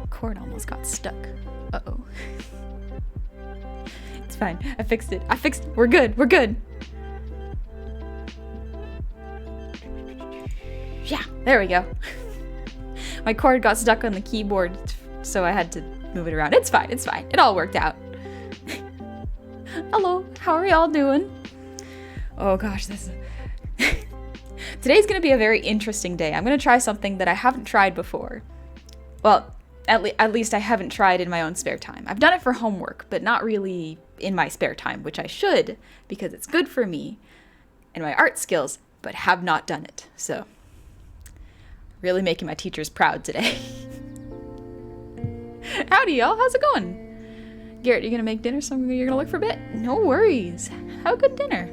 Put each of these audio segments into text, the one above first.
Cord almost got stuck. Uh-oh. It's fine. I fixed it. We're good. We're good. Yeah, there we go. My cord got stuck on the keyboard, so I had to move it around. It's fine. It's fine. It all worked out. Hello. How are y'all doing? Oh gosh, Today's gonna be a very interesting day. I'm gonna try something that I haven't tried before. Well, at least I haven't tried in my own spare time. I've done it for homework, but not really in my spare time, which I should, because it's good for me and my art skills, but have not done it. So, really making my teachers proud today. Howdy, y'all. How's it going? Garrett, you gonna make dinner, so you're gonna look for a bit? No worries. Have a good dinner.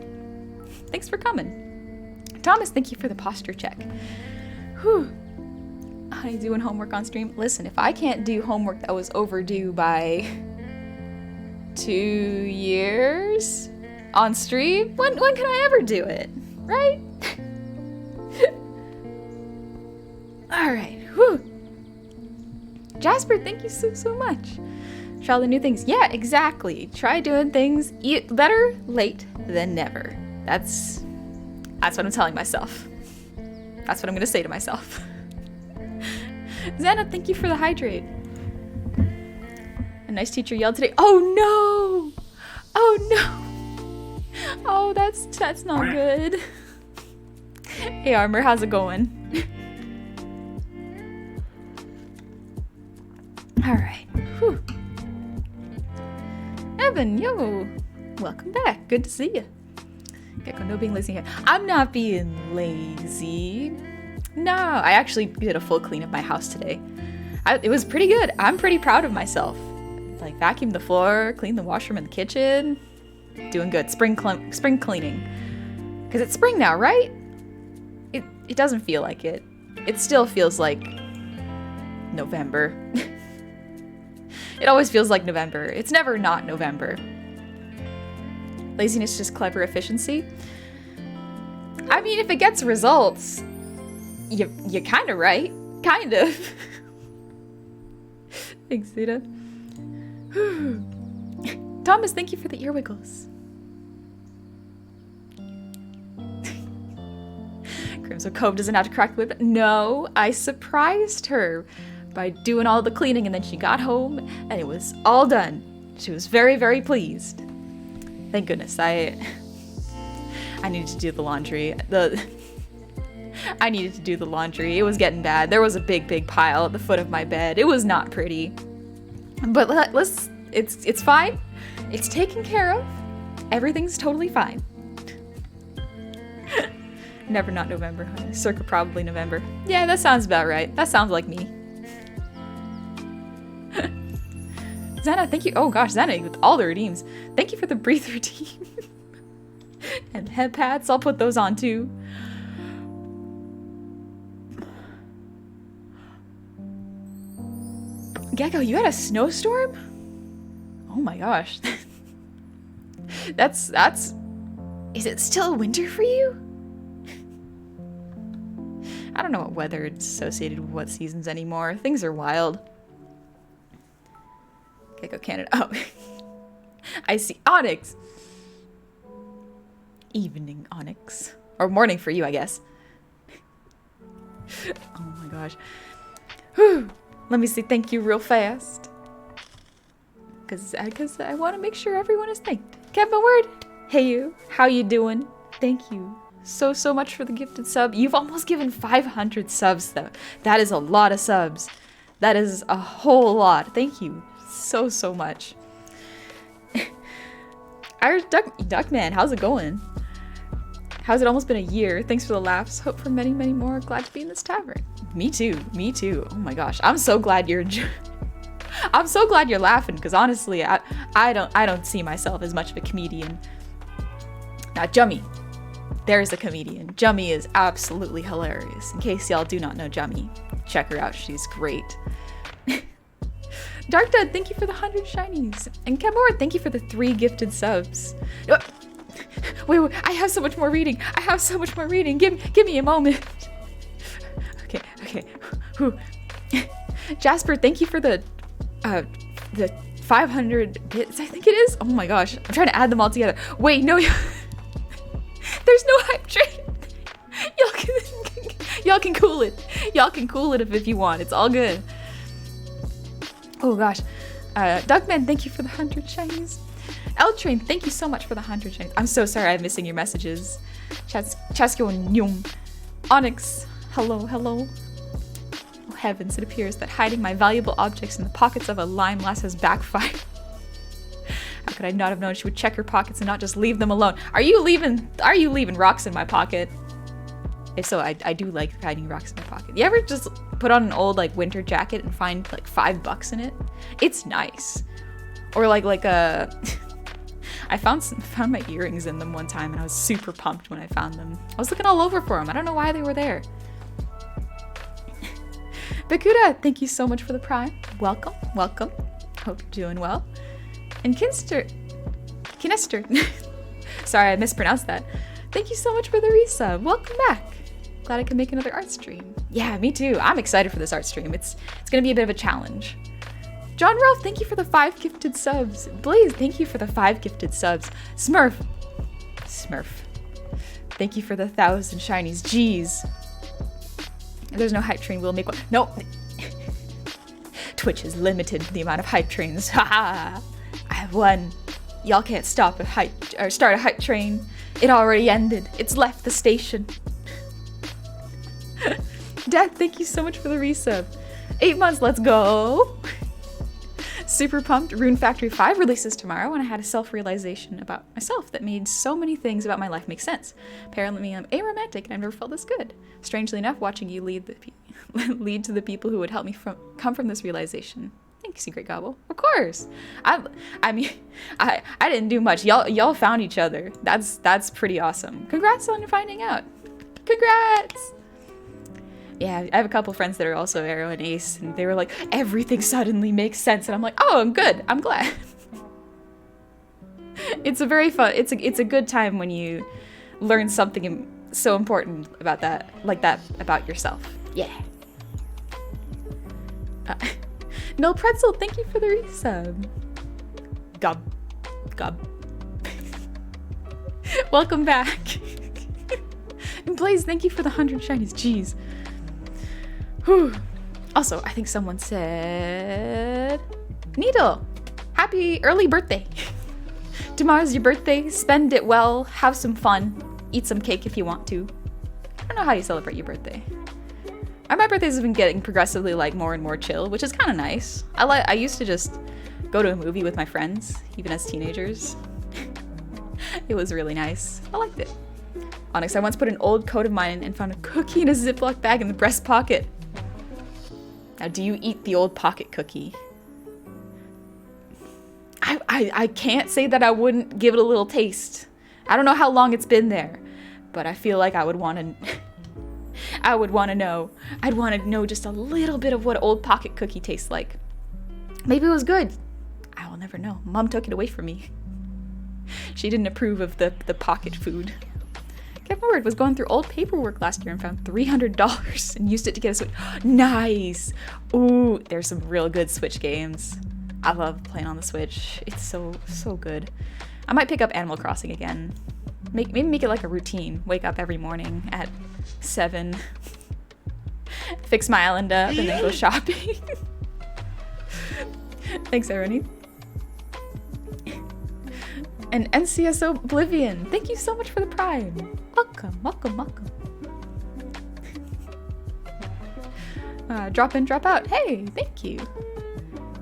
Thanks for coming. Thomas, thank you for the posture check. Whew. How you doing homework on stream? Listen, if I can't do homework that was overdue by 2 years on stream, when can I ever do it? Right? Alright. Whew. Jasper, thank you so much. Try all the new things. Yeah, exactly. Try doing things better late than never. That's what I'm telling myself. That's what I'm gonna say to myself. Xana, thank you for the hydrate. A nice teacher yelled today. Oh no! Oh no! Oh, that's not good. Hey Armor, how's it going? Alright. Evan, yo! Welcome back. Good to see you. Gecko, no being lazy. I'm not being lazy. No, I actually did a full clean of my house today. It was pretty good. I'm pretty proud of myself. Like, vacuumed the floor, cleaned the washroom and the kitchen. Doing good. Spring cleaning. Because it's spring now, right? It doesn't feel like it. It still feels like November. It always feels like November. It's never not November. Laziness is just clever efficiency. I mean, if it gets results, you're kind of right. Kind of. Thanks, Zeta. Thomas, thank you for the ear wiggles. Crimson Cove doesn't have to crack the whip. No, I surprised her by doing all the cleaning, and then she got home and it was all done. She was very, very pleased. Thank goodness. I needed to do the laundry. I needed to do the laundry. It was getting bad. There was a big pile at the foot of my bed. It was not pretty. But it's fine. It's taken care of. Everything's totally fine. Never not November, honey. Circa probably November. Yeah, that sounds about right. That sounds like me. Xana, thank you. Oh gosh, Xana with all the redeems. Thank you for the breathe redeem. And head pads. I'll put those on too. Gecko, you had a snowstorm? Oh my gosh. That's Is it still winter for you? I don't know what weather it's associated with what seasons anymore. Things are wild. Gecko Canada. Oh. I see. Onyx. Evening, Onyx. Or morning for you, I guess. Oh my gosh. Whew. Let me say thank you real fast. Because I want to make sure everyone is thanked. Kevin Word. Hey you. How you doing? Thank you so much for the gifted sub. You've almost given 500 subs though. That is a lot of subs. That is a whole lot. Thank you so much. Irish Duckman, how's it going? How's it almost been a year? Thanks for the laughs. Hope for many more. Glad to be in this tavern. Me too. Oh my gosh. I'm so glad you're I'm so glad you're laughing, because honestly, I don't see myself as much of a comedian. Now, Jummy. There's a comedian. Jummy is absolutely hilarious. In case y'all do not know Jummy, check her out. She's great. Dark Dud, thank you for the 100 shinies. And Kemore, thank you for the 3 gifted subs. Wait, I have so much more reading. Give me a moment. Okay. Whew. Jasper, thank you for the 500 bits, I think it is. Oh my gosh, I'm trying to add them all together. Wait, no, there's no hype train. Y'all can cool it. Y'all can cool it if you want. It's all good. Oh gosh. Duckman, thank you for the 100 shinies. L-Train, thank you so much for the 100 shinies. I'm so sorry I'm missing your messages. Chaskyo Nyum. Onyx, hello. Oh heavens, it appears that hiding my valuable objects in the pockets of a lime lass has backfired. How could I not have known she would check her pockets and not just leave them alone? Are you leaving rocks in my pocket? If so, I do like hiding rocks in my pocket. You ever just put on an old like winter jacket and find like $5 in it? It's nice. Or like a I found my earrings in them one time and I was super pumped when I found them. I was looking all over for them. I don't know why they were there. Bakuda, thank you so much for the prime. Welcome. Hope you're doing well. And Kinester. Sorry, I mispronounced that. Thank you so much for the resub. Welcome back. Glad I could make another art stream. Yeah, me too. I'm excited for this art stream. It's gonna be a bit of a challenge. John Ralph, thank you for the 5 gifted subs. Blaze, thank you for the 5 gifted subs. Smurf. Thank you for the 1,000 shinies. Jeez. There's no hype train. We'll make one. No. Twitch has limited the amount of hype trains. Haha. I have one. Y'all can't start a hype train. It already ended. It's left the station. Dad, thank you so much for the resub. 8 months, let's go. Super pumped. Rune Factory 5 releases tomorrow, and I had a self-realization about myself that made so many things about my life make sense. Apparently, I'm aromantic, and I've never felt this good. Strangely enough, watching you lead to the people who would help me come from this realization. Thanks, Secret Gobble. Of course. I mean, I didn't do much. Y'all found each other. That's pretty awesome. Congrats on finding out. Congrats. Yeah, I have a couple friends that are also Arrow and Ace, and they were like, everything suddenly makes sense, and I'm like, oh, I'm good. I'm glad. It's a very fun. It's a good time when you learn something so important about that, like that about yourself. Yeah. No Pretzel, thank you for the resub. Gob. Welcome back. And Blaze, thank you for the 100 shinies. Jeez. Whew. Also, I think someone said, Needle, happy early birthday. Tomorrow's your birthday. Spend it well. Have some fun. Eat some cake if you want to. I don't know how you celebrate your birthday. My birthdays have been getting progressively like more and more chill, which is kind of nice. I used to just go to a movie with my friends, even as teenagers. It was really nice. I liked it. Onyx, I once put an old coat of mine and found a cookie in a Ziploc bag in the breast pocket. Now, do you eat the old pocket cookie? I can't say that I wouldn't give it a little taste. I don't know how long it's been there, but I feel like I would want to... I would want to know. I'd want to know just a little bit of what old pocket cookie tastes like. Maybe it was good. I will never know. Mom took it away from me. She didn't approve of the pocket food. Kevin Word was going through old paperwork last year and found $300 and used it to get a Switch. Nice! Ooh, there's some real good Switch games. I love playing on the Switch. It's so good. I might pick up Animal Crossing again. Maybe make it like a routine. Wake up every morning at 7. Fix my island up and then go shopping. Thanks, Irony. And NCSO Oblivion, thank you so much for the Prime. Welcome. Drop in, drop out. Hey, thank you.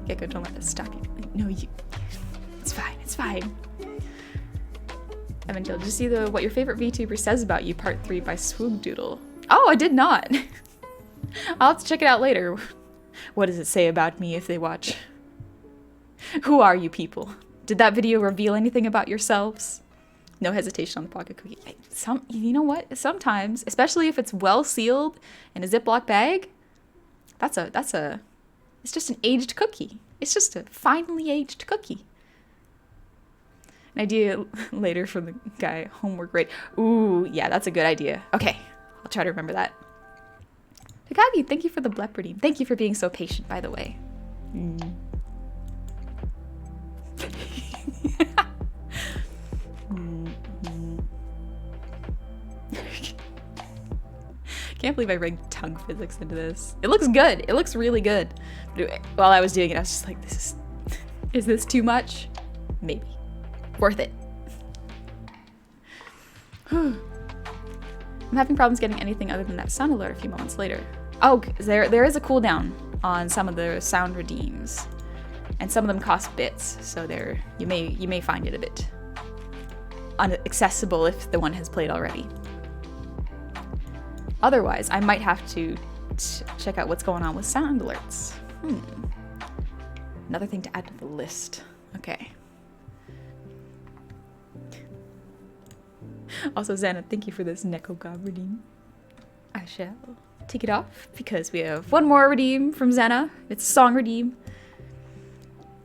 Gecko, don't let us stop you. No, you. It's fine. Evan Jill, did you see what your favorite VTuber says about you, part 3 by Swoogdoodle? Oh, I did not. I'll have to check it out later. What does it say about me if they watch? Who are you people? Did that video reveal anything about yourselves? No hesitation on the pocket cookie. You know what? Sometimes, especially if it's well sealed in a Ziploc bag, it's just an aged cookie. It's just a finely aged cookie. An idea later from the guy, homework rate. Ooh, yeah, that's a good idea. Okay, I'll try to remember that. Takagi, thank you for the blep redeem. Thank you for being so patient, by the way. Can't believe I rigged tongue physics into this. It looks good. It looks really good. But while I was doing it, I was just like, is this too much? Maybe. Worth it. I'm having problems getting anything other than that sound alert a few moments later. Oh, there is a cooldown on some of the sound redeems, and some of them cost bits, so you may find it a bit inaccessible if the one has played already. Otherwise, I might have to check out what's going on with sound alerts. Another thing to add to the list. Okay. Also, Xana, thank you for this Neko Gob redeem. I shall take it off because we have one more redeem from Xana. It's a song redeem.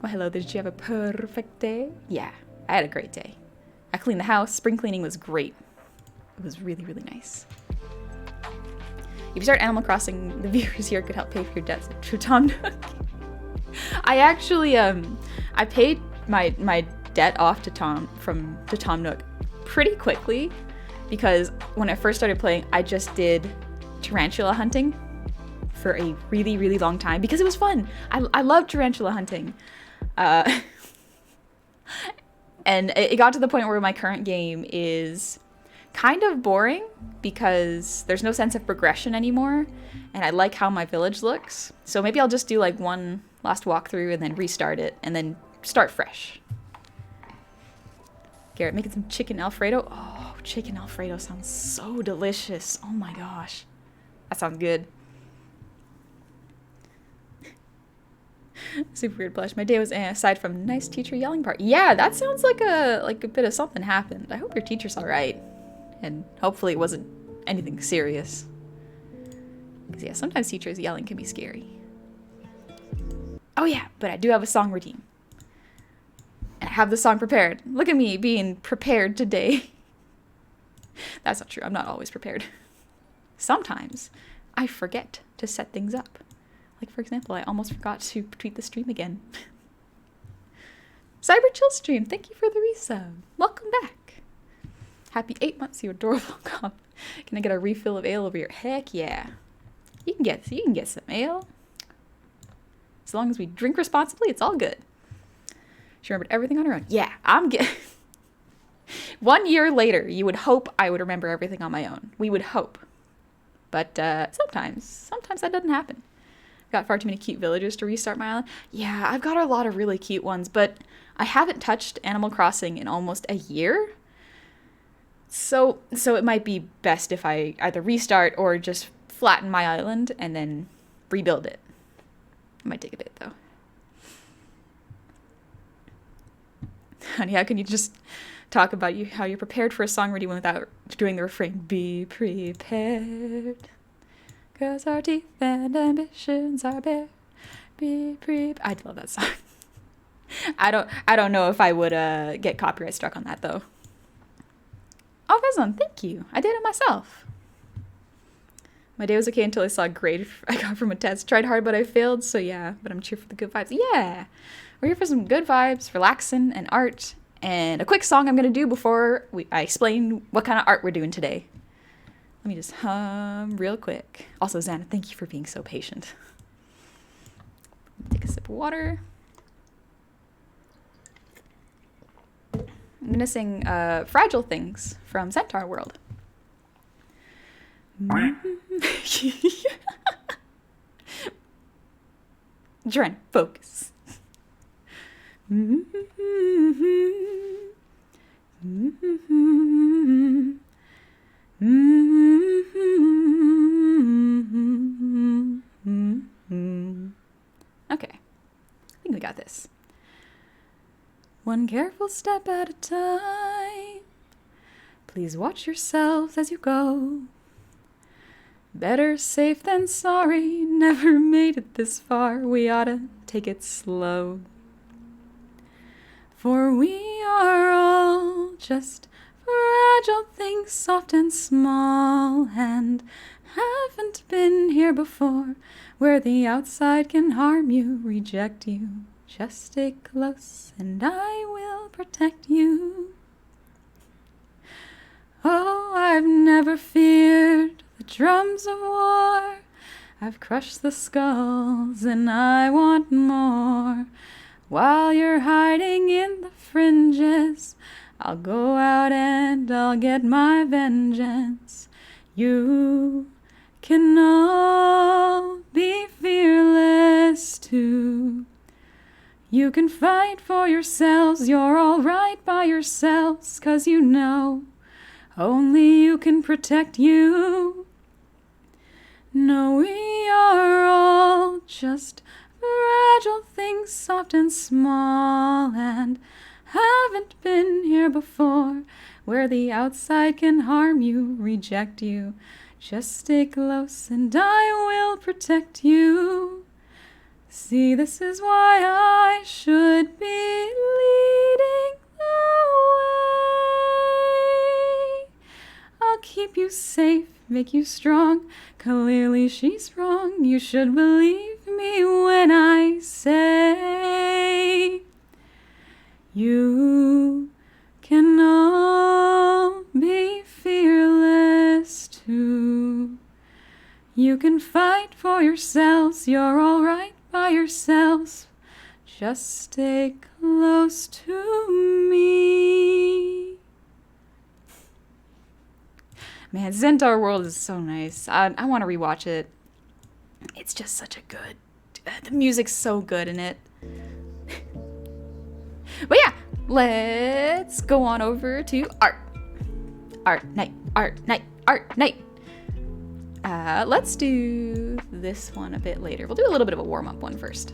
Well, hello, did you have a perfect day? Yeah, I had a great day. I cleaned the house. Spring cleaning was great. It was really, really nice. If you start Animal Crossing, the viewers here could help pay for your debts at True Tom Nook. I actually, I paid my debt off to Tom Nook pretty quickly, because when I first started playing, I just did tarantula hunting for a really, really long time because it was fun. I love tarantula hunting. And it got to the point where my current game is kind of boring because there's no sense of progression anymore, and I like how my village looks. So maybe I'll just do like one last walkthrough and then restart it and then start fresh. Garrett making some chicken Alfredo. Oh, chicken Alfredo sounds so delicious. Oh my gosh. That sounds good. Super weird blush. My day was aside from nice teacher yelling part. Yeah, that sounds like a bit of something happened. I hope your teacher's all right, and hopefully it wasn't anything serious. Because yeah, sometimes teachers yelling can be scary. Oh yeah, but I do have a song routine. And I have the song prepared. Look at me being prepared today. That's not true. I'm not always prepared. Sometimes I forget to set things up. Like, for example, I almost forgot to tweet the stream again. Cyber Chill Stream, thank you for the resub. Welcome back. Happy 8 months, you adorable cop. Can I get a refill of ale over here? Heck yeah. You can get some ale. As long as we drink responsibly, it's all good. She remembered everything on her own. Yeah, I'm good. 1 year later, you would hope I would remember everything on my own. We would hope. But sometimes that doesn't happen. Got far too many cute villagers to restart my island. Yeah, I've got a lot of really cute ones, but I haven't touched Animal Crossing in almost a year. So it might be best if I either restart or just flatten my island and then rebuild it. It might take a bit, though. Honey, how can you just talk about how you're prepared for a song ready without doing the refrain? Be prepared. 'Cause our teeth and ambitions are bare. Be prepared. I love that song. I don't know if I would get copyright struck on that, though. Oh, Vezon, thank you. I did it myself. My day was okay until I saw a grade I got from a test. Tried hard, but I failed, so yeah. But I'm cheer for the good vibes. Yeah! We're here for some good vibes, relaxing, and art. And a quick song I'm going to do before I explain what kind of art we're doing today. Let me just hum real quick. Also, Xana, thank you for being so patient. Take a sip of water. I'm going to sing Fragile Things from Centaur World. Trying to focus. Okay, I think we got this. One careful step at a time. Please watch yourselves as you go. Better safe than sorry. Never made it this far. We oughta take it slow. For we are all just fragile things, soft and small, and haven't been here before, where the outside can harm you, reject you. Just stay close and I will protect you. Oh, I've never feared the drums of war. I've crushed the skulls and I want more. While you're hiding in the fringes, I'll go out and I'll get my vengeance. You can all be fearless too. You can fight for yourselves, you're all right by yourselves, 'cause you know only you can protect you. No, we are all just fragile things, soft and small, and haven't been here before, where the outside can harm you, reject you. Just stay close and I will protect you. See, this is why I should be leading the way. I'll keep you safe, make you strong. Clearly she's wrong. You should believe me when I say you can all be fearless too. You can fight for yourselves. You're all right by yourselves. Just stay close to me. Man, Centaur World is so nice. I want to rewatch it. It's just such a good The music's so good in it. But yeah, let's go on over to art. Art night, art night, art night. Let's do this one a bit later. We'll do a little bit of a warm-up one first.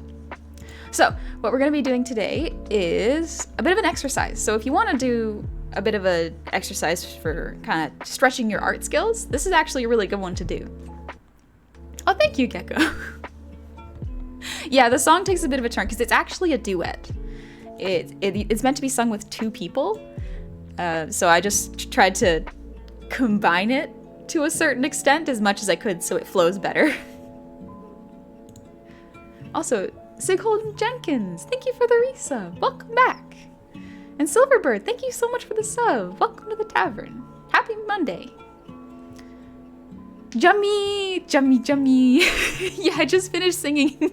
So what we're going to be doing today is a bit of an exercise. So if you want to do a bit of an exercise for kind of stretching your art skills, this is actually a really good one to do. Oh, thank you, Gecko. Yeah, the song takes a bit of a turn because it's actually a duet. It's meant to be sung with 2 people. So I just tried to combine it to a certain extent as much as I could so it flows better. Also, Sighold Jenkins, thank you for the resub. Welcome back. And Silverbird, thank you so much for the sub. Welcome to the tavern. Happy Monday. Jummy, jummy, jummy. Yeah, I just finished singing.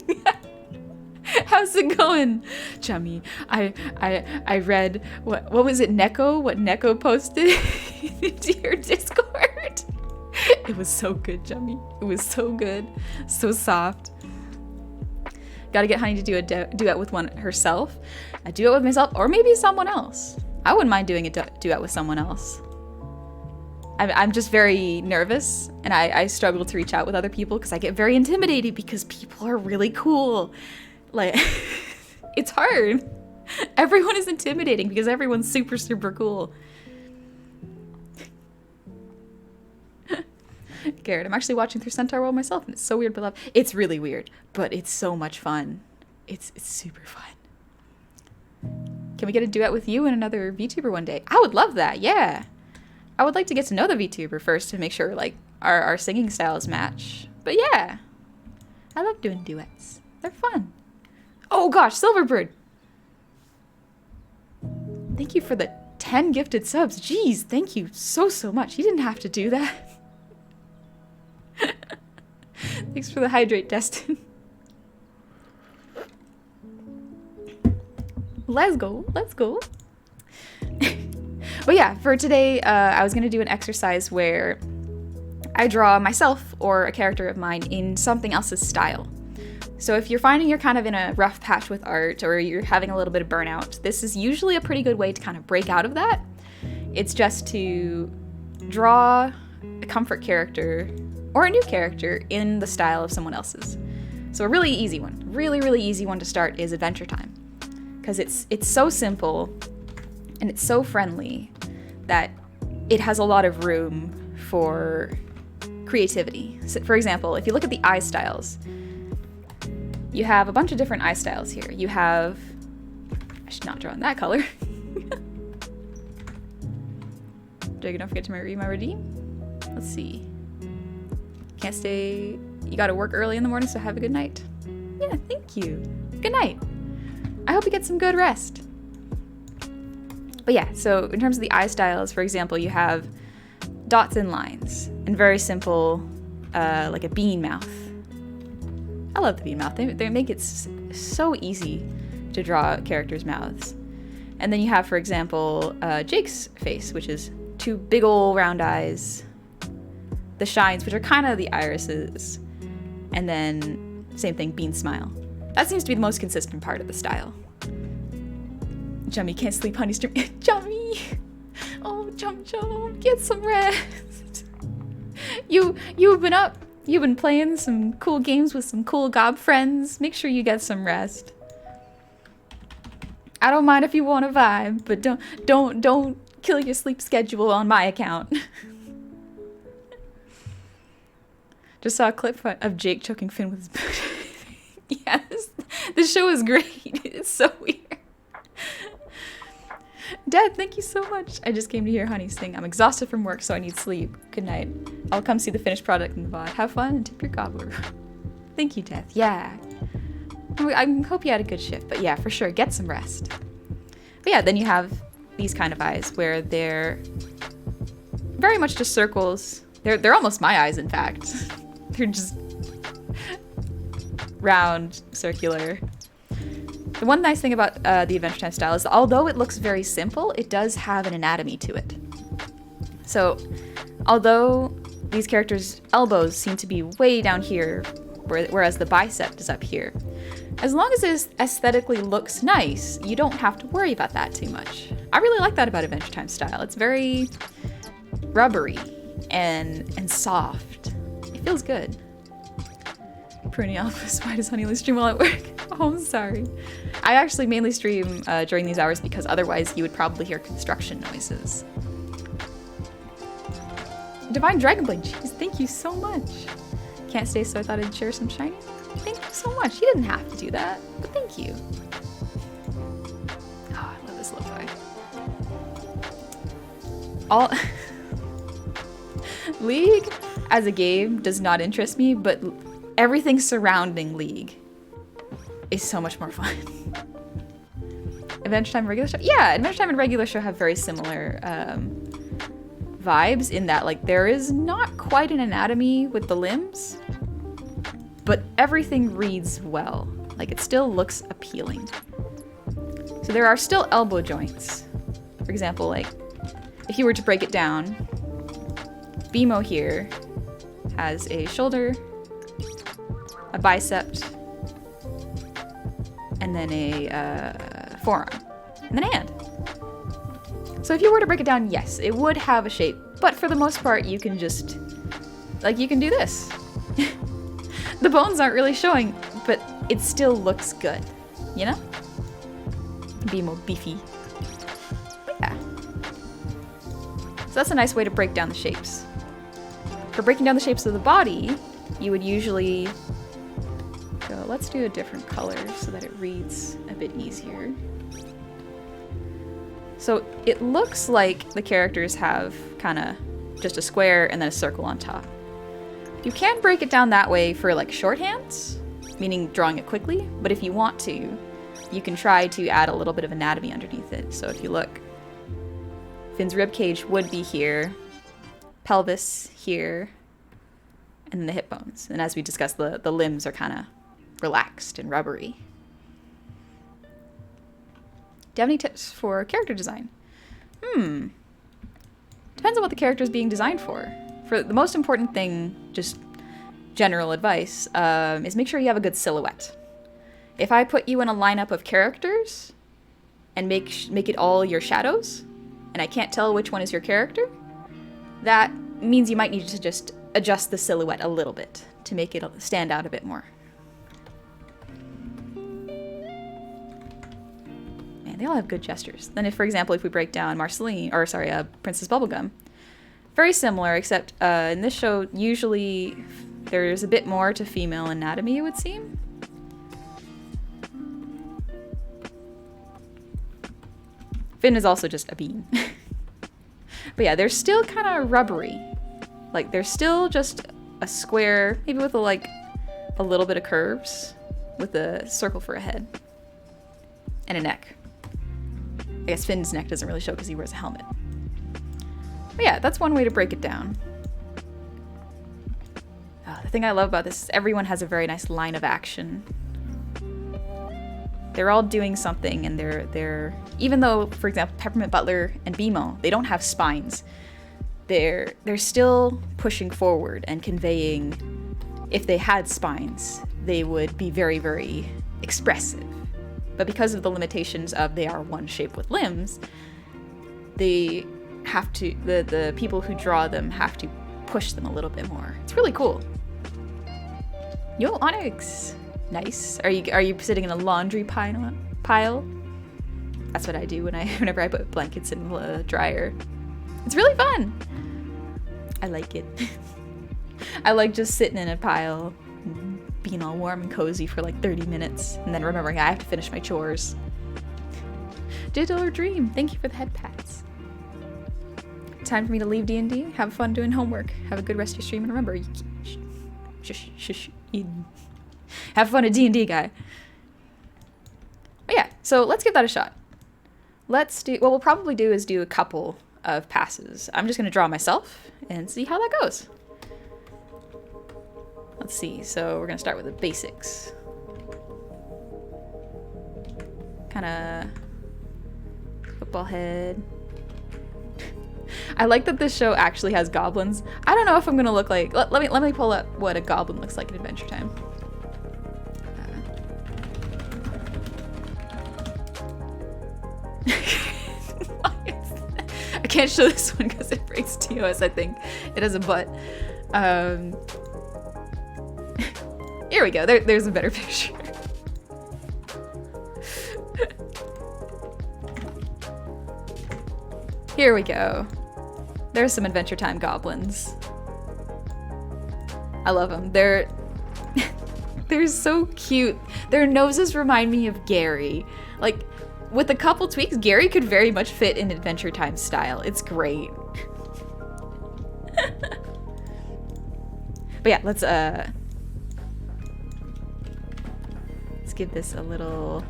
How's it going, Jummy? I read what was it, Neko? What Neko posted to your Discord? It was so good, Jummy. It was so good, so soft. Gotta get Honey to do a duet with one herself, a duet with myself, or maybe someone else. I wouldn't mind doing a duet with someone else. I'm just very nervous, and I struggle to reach out with other people because I get very intimidated because people are really cool. Like, it's hard. Everyone is intimidating because everyone's super, super cool. Garrett, I'm actually watching through Centaur World myself, and it's so weird but love. It's really weird, but it's so much fun. It's super fun. Can we get a duet with you and another VTuber one day? I would love that, yeah. I would like to get to know the VTuber first to make sure, like, our singing styles match. But yeah, I love doing duets. They're fun. Oh gosh, Silverbird! Thank you for the 10 gifted subs. Jeez, thank you so much. You didn't have to do that. Thanks for the hydrate, Destin. Let's go. But yeah, for today, I was going to do an exercise where I draw myself or a character of mine in something else's style. So if you're finding you're kind of in a rough patch with art or you're having a little bit of burnout, this is usually a pretty good way to kind of break out of that. It's just to draw a comfort character or a new character in the style of someone else's. So a really easy one, really easy one to start is Adventure Time. Because it's so simple and it's so friendly that it has a lot of room for creativity. So for example, if you look at the eye styles, you have a bunch of different eye styles here. You have, I should not draw in that color. Don't forget to read my redeem. Let's see. Can't stay, you gotta work early in the morning, so have a good night. Yeah, thank you. Good night. I hope you get some good rest. But yeah, so in terms of the eye styles, for example, you have dots and lines, and very simple, like a bean mouth. I love the bean mouth. They make it so easy to draw characters' mouths. And then you have, for example, Jake's face, which is 2 big ol' round eyes. The shines, which are kind of the irises. And then, same thing, bean smile. That seems to be the most consistent part of the style. Jummy can't sleep, honey stream. Jummy! Oh, Jum, get some rest. You've been up. You've been playing some cool games with some cool gob friends. Make sure you get some rest. I don't mind if you want to vibe, but don't kill your sleep schedule on my account. Just saw a clip of Jake choking Finn with his boot. Yeah, this show is great. It's so weird. Dad, thank you so much. I just came to hear Honey sing. I'm exhausted from work, so I need sleep. Good night. I'll come see the finished product in the VOD. Have fun and tip your gobbler. Thank you, Death. Yeah. I hope you had a good shift, but yeah, for sure, get some rest. But yeah, then you have these kind of eyes where they're very much just circles. They're almost my eyes, in fact. They're just round, circular. The one nice thing about the Adventure Time style is although it looks very simple, it does have an anatomy to it. So, although these characters' elbows seem to be way down here, whereas the bicep is up here, As long as it aesthetically looks nice, you don't have to worry about that too much. I really like that about Adventure Time style. It's very rubbery and soft. It feels good. Pruny Alphas, why does Honey only stream while at work? Oh, I'm sorry. I actually mainly stream during these hours because otherwise you would probably hear construction noises. Divine Dragonblade, jeez, thank you so much. Can't stay, so I thought I'd share some shiny. Thank you so much. You didn't have to do that, but thank you. Oh, I love this lo-fi. All League as a game does not interest me, but everything surrounding League is so much more fun. Adventure Time and regular show? Yeah, Adventure Time and regular show have very similar vibes in that, like, there is not quite an anatomy with the limbs, but everything reads well. Like, it still looks appealing. So there are still elbow joints. For example, like, if you were to break it down, BMO here has a shoulder, a bicep, and then a forearm, and then a hand. So if you were to break it down, yes, it would have a shape, but for the most part, you can just, like, you can do this. The bones aren't really showing, but it still looks good, you know? Be more beefy. But yeah. So that's a nice way to break down the shapes. For breaking down the shapes of the body, you would usually go, let's do a different color so that it reads a bit easier. So it looks like the characters have kind of just a square and then a circle on top. You can break it down that way for like shorthands, meaning drawing it quickly, but if you want to, you can try to add a little bit of anatomy underneath it. So if you look, Finn's ribcage would be here, pelvis here, and then the hip bones. And as we discussed, the limbs are kind of relaxed and rubbery. Do you have any tips for character design? Depends on what the character is being designed for. For the most important thing, just general advice, is make sure you have a good silhouette. If I put you in a lineup of characters and make it all your shadows, and I can't tell which one is your character, that means you might need to just adjust the silhouette a little bit to make it stand out a bit more. Man, they all have good gestures. Then if, for example, if we break down Princess Bubblegum, very similar, except in this show, usually there's a bit more to female anatomy, it would seem. Finn is also just a bean. But yeah, they're still kind of rubbery. Like, they're still just a square, maybe with a little bit of curves, with a circle for a head. And a neck. I guess Finn's neck doesn't really show because he wears a helmet. But yeah, that's one way to break it down. The thing I love about this is everyone has a very nice line of action. They're all doing something, and they're even though, for example, Peppermint Butler and BMO, they don't have spines. They're still pushing forward and conveying. If they had spines, they would be very, very expressive. But because of the limitations of they are one shape with limbs, they have to, the people who draw them have to push them a little bit more. It's really cool. Yo, Onyx! Nice. Are you sitting in a laundry pile? That's what I do whenever I put blankets in the dryer. It's really fun. I like it. I like just sitting in a pile, being all warm and cozy for like 30 minutes, and then remembering I have to finish my chores. Digital or Dream, thank you for the head pats. Time for me to leave D&D. Have fun doing homework. Have a good rest of your stream, and remember, have fun at D&D, guy. But yeah, so let's give that a shot. What we'll probably do is do a couple of passes. I'm just going to draw myself and see how that goes. Let's see. So we're going to start with the basics. Kind of football head. I like that this show actually has goblins. I don't know if I'm going to look like... Let me pull up what a goblin looks like in Adventure Time. can't show this one because it breaks TOS, I think. It has a butt. Here we go. There's a better picture. Here we go. There's some Adventure Time goblins. I love them. They're so cute. Their noses remind me of Gary. Like, with a couple tweaks, Gary could very much fit in Adventure Time style. It's great. But yeah, let's give this a little...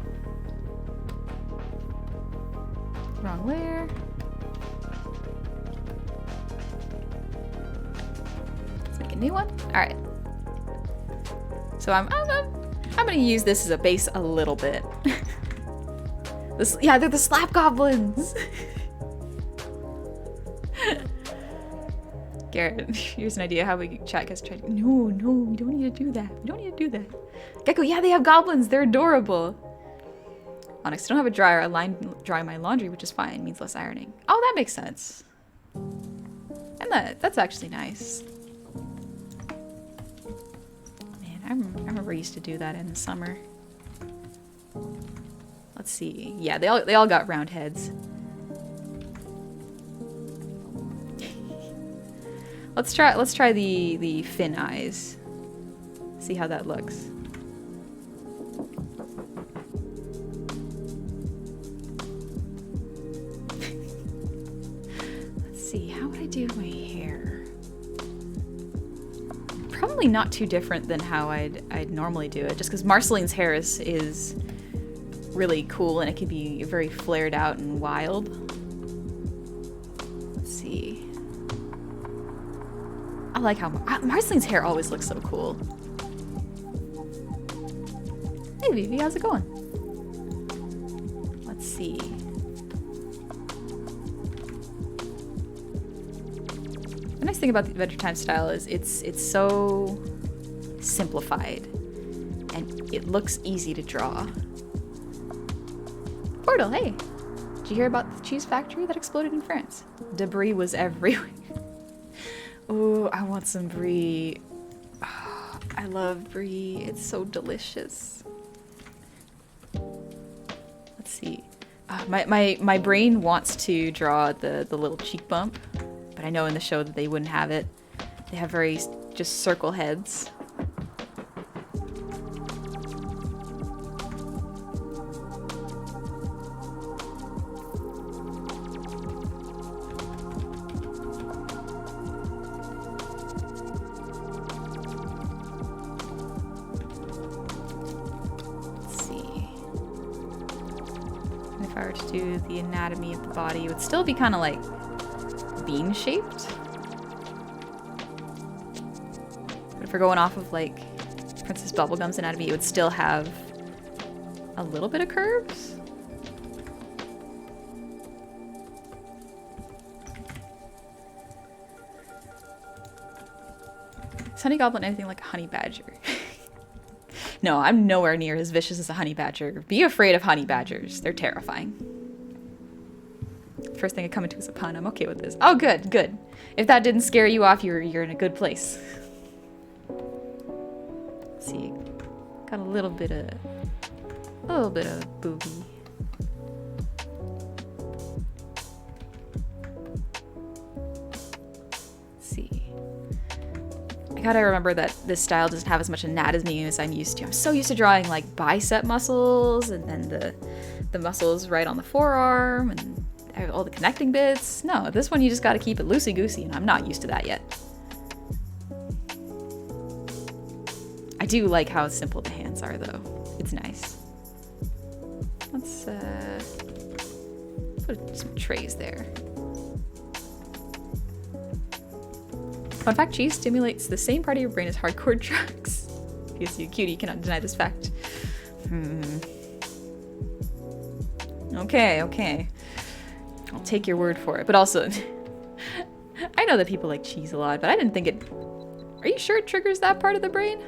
Wrong layer. Let's make a new one. All right. So I'm gonna use this as a base a little bit. Yeah, they're the slap goblins. Garrett, here's an idea how we chat gets tried. No, we don't need to do that. We don't need to do that. Gecko, yeah, they have goblins. They're adorable. Onyx, I don't have a dryer. I dry my laundry, which is fine. It means less ironing. Oh, that makes sense. And that's actually nice. Man, I remember I used to do that in the summer. Let's see. Yeah, they all got round heads. Let's try the fin eyes. See how that looks. Let's see, how would I do my hair? Probably not too different than how I'd normally do it, just because Marceline's hair is really cool and it can be very flared out and wild. Let's see. I like how Marceline's hair always looks so cool. Hey Vivi, how's it going? Let's see. The nice thing about the Adventure Time style is it's so simplified and it looks easy to draw. Portal, hey! Did you hear about the cheese factory that exploded in France? Debris was everywhere. Ooh, I want some brie. Oh, I love brie. It's so delicious. Let's see. My brain wants to draw the little cheek bump, but I know in the show that they wouldn't have it. They have very just circle heads. Do the anatomy of the body, it would still be kind of like bean shaped. But if we're going off of like Princess Bubblegum's anatomy, it would still have a little bit of curves. Is Honey Goblin anything like a honey badger? No, I'm nowhere near as vicious as a honey badger. Be afraid of honey badgers. They're terrifying. First thing I come into is a pun. I'm okay with this. Oh, good, good. If that didn't scare you off, you're in a good place. Let's see, got a little bit of booby. Let's see. I gotta remember that this style doesn't have as much anatomy as I'm used to. I'm so used to drawing like bicep muscles and then the muscles right on the forearm and all the connecting bits. No, this one you just gotta keep it loosey-goosey, and I'm not used to that yet. I do like how simple the hands are, though. It's nice. Let's put some trays there. Fun fact, cheese stimulates the same part of your brain as hardcore drugs. Yes, you cutie, you cannot deny this fact. Okay. I'll take your word for it. But also, I know that people like cheese a lot, but I didn't think it... Are you sure it triggers that part of the brain?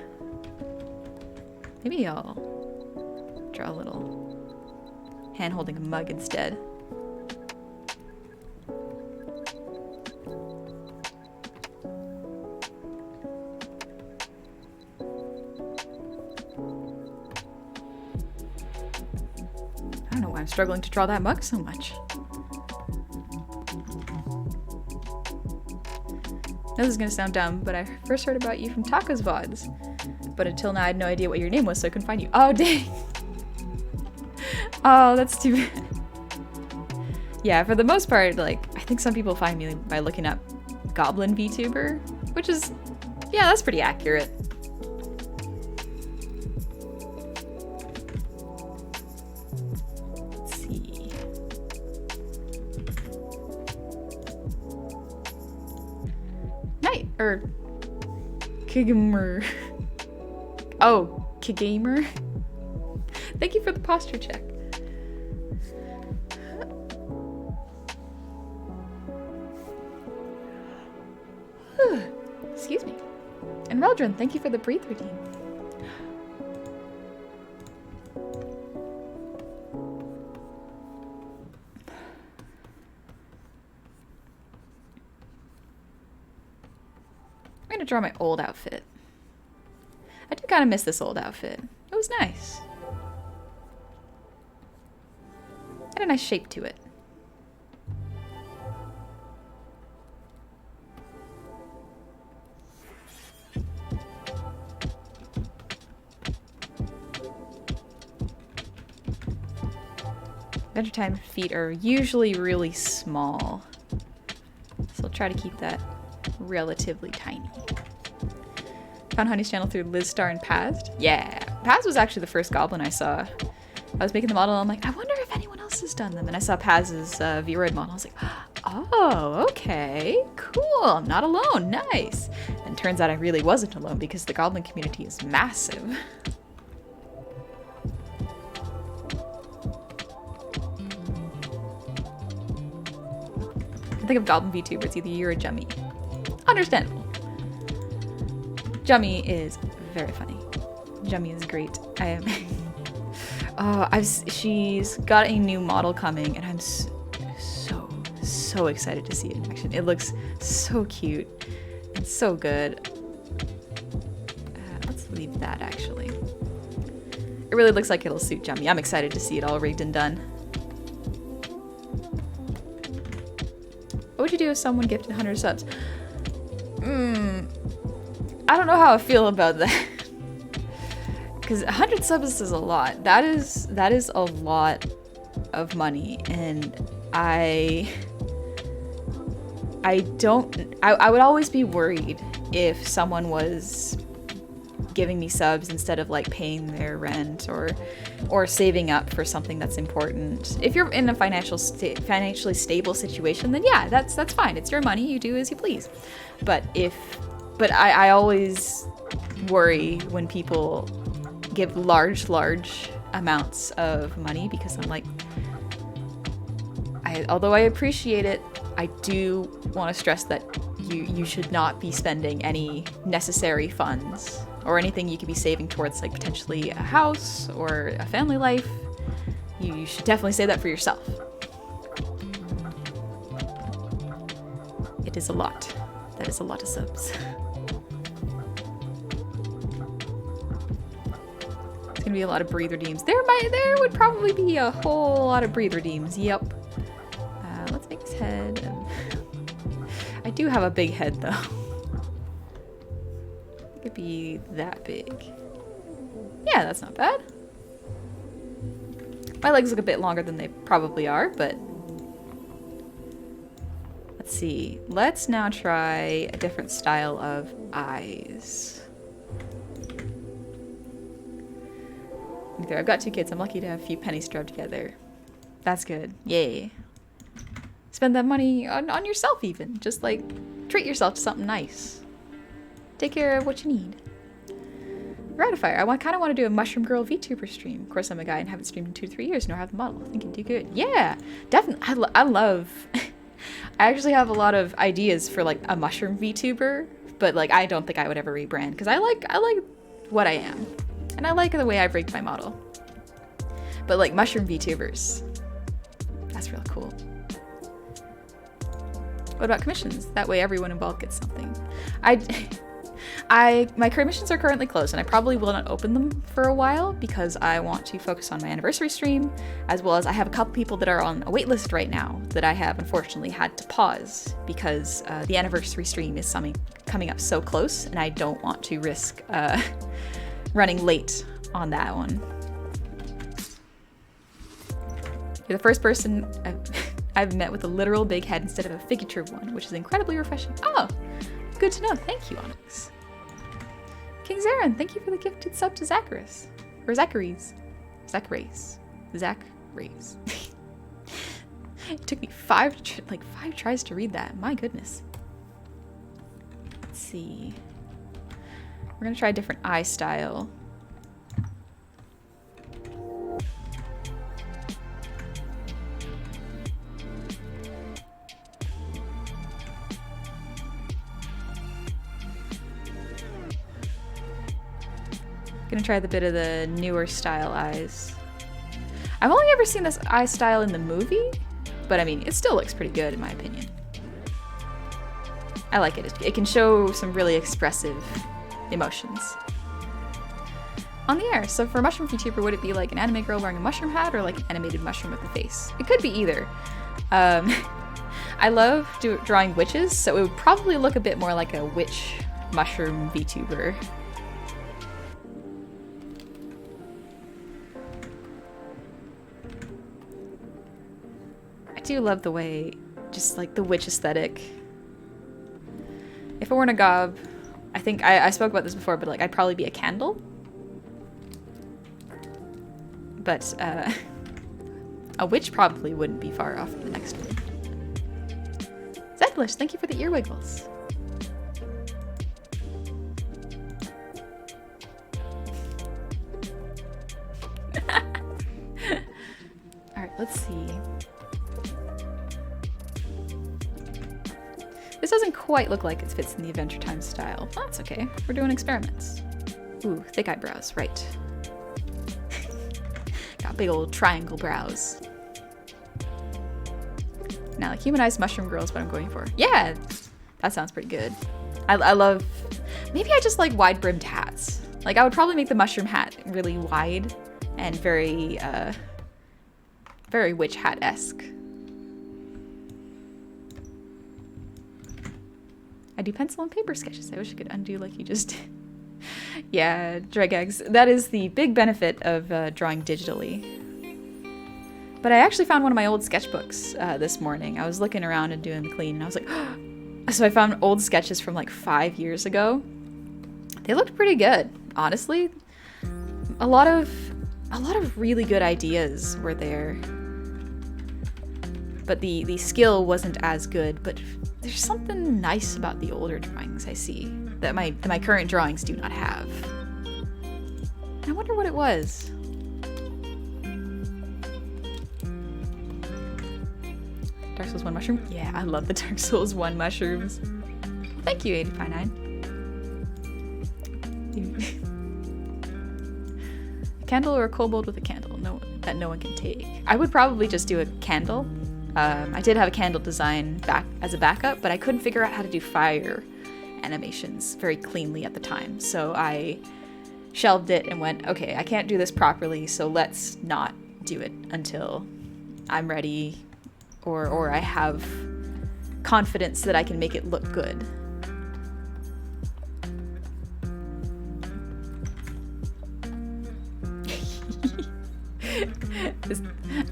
Maybe I'll draw a little hand holding a mug instead. I'm struggling to draw that mug so much. I know this is gonna sound dumb, but I first heard about you from Taka's VODs. But until now, I had no idea what your name was, so I couldn't find you. Oh, dang. Oh, that's too bad. Yeah, for the most part, like, I think some people find me by looking up Goblin VTuber, which is, yeah, that's pretty accurate. Let's see. Night, or Kigamer. Oh, Kigamer. Thank you for the posture check. Excuse me. And Reldrin, thank you for the breathe redeem. I'm gonna draw my old outfit. I do kind of miss this old outfit. It was nice. Had a nice shape to it. Adventure Time feet are usually really small, so I'll try to keep that relatively tiny. Found Honey's channel through Liz Star and Paz. Yeah, Paz was actually the first goblin I saw. I was making the model and I'm like, I wonder if anyone else has done them. And I saw Paz's V-Roid model. I was like, oh, okay, cool. I'm not alone. Nice. And turns out I really wasn't alone because the goblin community is massive. I think of goblin VTubers, either you or Jummy. Understandable. Jummy is very funny. Jummy is great. I am. She's got a new model coming, and I'm so excited to see it in action. It looks so cute and so good. Let's leave that actually. It really looks like it'll suit Jummy. I'm excited to see it all rigged and done. What would you do if someone gifted 100 subs? I don't know how I feel about that. Because 100 subs is a lot. That is a lot of money, and I would always be worried if someone was giving me subs instead of like paying their rent or saving up for something that's important. If you're in a financially stable situation, then yeah, that's fine. It's your money. You do as you please. But I always worry when people give large amounts of money, because I'm like, although I appreciate it, I do want to stress that you should not be spending any necessary funds or anything you could be saving towards, like potentially a house or a family life. You should definitely save that for yourself. It is a lot. That is a lot of subs. It's gonna be a lot of breathe redeems. There would probably be a whole lot of breathe redeems. Yep. Let's make his head. I do have a big head though. It could be that big. Yeah, that's not bad. My legs look a bit longer than they probably are, but let's see. Let's now try a different style of eyes. There, I've got 2 kids. I'm lucky to have a few pennies to rub together. That's good. Yay. Spend that money on yourself even. Just like treat yourself to something nice. Take care of what you need. Ratifier. I kind of want to do a Mushroom Girl VTuber stream. Of course, I'm a guy and haven't streamed in 2 to 3 years, nor have the model. I think you'd do good. Yeah, definitely. I love... I actually have a lot of ideas for like a mushroom VTuber, but like I don't think I would ever rebrand because I like what I am. And I like the way I've rigged my model. But like mushroom VTubers, that's really cool. What about commissions? That way everyone involved gets something. My create missions are currently closed, and I probably will not open them for a while because I want to focus on my anniversary stream, as well as I have a couple people that are on a wait list right now that I have unfortunately had to pause because the anniversary stream is coming up so close, and I don't want to risk running late on that one. You're the first person I've met with a literal big head instead of a figurative one, which is incredibly refreshing. Oh, good to know. Thank you, Onyx. King Zarin, thank you for the gifted sub to Zacharis. Or Zacharies. Zacharies. Zacharies. It took me five tries to read that. My goodness. Let's see. We're gonna try a different eye style. Gonna try the bit of the newer style eyes. I've only ever seen this eye style in the movie, but I mean, it still looks pretty good in my opinion. I like it. It can show some really expressive emotions. On the air, so for a mushroom VTuber, would it be like an anime girl wearing a mushroom hat or like an animated mushroom with a face? It could be either. I love drawing witches, so it would probably look a bit more like a witch mushroom VTuber. I do love the way, just like the witch aesthetic. If I weren't a gob, I think I spoke about this before, but like I'd probably be a candle. But a witch probably wouldn't be far off the next one. Zedlish, thank you for the ear wiggles. Alright, let's see. This doesn't quite look like it fits in the Adventure Time style. Well, that's okay. We're doing experiments. Ooh, thick eyebrows, right. Got big old triangle brows. Now, like humanized mushroom girl is what I'm going for. Yeah, that sounds pretty good. I love, maybe I just like wide brimmed hats. Like I would probably make the mushroom hat really wide and very, very witch hat-esque. I do pencil and paper sketches. I wish I could undo like you just did. Yeah, Dregags. That is the big benefit of drawing digitally. But I actually found one of my old sketchbooks this morning. I was looking around and doing the clean, and I was like, so I found old sketches from like 5 years ago. They looked pretty good, honestly. A lot of really good ideas were there. But the skill wasn't as good, but there's something nice about the older drawings I see that my current drawings do not have. And I wonder what it was. Dark Souls 1 mushroom? Yeah, I love the Dark Souls 1 mushrooms. Thank you, 859. A candle or a kobold with a candle that no one can take. I would probably just do a candle. I did have a candle design as a backup, but I couldn't figure out how to do fire animations very cleanly at the time. So I shelved it and went, okay, I can't do this properly, so let's not do it until I'm ready or I have confidence that I can make it look good.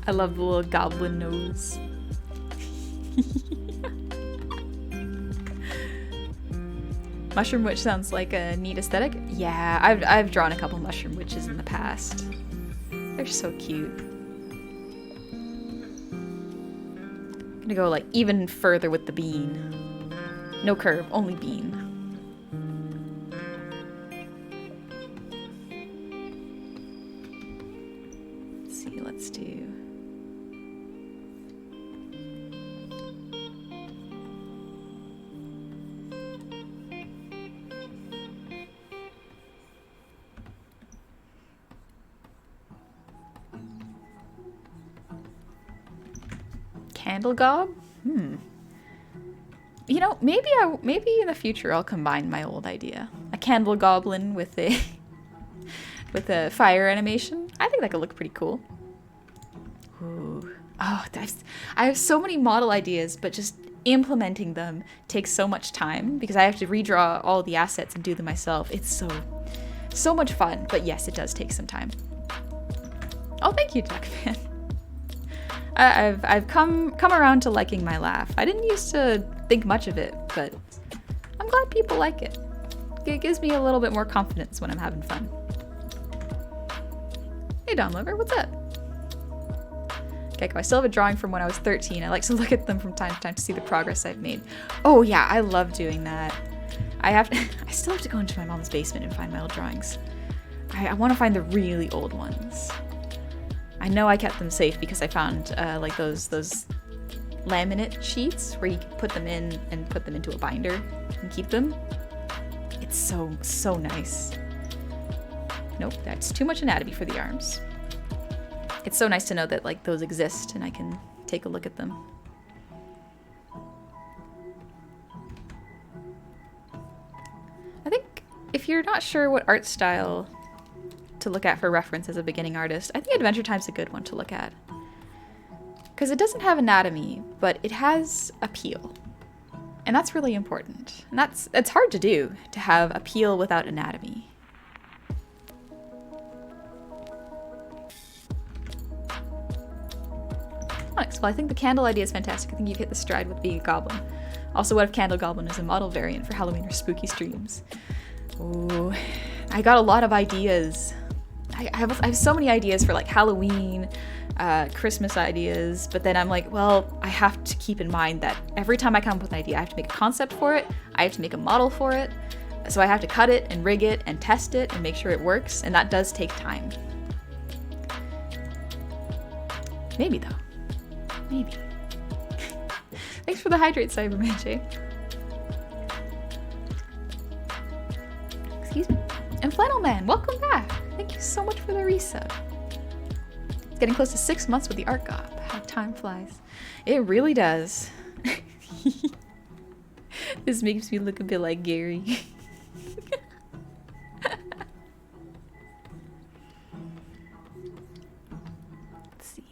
I love the little goblin nose. Mushroom witch sounds like a neat aesthetic. Yeah, I've drawn a couple mushroom witches in the past. They're so cute. I'm gonna go like even further with the bean. No curve, only bean. Let's see, let's do. Candle gob? You know, maybe in the future I'll combine my old idea. A candle goblin with a with a fire animation. I think that could look pretty cool. Ooh. Oh, I have so many model ideas, but just implementing them takes so much time because I have to redraw all the assets and do them myself. It's so much fun, but yes, it does take some time. Oh, thank you, Duckman. I've come around to liking my laugh. I didn't used to think much of it, but I'm glad people like it. It gives me a little bit more confidence when I'm having fun. Hey, Don Lover, what's up? Gecko, I still have a drawing from when I was 13. I like to look at them from time to time to see the progress I've made. Oh yeah, I love doing that. I still have to go into my mom's basement and find my old drawings. I want to find the really old ones. I know I kept them safe because I found like those laminate sheets where you can put them in and put them into a binder and keep them. It's so nice. Nope, that's too much anatomy for the arms. It's so nice to know that like those exist and I can take a look at them. I think if you're not sure what art style to look at for reference as a beginning artist, I think Adventure Time's a good one to look at. Because it doesn't have anatomy, but it has appeal. And that's really important. And it's hard to do, to have appeal without anatomy. Onyx, well, I think the candle idea is fantastic. I think you've hit the stride with being a goblin. Also, what if Candle Goblin is a model variant for Halloween or spooky streams? Ooh, I got a lot of ideas. I have so many ideas for like Halloween, Christmas ideas, but then I'm like, well, I have to keep in mind that every time I come up with an idea, I have to make a concept for it, I have to make a model for it, so I have to cut it and rig it and test it and make sure it works, and that does take time. Maybe though. Maybe. Thanks for the hydrate, Cyberman J. Excuse me. And Flannel Man, welcome back. Thank you so much for the resub. It's getting close to 6 months with the art gob. How time flies. It really does. This makes me look a bit like Gary. Let's see.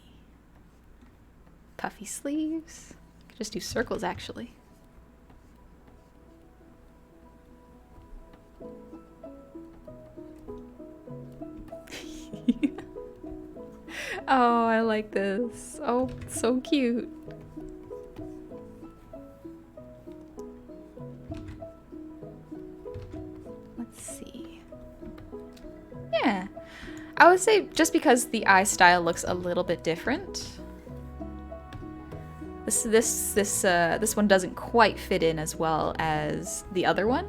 Puffy sleeves. Could just do circles actually. Oh, I like this. Oh, it's so cute. Let's see. Yeah. I would say just because the eye style looks a little bit different. This one doesn't quite fit in as well as the other one.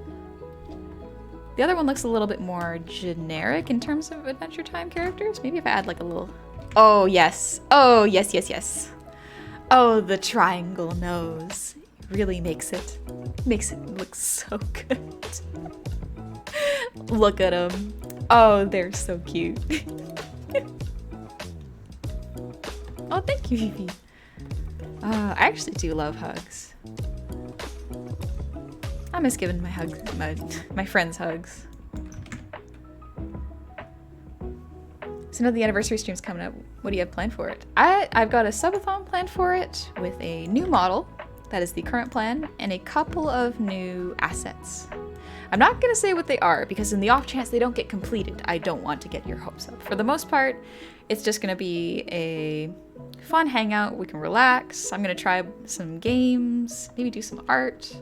The other one looks a little bit more generic in terms of Adventure Time characters. Maybe if I add like a little... Oh, yes. Oh, yes, yes, yes. Oh, the triangle nose. Really makes it look so good. Look at them. Oh, they're so cute. Oh, thank you, Vivi. I actually do love hugs. I miss giving my hugs, my friends hugs. So now the anniversary stream's coming up. What do you have planned for it? I've got a subathon planned for it with a new model. That is the current plan, and a couple of new assets. I'm not gonna say what they are because in the off chance they don't get completed, I don't want to get your hopes up. For the most part, it's just gonna be a fun hangout. We can relax. I'm gonna try some games, maybe do some art.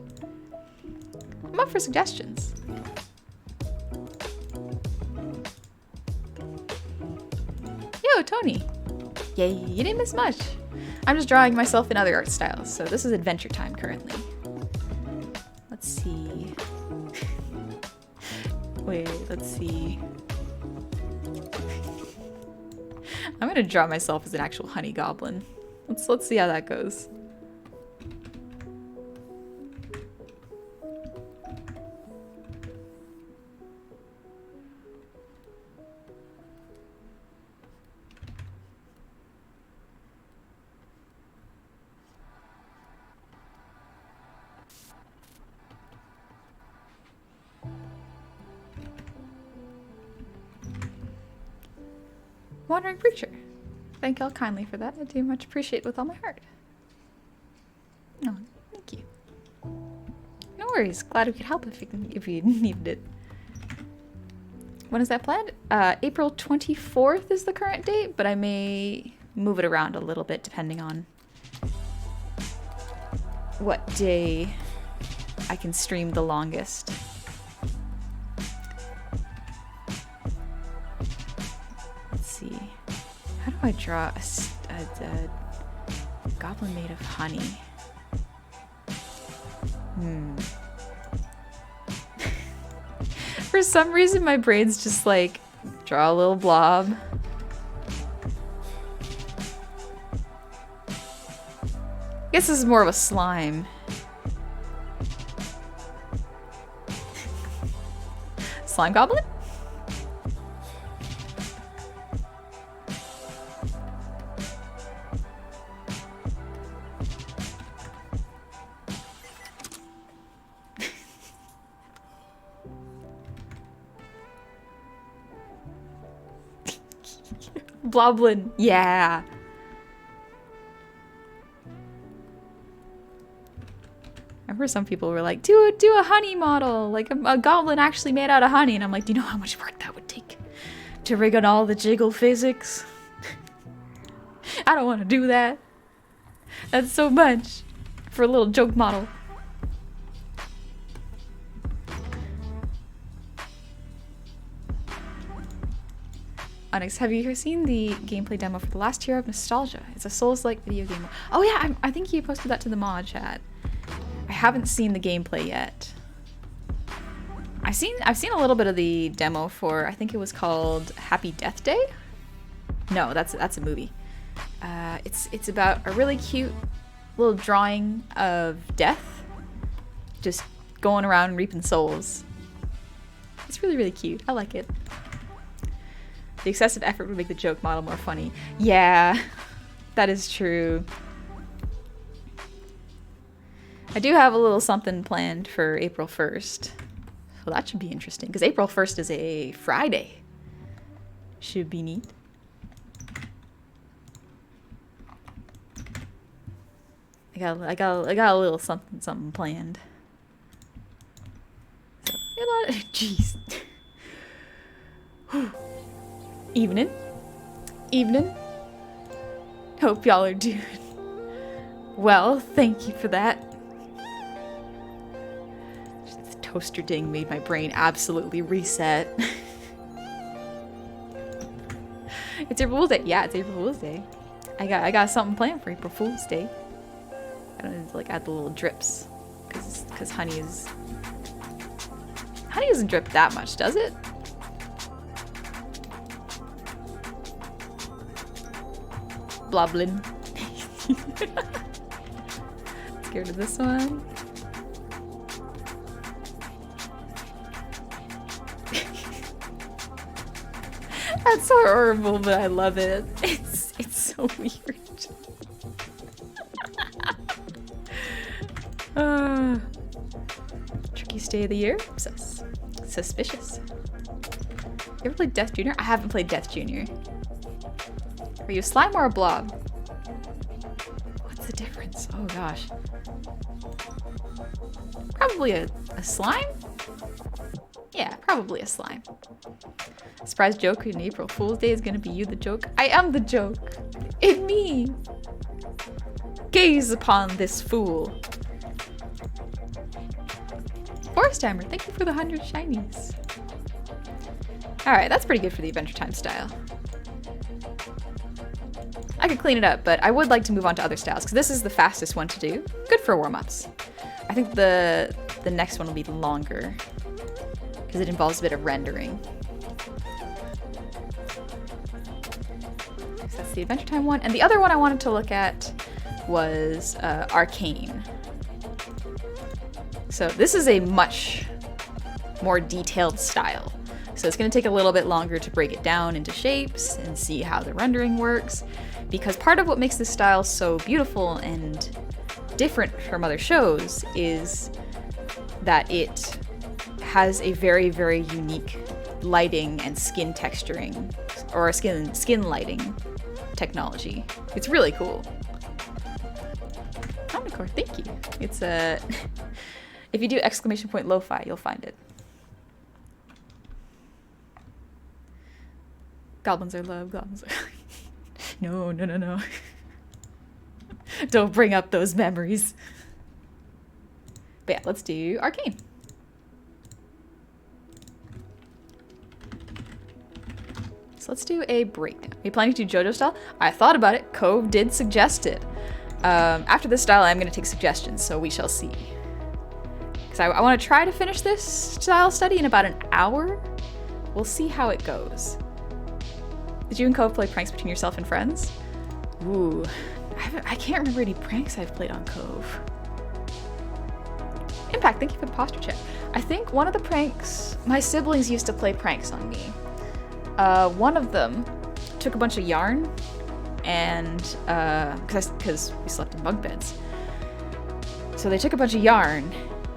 I'm up for suggestions. Yo, Tony. Yay, you didn't miss much. I'm just drawing myself in other art styles, so this is Adventure Time currently. Let's see. Wait, let's see. I'm gonna draw myself as an actual honey goblin. Let's see how that goes. Wandering Preacher. Thank y'all kindly for that. I do much appreciate it with all my heart. Oh, thank you. No worries. Glad we could help if you needed it. When is that planned? April 24th is the current date, but I may move it around a little bit depending on what day I can stream the longest. Let's see. How do I draw a goblin made of honey? For some reason, my brain's just like, draw a little blob. I guess this is more of a slime. Slime goblin? Bloblin, yeah. I remember some people were like, do a honey model, like a goblin actually made out of honey. And I'm like, do you know how much work that would take to rig on all the jiggle physics? I don't want to do that. That's so much for a little joke model. Onyx, have you seen the gameplay demo for The Last Hero of Nostalgia? It's a Souls-like video game. Oh yeah, I think you posted that to the mod chat. I haven't seen the gameplay yet. I've seen a little bit of the demo for, I think it was called Happy Death Day? No, that's a movie. It's about a really cute little drawing of death, just going around reaping souls. It's really, really cute. I like it. The excessive effort would make the joke model more funny. Yeah, that is true. I do have a little something planned for April 1st. So that should be interesting, because April 1st is a Friday. Should be neat. I got a little something planned. So, jeez. Evening. Hope y'all are doing well. Thank you for that. The toaster ding made my brain absolutely reset. It's April Fool's Day. Yeah, it's April Fool's Day. I got something planned for April Fool's Day. I don't need to like add the little drips, because honey doesn't drip that much, does it? Bloblin. Scared of this one. That's so horrible, but I love it. It's so weird. Trickiest day of the year? Suspicious. You ever played Death Jr.? I haven't played Death Jr. Are you a slime or a blob? What's the difference? Oh gosh. Probably a slime? Yeah, probably a slime. Surprise joke in April Fool's Day is gonna be you the joke. I am the joke. In me. Gaze upon this fool. Forest Hammer, thank you for the 100 shinies. Alright, that's pretty good for the Adventure Time style. I could clean it up, but I would like to move on to other styles, because this is the fastest one to do. Good for warm-ups. I think the next one will be longer, because it involves a bit of rendering. So that's the Adventure Time one. And the other one I wanted to look at was Arcane. So this is a much more detailed style. So it's going to take a little bit longer to break it down into shapes and see how the rendering works. Because part of what makes this style so beautiful and different from other shows is that it has a very, very unique lighting and skin texturing or a skin lighting technology. It's really cool. Omnicore, thank you. It's a if you do exclamation point lo-fi, you'll find it. Goblins are love, goblins are no, no, no, no. Don't bring up those memories. But yeah, let's do Arcane. So let's do a breakdown. Are you planning to do JoJo style? I thought about it. Cove did suggest it. After this style, I'm going to take suggestions, so we shall see. Because I want to try to finish this style study in about an hour. We'll see how it goes. Did you and Cove play pranks between yourself and friends? Ooh, I can't remember any pranks I've played on Cove. Impact, thank you for the posture check. I think one of the pranks, my siblings used to play pranks on me. One of them took a bunch of yarn and, because we slept in bunk beds. So they took a bunch of yarn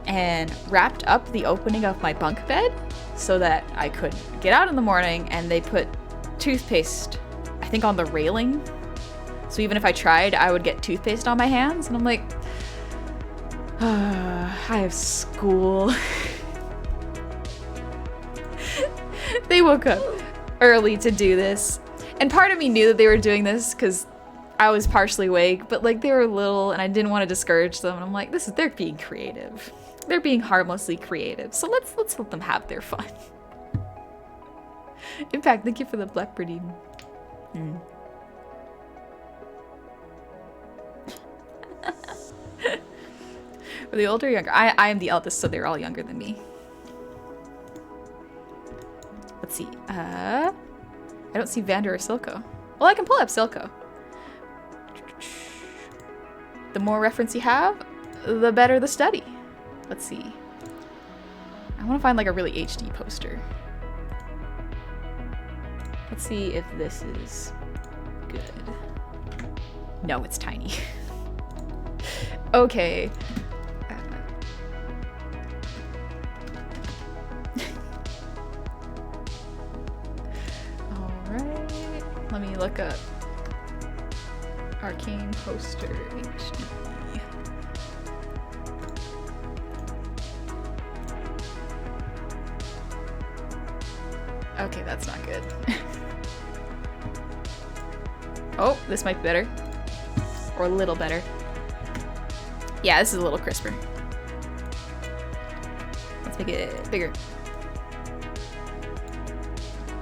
and wrapped up the opening of my bunk bed so that I could get out in the morning, and they put toothpaste, I think, on the railing. So even if I tried, I would get toothpaste on my hands, and I'm like, I have school. They woke up early to do this, and part of me knew that they were doing this because I was partially awake, but like they were little and I didn't want to discourage them, and I'm like, they're being creative. They're being harmlessly creative, so let's let them have their fun. Impact, thank you for the Blackbirdie. Were they older or younger? I am the eldest, so they're all younger than me. Let's see. I don't see Vander or Silco. Well, I can pull up Silco. The more reference you have, the better the study. Let's see. I want to find like a really HD poster. Let's see if this is good. No, it's tiny. Okay. Alright. Let me look up Arcane poster HD. Okay, that's not good. Oh, this might be better. Or a little better. Yeah, this is a little crisper. Let's make it bigger.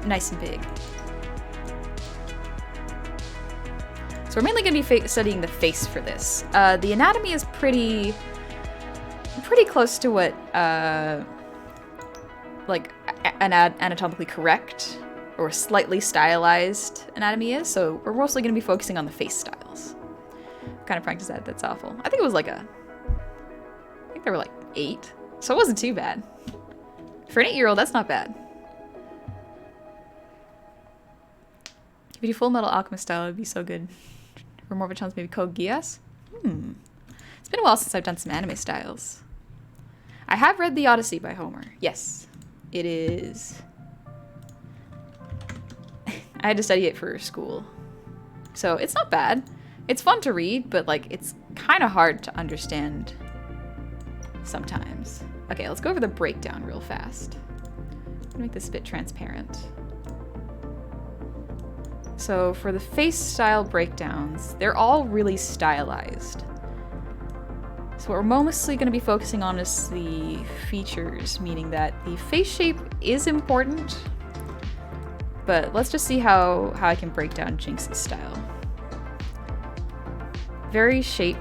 Nice and big. So we're mainly going to be studying the face for this. The anatomy is pretty close to what like anatomically correct or slightly stylized anatomy is. So we're mostly going to be focusing on the face styles. What kind of prank is that? That's awful. I think it was like I think they were like 8, so it wasn't too bad. For an 8-year-old, that's not bad. If you do Full Metal Alchemist style, it would be so good. For more of a chance, maybe Code Geass? It's been a while since I've done some anime styles. I have read The Odyssey by Homer. Yes, it is. I had to study it for school. So it's not bad. It's fun to read, but like it's kind of hard to understand sometimes. Okay, let's go over the breakdown real fast. I'm gonna make this a bit transparent. So for the face style breakdowns, they're all really stylized. So what we're mostly going to be focusing on is the features, meaning that the face shape is important, but let's just see how I can break down Jinx's style. Very shapely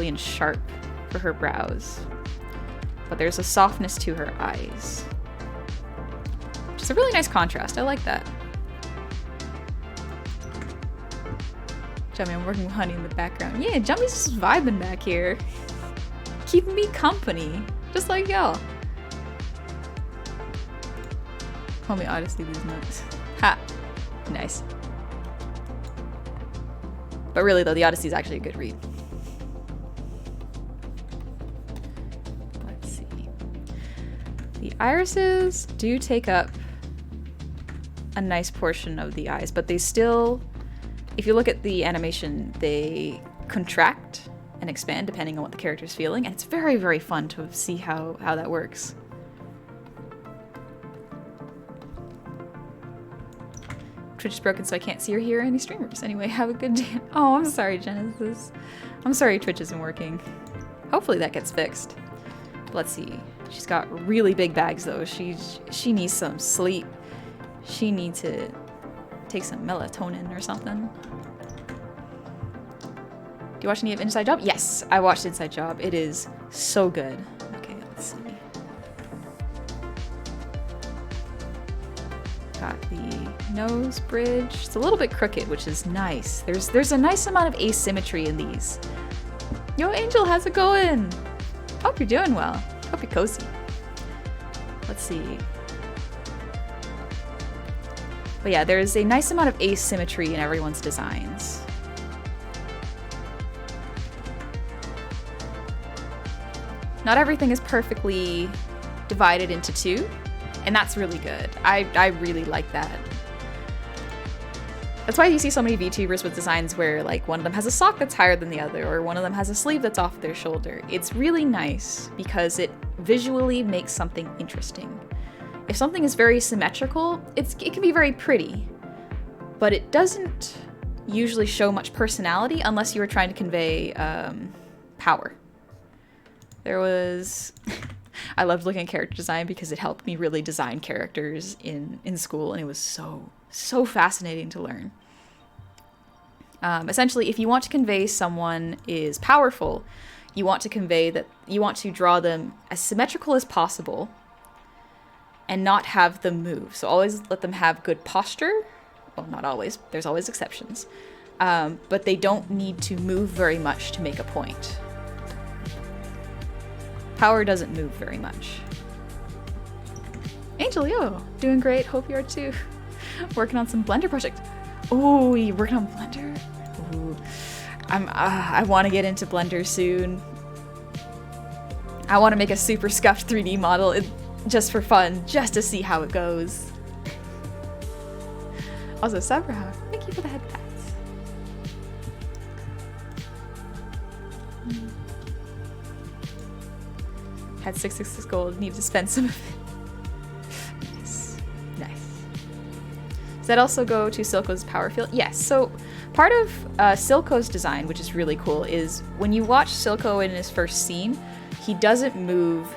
and sharp for her brows, but there's a softness to her eyes, which is a really nice contrast. I like that. Jummy, I'm working with Honey in the background. Yeah, Jummy's just vibing back here. Keeping me company. Just like y'all. Homie Odyssey these nuts. Ha! Nice. But really though, the Odyssey is actually a good read. Let's see. The irises do take up a nice portion of the eyes, but they still, if you look at the animation, they contract and expand depending on what the character's feeling, and it's very, very fun to see how that works. Twitch is broken, so I can't see or hear any streamers. Anyway, have a good day. Oh, I'm sorry, Genesis. I'm sorry Twitch isn't working. Hopefully that gets fixed. Let's see. She's got really big bags, though. She needs some sleep. She needs to take some melatonin or something. Do you watch any of Inside Job? Yes, I watched Inside Job. It is so good. Okay, let's see. Got the nose bridge. It's a little bit crooked, which is nice. There's a nice amount of asymmetry in these. Yo, Angel, how's it going? Hope you're doing well. Hope you're cozy. Let's see. But yeah, there's a nice amount of asymmetry in everyone's designs. Not everything is perfectly divided into two, and that's really good. I really like that. That's why you see so many VTubers with designs where like one of them has a sock that's higher than the other, or one of them has a sleeve that's off their shoulder. It's really nice because it visually makes something interesting. If something is very symmetrical, it can be very pretty, but it doesn't usually show much personality unless you were trying to convey power. There was... I loved looking at character design because it helped me really design characters in school, and it was so fascinating to learn. Essentially, if you want to convey someone is powerful, you want to convey that you want to draw them as symmetrical as possible and not have them move. So always let them have good posture. Well, not always. There's always exceptions. But they don't need to move very much to make a point. Power doesn't move very much. Angel, yo, doing great. Hope you are too. Working on some Blender project. Oh, you working on Blender? Ooh. I want to get into Blender soon. I want to make a super scuffed 3D model just for fun, just to see how it goes. Also, Sabra, thank you for the head pats. Had 666 gold, need to spend some of it. Nice. Nice. Does that also go to Silco's power field? Yes. So part of Silco's design, which is really cool, is when you watch Silco in his first scene, he doesn't move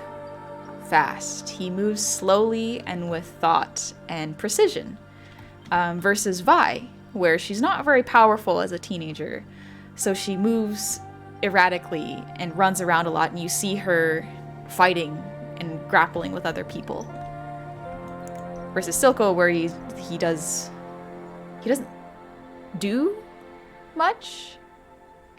fast. He moves slowly and with thought and precision. Versus Vi, where she's not very powerful as a teenager. So she moves erratically and runs around a lot, and you see her fighting and grappling with other people. Versus Silco, where he doesn't do much.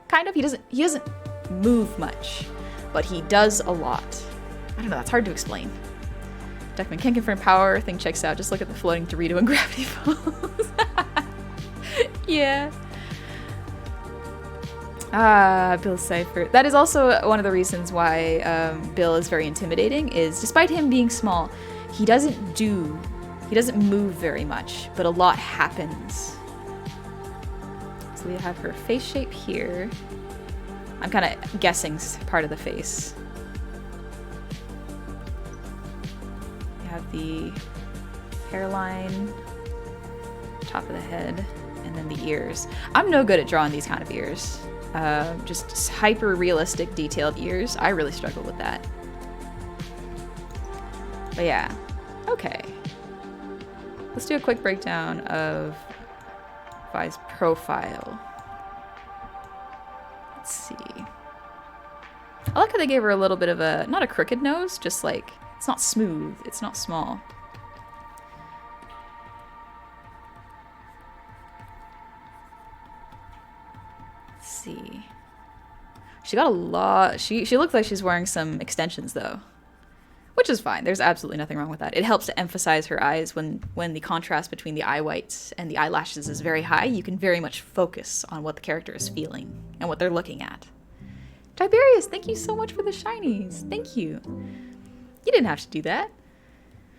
Kind of. He doesn't move much, but he does a lot. I don't know, that's hard to explain. Duckman can confirm power, thing checks out. Just look at the floating Dorito and gravity falls. Yeah. Bill Cipher. That is also one of the reasons why Bill is very intimidating, is despite him being small, he doesn't move very much, but a lot happens. So we have her face shape here. I'm kind of guessing part of the face. We have the hairline, top of the head, and then the ears. I'm no good at drawing these kind of ears. Just hyper realistic detailed ears. I really struggle with that. But yeah, okay. Let's do a quick breakdown of Vi's profile. Let's see. I like how they gave her a little bit of a, not a crooked nose, just like, it's not smooth, it's not small. See, she got a lot. She looks like she's wearing some extensions though, which is fine. There's absolutely nothing wrong with that. It helps to emphasize her eyes when the contrast between the eye whites and the eyelashes is very high. You can very much focus on what the character is feeling and what they're looking at. Tiberius, thank you so much for the shinies. Thank you. You didn't have to do that.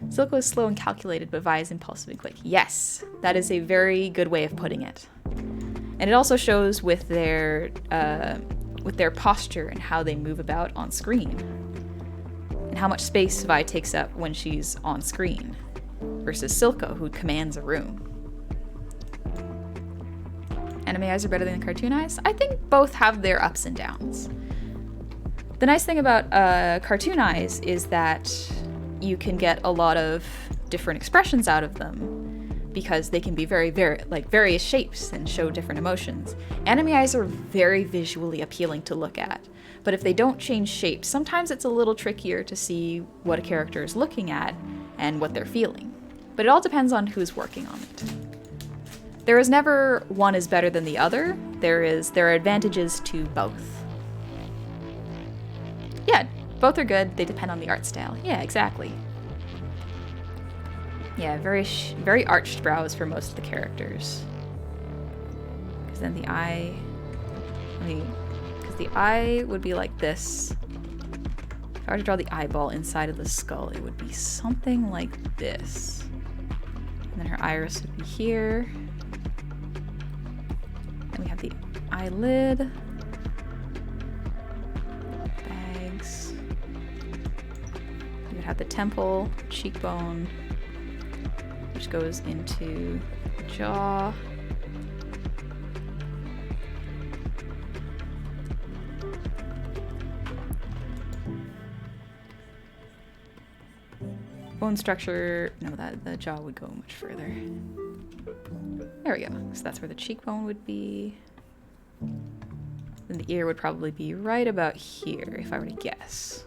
Silco is slow and calculated, but Vi is impulsive and quick. Yes, that is a very good way of putting it. And it also shows with their posture and how they move about on screen, and how much space Vi takes up when she's on screen, versus Silco, who commands a room. Anime eyes are better than cartoon eyes? I think both have their ups and downs. The nice thing about cartoon eyes is that you can get a lot of different expressions out of them because they can be very, like various shapes and show different emotions. Anime eyes are very visually appealing to look at, but if they don't change shape, sometimes it's a little trickier to see what a character is looking at and what they're feeling. But it all depends on who's working on it. There is never one is better than the other. There are advantages to both. Yeah, both are good. They depend on the art style. Yeah, exactly. Yeah, very arched brows for most of the characters. Because then the eye, because the eye would be like this. If I were to draw the eyeball inside of the skull, it would be something like this. And then her iris would be here. Then we have the eyelid. Bags. You would have the temple, cheekbone, which goes into the jaw. Bone structure, no, the jaw would go much further. There we go. So that's where the cheekbone would be. Then the ear would probably be right about here, if I were to guess.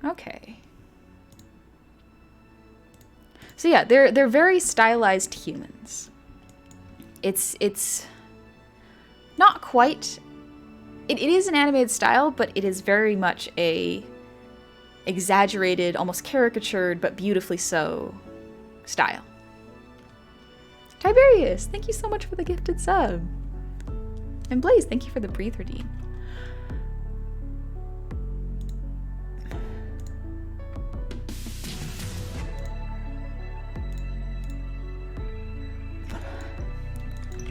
Okay. So yeah, they're very stylized humans. It's not quite. It is an animated style, but it is very much a exaggerated, almost caricatured, but beautifully so style. Tiberius, thank you so much for the gifted sub. And Blaze, thank you for the breathe redeem.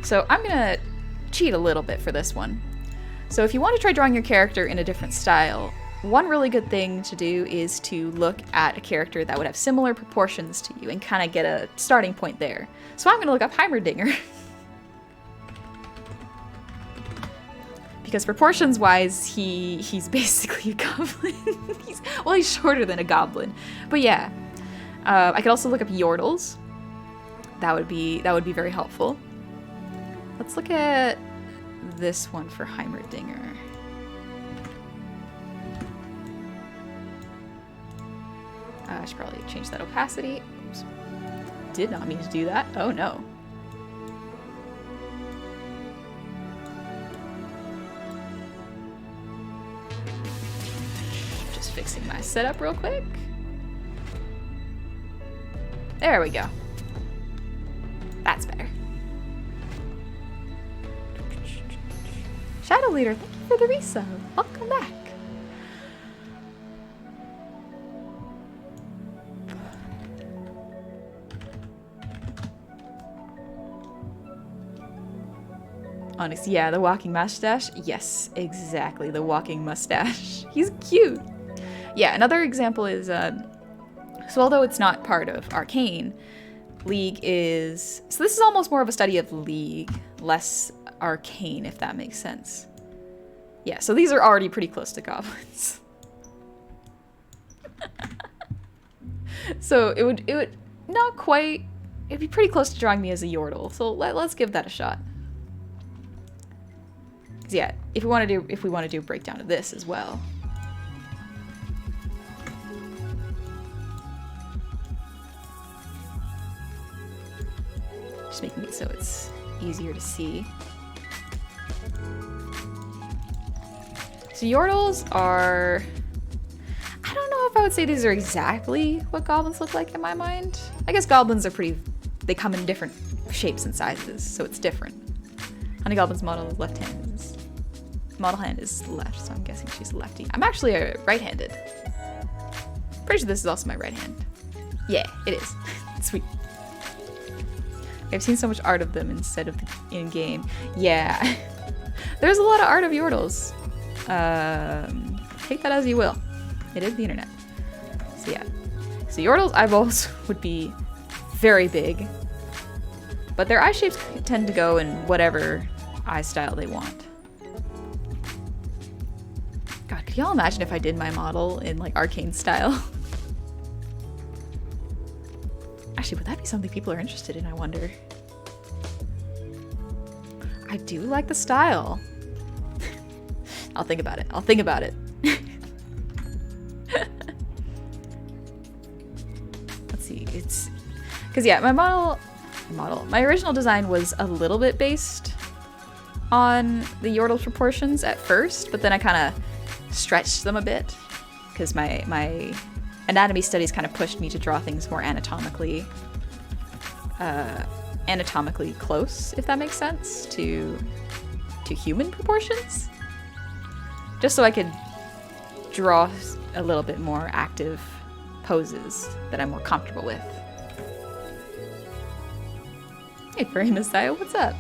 So I'm gonna cheat a little bit for this one. So if you want to try drawing your character in a different style, one really good thing to do is to look at a character that would have similar proportions to you and kind of get a starting point there. So I'm going to look up Heimerdinger. Because proportions-wise, he's basically a goblin. He's shorter than a goblin. But yeah, I could also look up Yordles. That would be very helpful. Let's look at this one for Heimerdinger. I should probably change that opacity. Oops. Did not mean to do that. Oh no. Just fixing my setup real quick. There we go. That's better. Shadow Leader, thank you for the resub. Welcome back. Onyx, yeah, the walking mustache. Yes, exactly, the walking mustache. He's cute. Yeah, another example is, so although it's not part of Arcane, League is... So this is almost more of a study of League, less Arcane, if that makes sense. Yeah, so these are already pretty close to goblins. So it would not quite... It'd be pretty close to drawing me as a Yordle, so let's give that a shot. Yeah, if we want to do a breakdown of this as well. Just making it so it's easier to see. So Yordles are, I don't know if I would say these are exactly what goblins look like in my mind. I guess goblins are they come in different shapes and sizes, so it's different. Honey Goblin's model model hand is left, so I'm guessing she's lefty. I'm actually right-handed. Pretty sure this is also my right hand. Yeah, it is. Sweet. I've seen so much art of them instead of in-game. Yeah. There's a lot of art of Yordles. Take that as you will. It is the internet. So yeah. So Yordles' eyeballs would be very big. But their eye shapes tend to go in whatever eye style they want. God, could y'all imagine if I did my model in like Arcane style? Actually, would that be something people are interested in, I wonder? I do like the style. I'll think about it. I'll think about it. Let's see. It's... Because yeah, my original design was a little bit based on the Yordle proportions at first, but then I kind of stretched them a bit because my anatomy studies kind of pushed me to draw things more anatomically close, if that makes sense, to human proportions. Just so I could draw a little bit more active poses that I'm more comfortable with. Hey, Furry Messiah, what's up?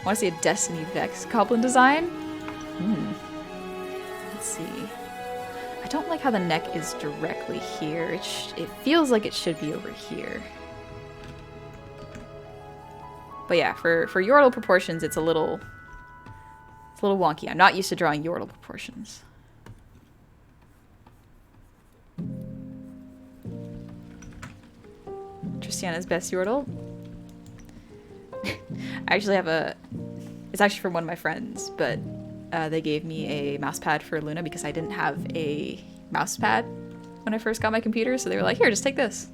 Want to see a Destiny Vex Goblin design? Let's see. I don't like how the neck is directly here. It feels like it should be over here. But yeah, for Yordle proportions, it's a little wonky. I'm not used to drawing Yordle proportions. Tristiana's best Yordle. I actually have it's actually from one of my friends, but they gave me a mouse pad for Luna because I didn't have a mouse pad when I first got my computer, so they were like, here, just take this.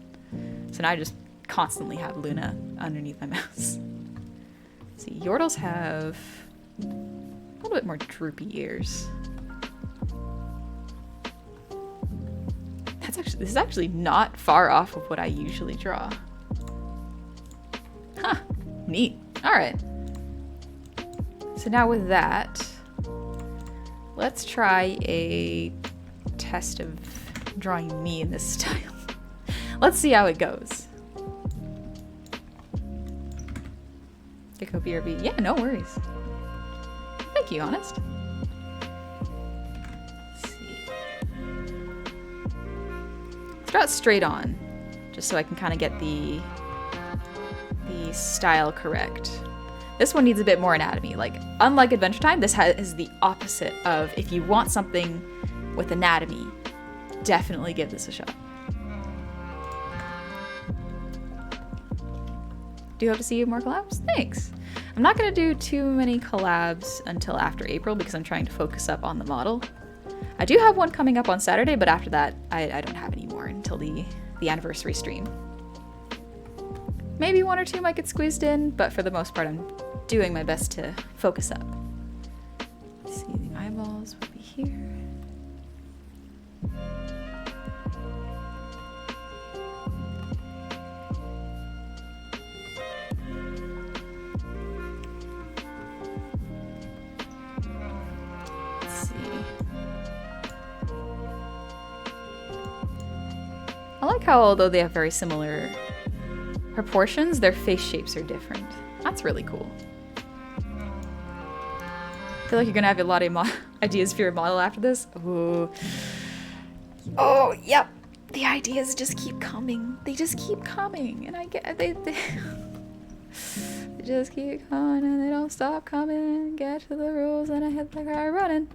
So now I just constantly have Luna underneath my mouse. See, Yordles have a little bit more droopy ears. This is actually not far off of what I usually draw. Huh, neat. All right. So now with that, let's try a test of drawing me in this style. Let's see how it goes. Gecko BRB. Yeah, no worries. Thank you, Honest. Let's see. Let's draw it straight on, just so I can kind of get the style correct. This one needs a bit more anatomy. Like, unlike Adventure Time, this is the opposite of, if you want something with anatomy, definitely give this a shot. Do hope to see you more collabs? Thanks. I'm not going to do too many collabs until after April because I'm trying to focus up on the model. I do have one coming up on Saturday, but after that, I don't have any more until the anniversary stream. Maybe one or two might get squeezed in, but for the most part, I'm doing my best to focus up. Let's see, the eyeballs would be here. Let's see. I like how, although they have very similar proportions, their face shapes are different. That's really cool. I feel like you're gonna have a lot of ideas for your model after this. Ooh. Oh, yep. The ideas just keep coming. They just keep coming, and I get they just keep coming and they don't stop coming. Get to the rules and I hit the car running.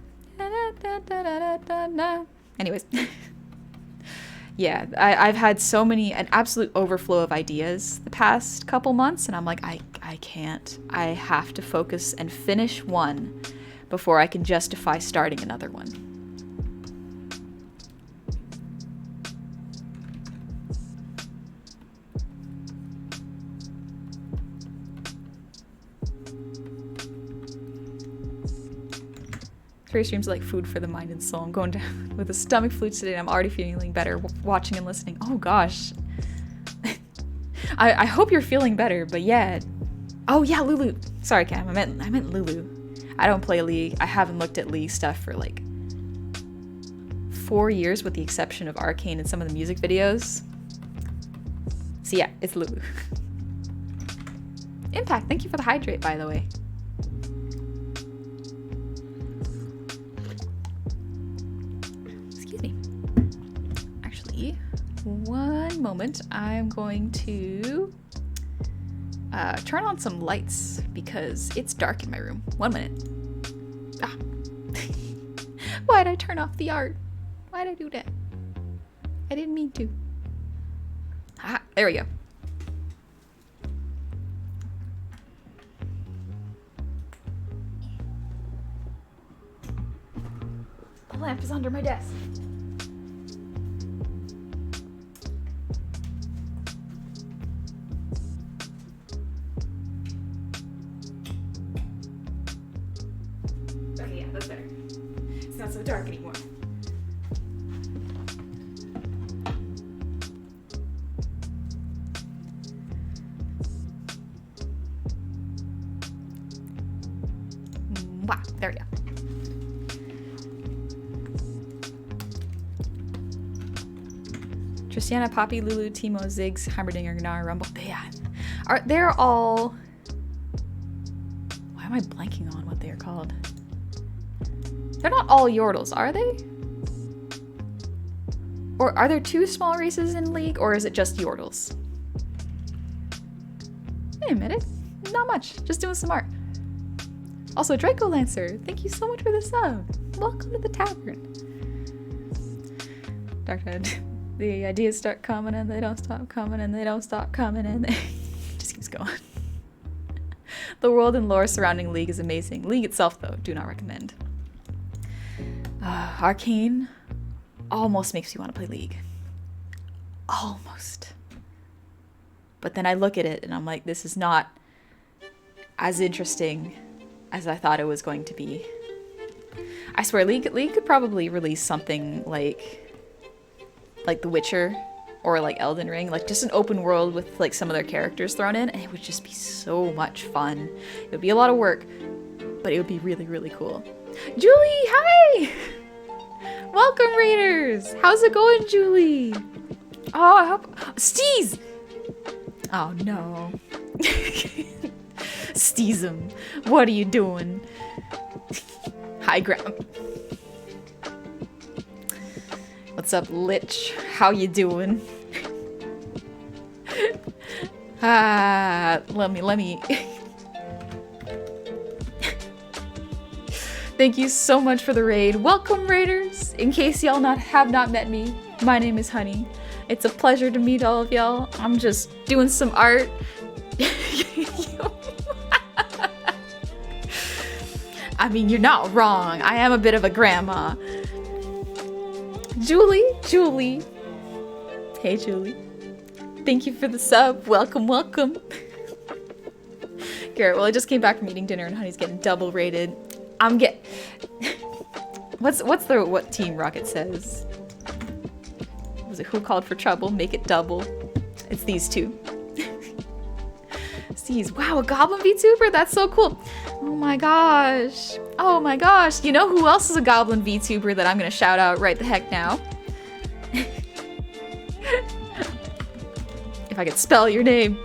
Anyways. Yeah, I've had an absolute overflow of ideas the past couple months, and I'm like, I can't. I have to focus and finish one before I can justify starting another one. Furry streams are like food for the mind and soul. I'm going down with a stomach flu today and I'm already feeling better watching and listening. Oh gosh. I hope you're feeling better, but yeah. Oh yeah, Lulu. Sorry, Cam. I meant Lulu. I don't play League. I haven't looked at League stuff for like 4 years with the exception of Arcane and some of the music videos. So yeah, it's Lulu. Impact, thank you for the hydrate, by the way. Excuse me. Actually, one moment. I'm going to turn on some lights because it's dark in my room. 1 minute. Ah. Why'd I turn off the art? Why'd I do that? I didn't mean to. Ah, there we go. The lamp is under my desk. Okay, yeah, that's better. It's not so dark anymore. Wow, there we go. Tristiana, Poppy, Lulu, Timo, Ziggs, Heimerdinger, Gnar, Rumble. They're all... Why am I blanking on what they're called? They're not all Yordles, are they? Or are there 2 small races in League, or is it just Yordles? Hey, Medic. Not much. Just doing some art. Also, Draco Lancer, thank you so much for the sub. Welcome to the tavern. Dr. The ideas start coming and they don't stop coming and they don't stop coming and they just keeps going. The world and lore surrounding League is amazing. League itself, though, do not recommend. Arcane almost makes me want to play League. Almost. But then I look at it and I'm like, this is not as interesting as I thought it was going to be. I swear, League could probably release something like The Witcher or like Elden Ring, like just an open world with like some of their characters thrown in, and it would just be so much fun. It would be a lot of work, but it would be really, really cool. Julie, hi! Welcome, Raiders! How's it going, Julie? Oh, I hope... Steez! Oh, no. Steezum, what are you doing? High ground. What's up, Lich? How you doing? Let me. Thank you so much for the raid. Welcome, Raiders! In case y'all have not met me, my name is Honey. It's a pleasure to meet all of y'all. I'm just doing some art. I mean, you're not wrong. I am a bit of a grandma. Julie. Hey, Julie. Thank you for the sub. Welcome. Garrett, well, I just came back from eating dinner and Honey's getting double rated. What Team Rocket says? Was it who called for trouble? Make it double. It's these two. Steez, wow, a goblin VTuber? That's so cool. Oh my gosh. You know who else is a goblin VTuber that I'm gonna shout out right the heck now? If I could spell your name.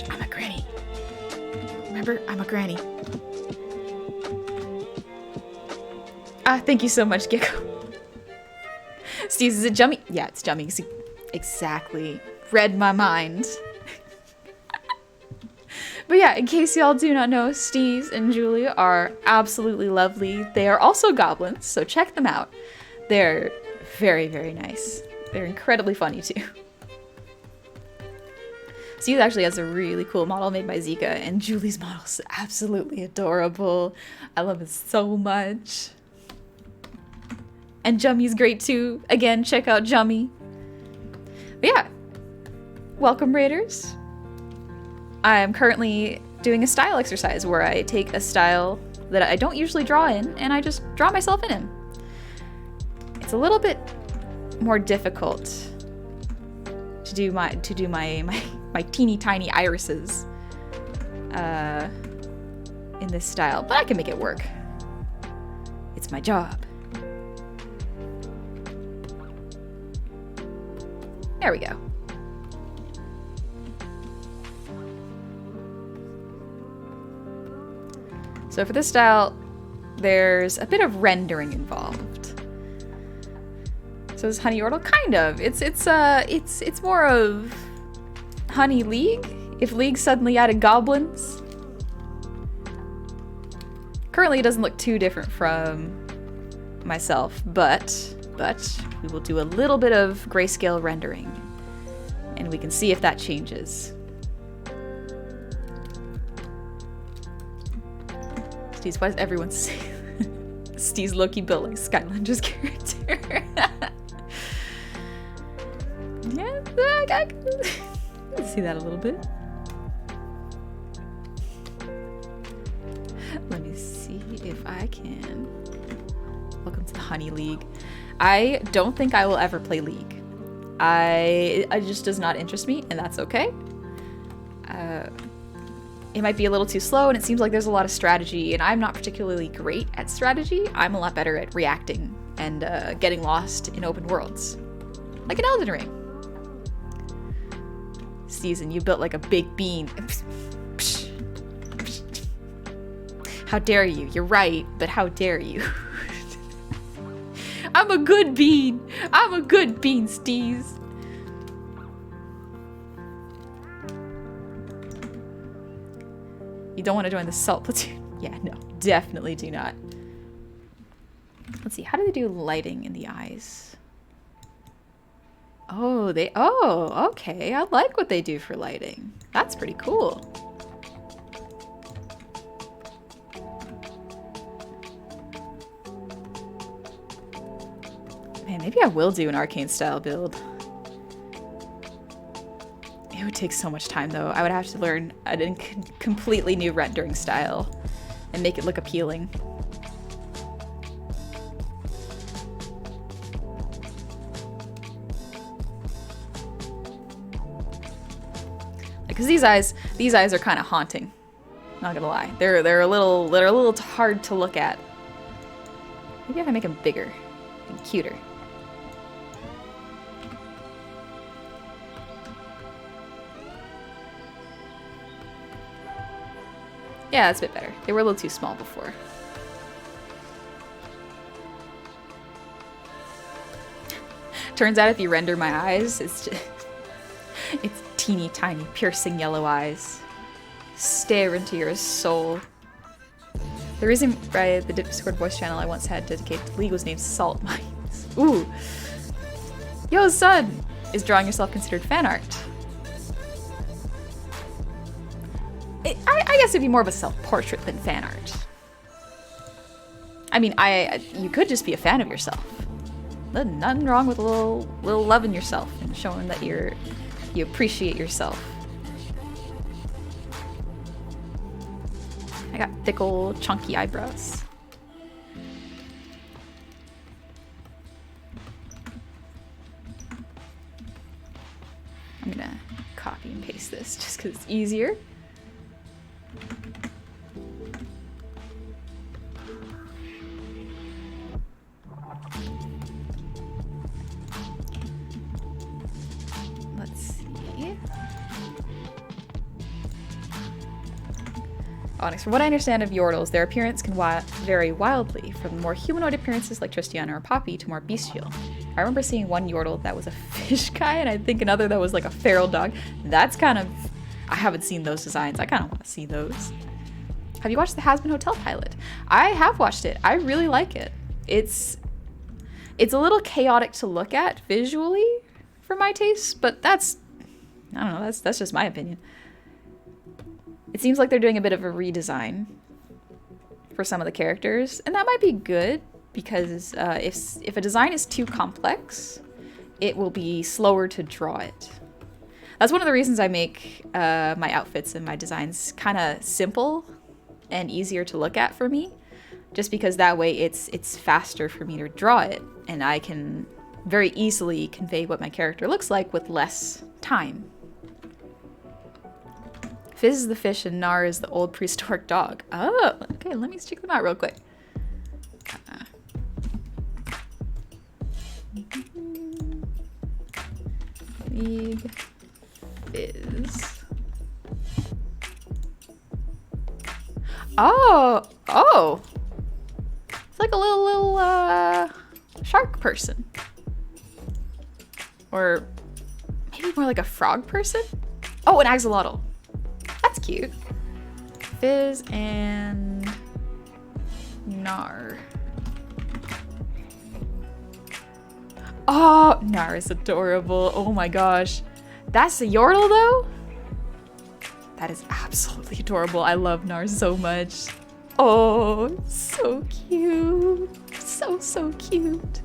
I'm a granny. Remember, I'm a granny. Thank you so much, Gecko. Steve, is it Jummy? Yeah, it's Jummy. Exactly. Read my mind. But yeah, in case y'all do not know, Steve and Julie are absolutely lovely. They are also goblins, so check them out. They're very, very nice. They're incredibly funny too. Steve actually has a really cool model made by Zika, and Julie's model is absolutely adorable. I love it so much. And Jummy's great too. Again, check out Jummy. But yeah, welcome, Raiders. I'm currently doing a style exercise where I take a style that I don't usually draw in and I just draw myself in him. It's a little bit more difficult to do my teeny tiny irises. in this style, but I can make it work. It's my job. There we go. So for this style, there's a bit of rendering involved. So is Honey Yordle? Kind of. It's more of Honey League, if League suddenly added goblins. Currently it doesn't look too different from myself, but we will do a little bit of grayscale rendering and we can see if that changes. Steve's, why does everyone say Steve's low-key built like Skylander's character? Yeah, I can see that a little bit. Let me see if I can. Welcome to the Honey League. I don't think I will ever play League. It just does not interest me, and that's okay. It might be a little too slow, and it seems like there's a lot of strategy, and I'm not particularly great at strategy. I'm a lot better at reacting and getting lost in open worlds. Like in Elden Ring. Season, you built like a big bean. How dare you? You're right, but how dare you? I'm a good bean. I'm a good bean, Steez. You don't want to join the Salt Platoon? Yeah, no, definitely do not. Let's see, how do they do lighting in the eyes? Oh, okay. I like what they do for lighting. That's pretty cool. Man, maybe I will do an Arcane style build. It would take so much time though. I would have to learn a completely new rendering style and make it look appealing. Because these eyes are kind of haunting. Not gonna lie, they're a little hard to look at. Maybe if I make them bigger and cuter. Yeah, that's a bit better. They were a little too small before. Turns out if you render my eyes, it's teeny tiny, piercing yellow eyes. Stare into your soul. The reason why the Discord voice channel I once had dedicated to League was named Salt Mines. Ooh. Yo, son! Is drawing yourself considered fan art? I guess it'd be more of a self-portrait than fan art. I mean, you could just be a fan of yourself. There's nothing wrong with a little loving yourself and showing that you appreciate yourself. I got thick old chunky eyebrows. I'm gonna copy and paste this just because it's easier. Let's see. Onyx, from what I understand of Yordles, their appearance can vary wildly, from more humanoid appearances like Tristiana or Poppy to more bestial. I remember seeing one Yordle that was a fish guy, and I think another that was like a feral dog. That's kind of... I haven't seen those designs. I kind of want to see those. Have you watched the Has Been Hotel pilot? I have watched it. I really like it. It's a little chaotic to look at visually for my taste, but I don't know, that's just my opinion. It seems like they're doing a bit of a redesign for some of the characters, and that might be good because if a design is too complex, it will be slower to draw it. That's one of the reasons I make my outfits and my designs kind of simple and easier to look at for me, just because that way it's faster for me to draw it, and I can very easily convey what my character looks like with less time. Fizz is the fish and Nar is the old prehistoric dog. Oh, okay, let me check them out real quick. League Fizz. Oh! It's like a little shark person. Or maybe more like a frog person? Oh, an axolotl. That's cute. Fizz and Nar. Oh, Nar is adorable. Oh my gosh. That's a Yordle though? That is absolutely adorable. I love Nar so much. Oh, so cute. So cute.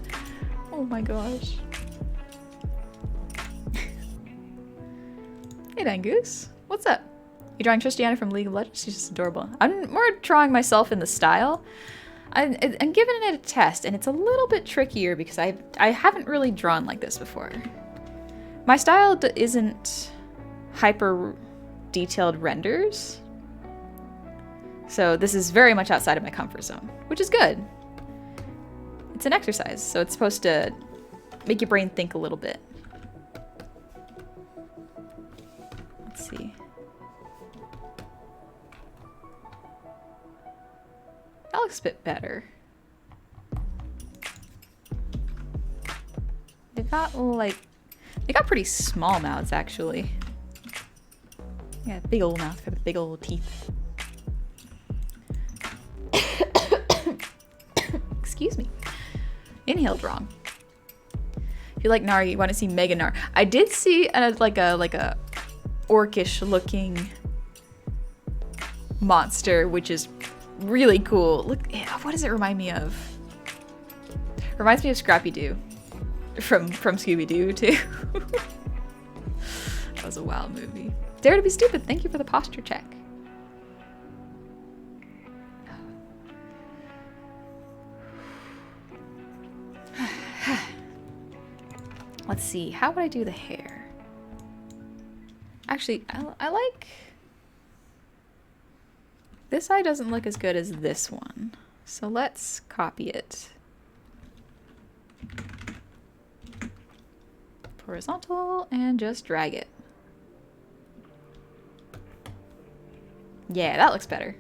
Oh my gosh. Hey, Dangoose. What's up? You drawing Tristiana from League of Legends? She's just adorable. I'm more drawing myself in the style. I'm giving it a test, and it's a little bit trickier because I haven't really drawn like this before. My style isn't hyper detailed renders, so this is very much outside of my comfort zone, which is good. It's an exercise, so it's supposed to make your brain think a little bit. Let's see. That looks a bit better. They got pretty small mouths actually. Yeah, big old mouth for the big old teeth. Excuse me. Inhaled wrong. If you like Nar, you want to see Mega Nar. I did see like a orcish looking monster, which is really cool. Look, what does it remind me of? Reminds me of Scrappy Doo from Scooby Doo too. That was a wild movie. Dare to be stupid. Thank you for the posture check. Let's see. How would I do the hair? Actually, I like... This eye doesn't look as good as this one. So let's copy it. Horizontal and just drag it. Yeah, that looks better.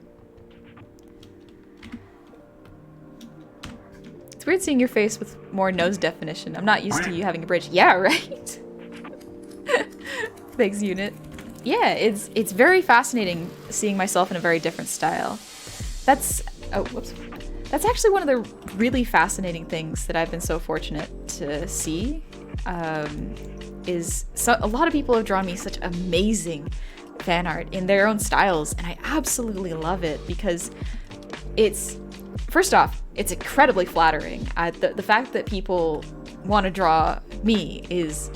It's weird seeing your face with more nose definition. I'm not used to you having a bridge. Yeah, right? Thanks, Unit. Yeah, it's very fascinating seeing myself in a very different style. That's actually one of the really fascinating things that I've been so fortunate to see. Is a lot of people have drawn me such amazing fan art in their own styles, and I absolutely love it because it's, first off, it's incredibly flattering. The fact that people want to draw me is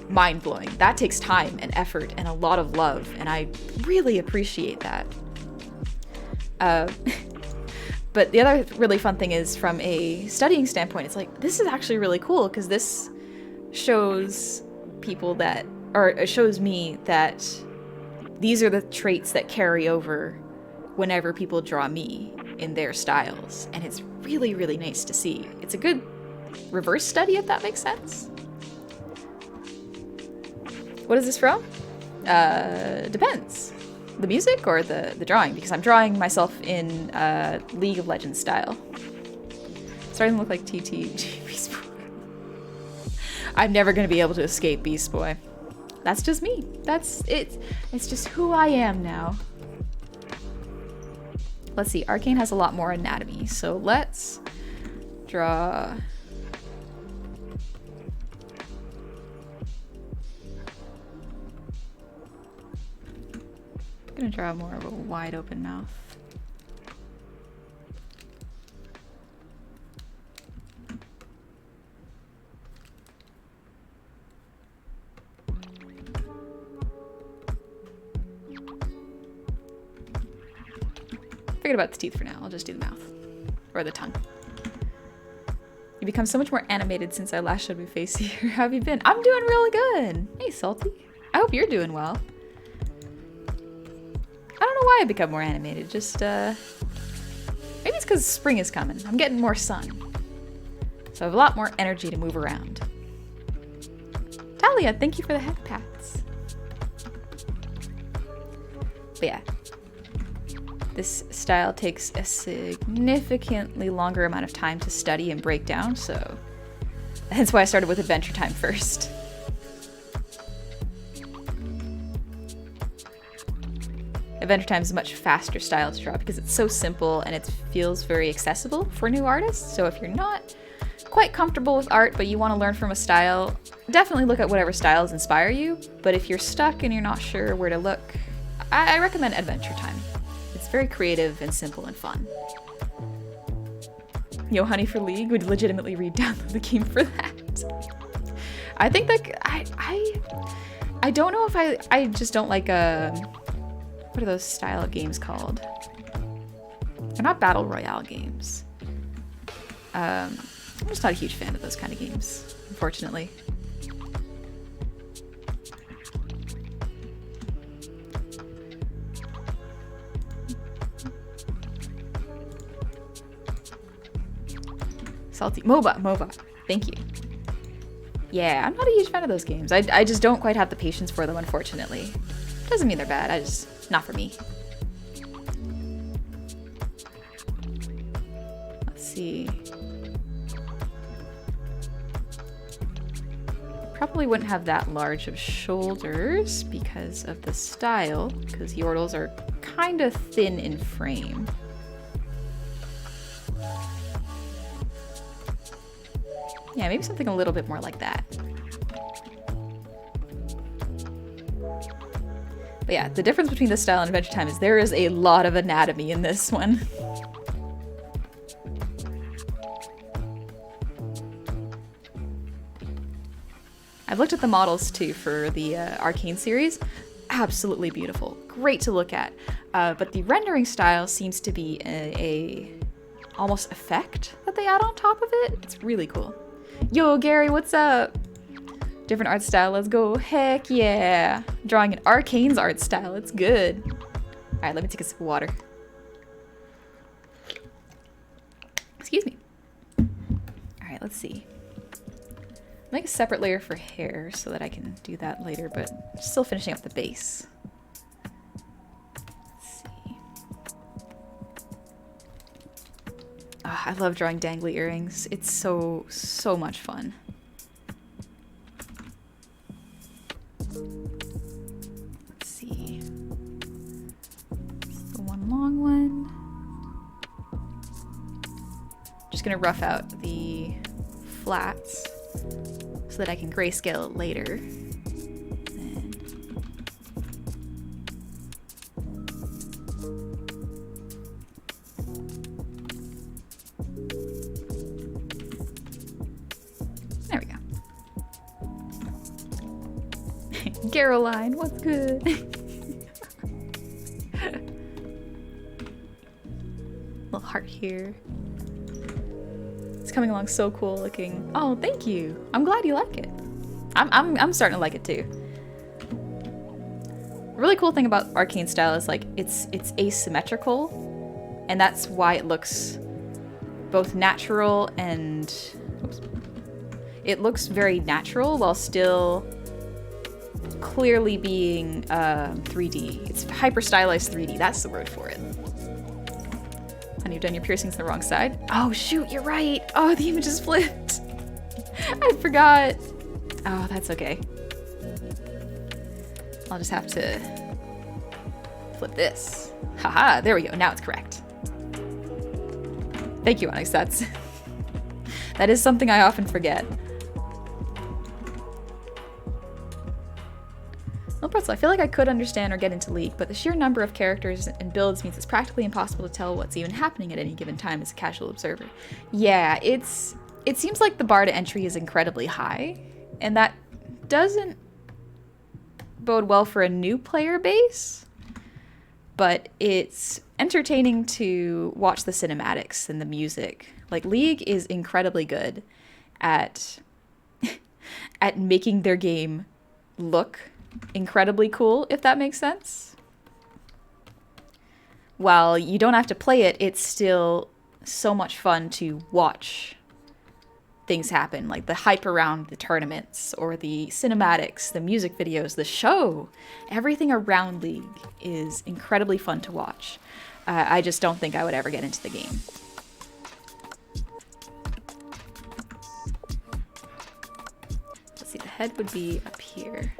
mind-blowing. That takes time and effort and a lot of love, and I really appreciate that. But the other really fun thing is, from a studying standpoint, it's like, this is actually really cool because this shows people that, or it shows me that these are the traits that carry over whenever people draw me in their styles, and it's really, really nice to see. It's a good reverse study, if that makes sense. What is this from? Depends. The music or the drawing, because I'm drawing myself in League of Legends style. Starting to look like TT Beast Boy. I'm never going to be able to escape Beast Boy. That's just me. That's it. It's just who I am now. Let's see. Arcane has a lot more anatomy, so let's draw... I'm gonna draw more of a wide open mouth. Forget about the teeth for now. I'll just do the mouth. Or the tongue. You become so much more animated since I last showed my face here. How have you been? I'm doing really good. Hey, Salty. I hope you're doing well. know why I become more animated. Just, maybe it's because spring is coming. I'm getting more sun. So I have a lot more energy to move around. Talia, thank you for the head pats. But yeah. This style takes a significantly longer amount of time to study and break down, so that's why I started with Adventure Time first. Adventure Time is a much faster style to draw because it's so simple and it feels very accessible for new artists. So if you're not quite comfortable with art but you want to learn from a style, definitely look at whatever styles inspire you. But if you're stuck and you're not sure where to look, I recommend Adventure Time. It's very creative and simple and fun. Yo, Honey for League would legitimately re-download the game for that. I think that I don't know if I just don't like what are those style of games called? They're not battle royale games. I'm just not a huge fan of those kind of games, unfortunately. Salty MOBA. Thank you. Yeah, I'm not a huge fan of those games. I just don't quite have the patience for them, unfortunately. Doesn't mean they're bad. Not for me. Let's see. Probably wouldn't have that large of shoulders because of the style, because Yordles are kind of thin in frame. Yeah, maybe something a little bit more like that. But yeah, the difference between this style and Adventure Time is there is a lot of anatomy in this one. I've looked at the models too for the Arcane series. Absolutely beautiful. Great to look at. But the rendering style seems to be a almost effect that they add on top of it. It's really cool. Yo, Gary, what's up? Different art style, let's go. Heck yeah. Drawing an Arcane's art style, it's good. All right, let me take a sip of water. Excuse me. All right, let's see. Make a separate layer for hair so that I can do that later, but still finishing up the base. Let's see. Oh, I love drawing dangly earrings. It's so much fun. Let's see. The one long one. Just gonna rough out the flats so that I can grayscale it later. And there we go. Caroline, what's good? Little heart here. It's coming along so cool looking. Oh, thank you. I'm glad you like it. I'm starting to like it too. The really cool thing about Arcane style is like it's asymmetrical, and that's why it looks both natural and it looks very natural while still clearly being 3D. It's hyper stylized 3D. That's the word for it. And you've done your piercings the wrong side. Oh shoot, you're right. Oh, the image is flipped. I forgot. Oh, that's okay. I'll just have to flip this. Haha, there we go. Now it's correct. Thank you, Onyx. That is something I often forget. No pretzel, I feel like I could understand or get into League, but the sheer number of characters and builds means it's practically impossible to tell what's even happening at any given time as a casual observer. Yeah, it seems like the bar to entry is incredibly high, and that doesn't bode well for a new player base, but it's entertaining to watch the cinematics and the music. Like, League is incredibly good at making their game look incredibly cool, if that makes sense. while you don't have to play it, it's still so much fun to watch things happen, like the hype around the tournaments or the cinematics, the music videos, the show. Everything around League is incredibly fun to watch. I just don't think I would ever get into the game. Let's see, the head would be up here.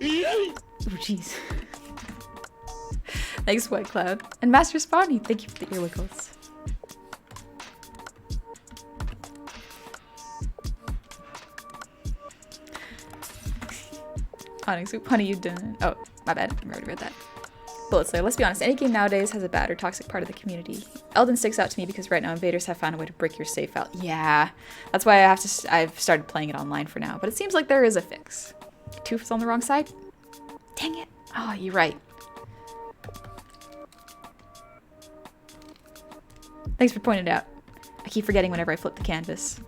Oh, jeez. Thanks, White Cloud. And Master Spawny, thank you for the ear wiggles. Onyx, oop, honey, you didn't. Oh, my bad. I already read that. Bullet Slayer, let's be honest, any game nowadays has a bad or toxic part of the community. Elden sticks out to me because right now invaders have found a way to break your save file. Yeah, that's why I've started playing it online for now, but it seems like there is a fix. Tooth's on the wrong side? Dang it. Oh, you're right. Thanks for pointing it out. I keep forgetting whenever I flip the canvas.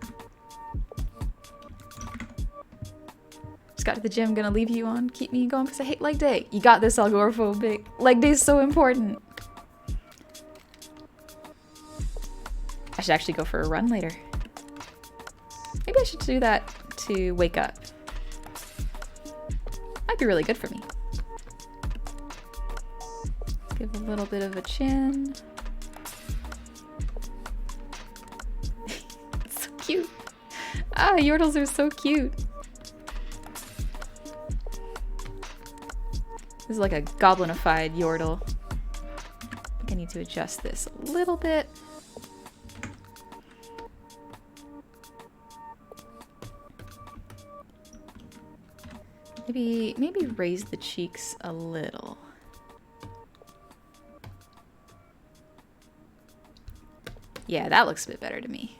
Just got to the gym, gonna leave you on. Keep me going because I hate leg day. You got this, agoraphobic. Leg day is so important. I should actually go for a run later. Maybe I should do that to wake up. Might be really good for me. Give a little bit of a chin. It's so cute. Ah, Yordles are so cute. This is like a goblinified Yordle. I think I need to adjust this a little bit. Maybe raise the cheeks a little. Yeah, that looks a bit better to me.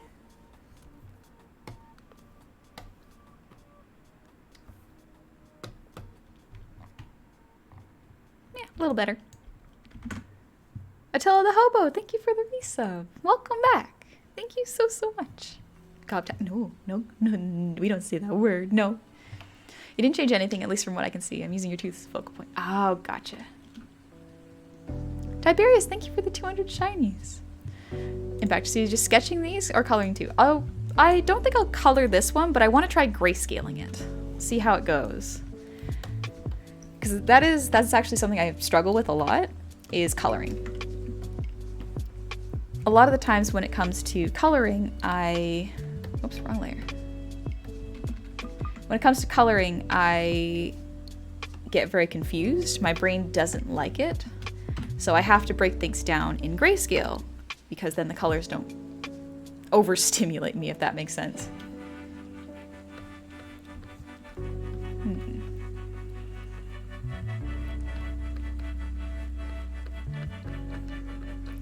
Yeah, a little better. Attila the Hobo, thank you for the resub. Welcome back. Thank you so much. No, we don't say that word. No. You didn't change anything, at least from what I can see. I'm using your tooth as a focal point. Oh, gotcha. Tiberius, thank you for the 200 shinies. In fact, so you're just sketching these or coloring too? Oh, I don't think I'll color this one, but I want to try grayscaling it. See how it goes. Because that's actually something I struggle with a lot, is coloring. A lot of the times when it comes to coloring, oops, wrong layer. When it comes to coloring, I get very confused. My brain doesn't like it. So I have to break things down in grayscale because then the colors don't overstimulate me, if that makes sense.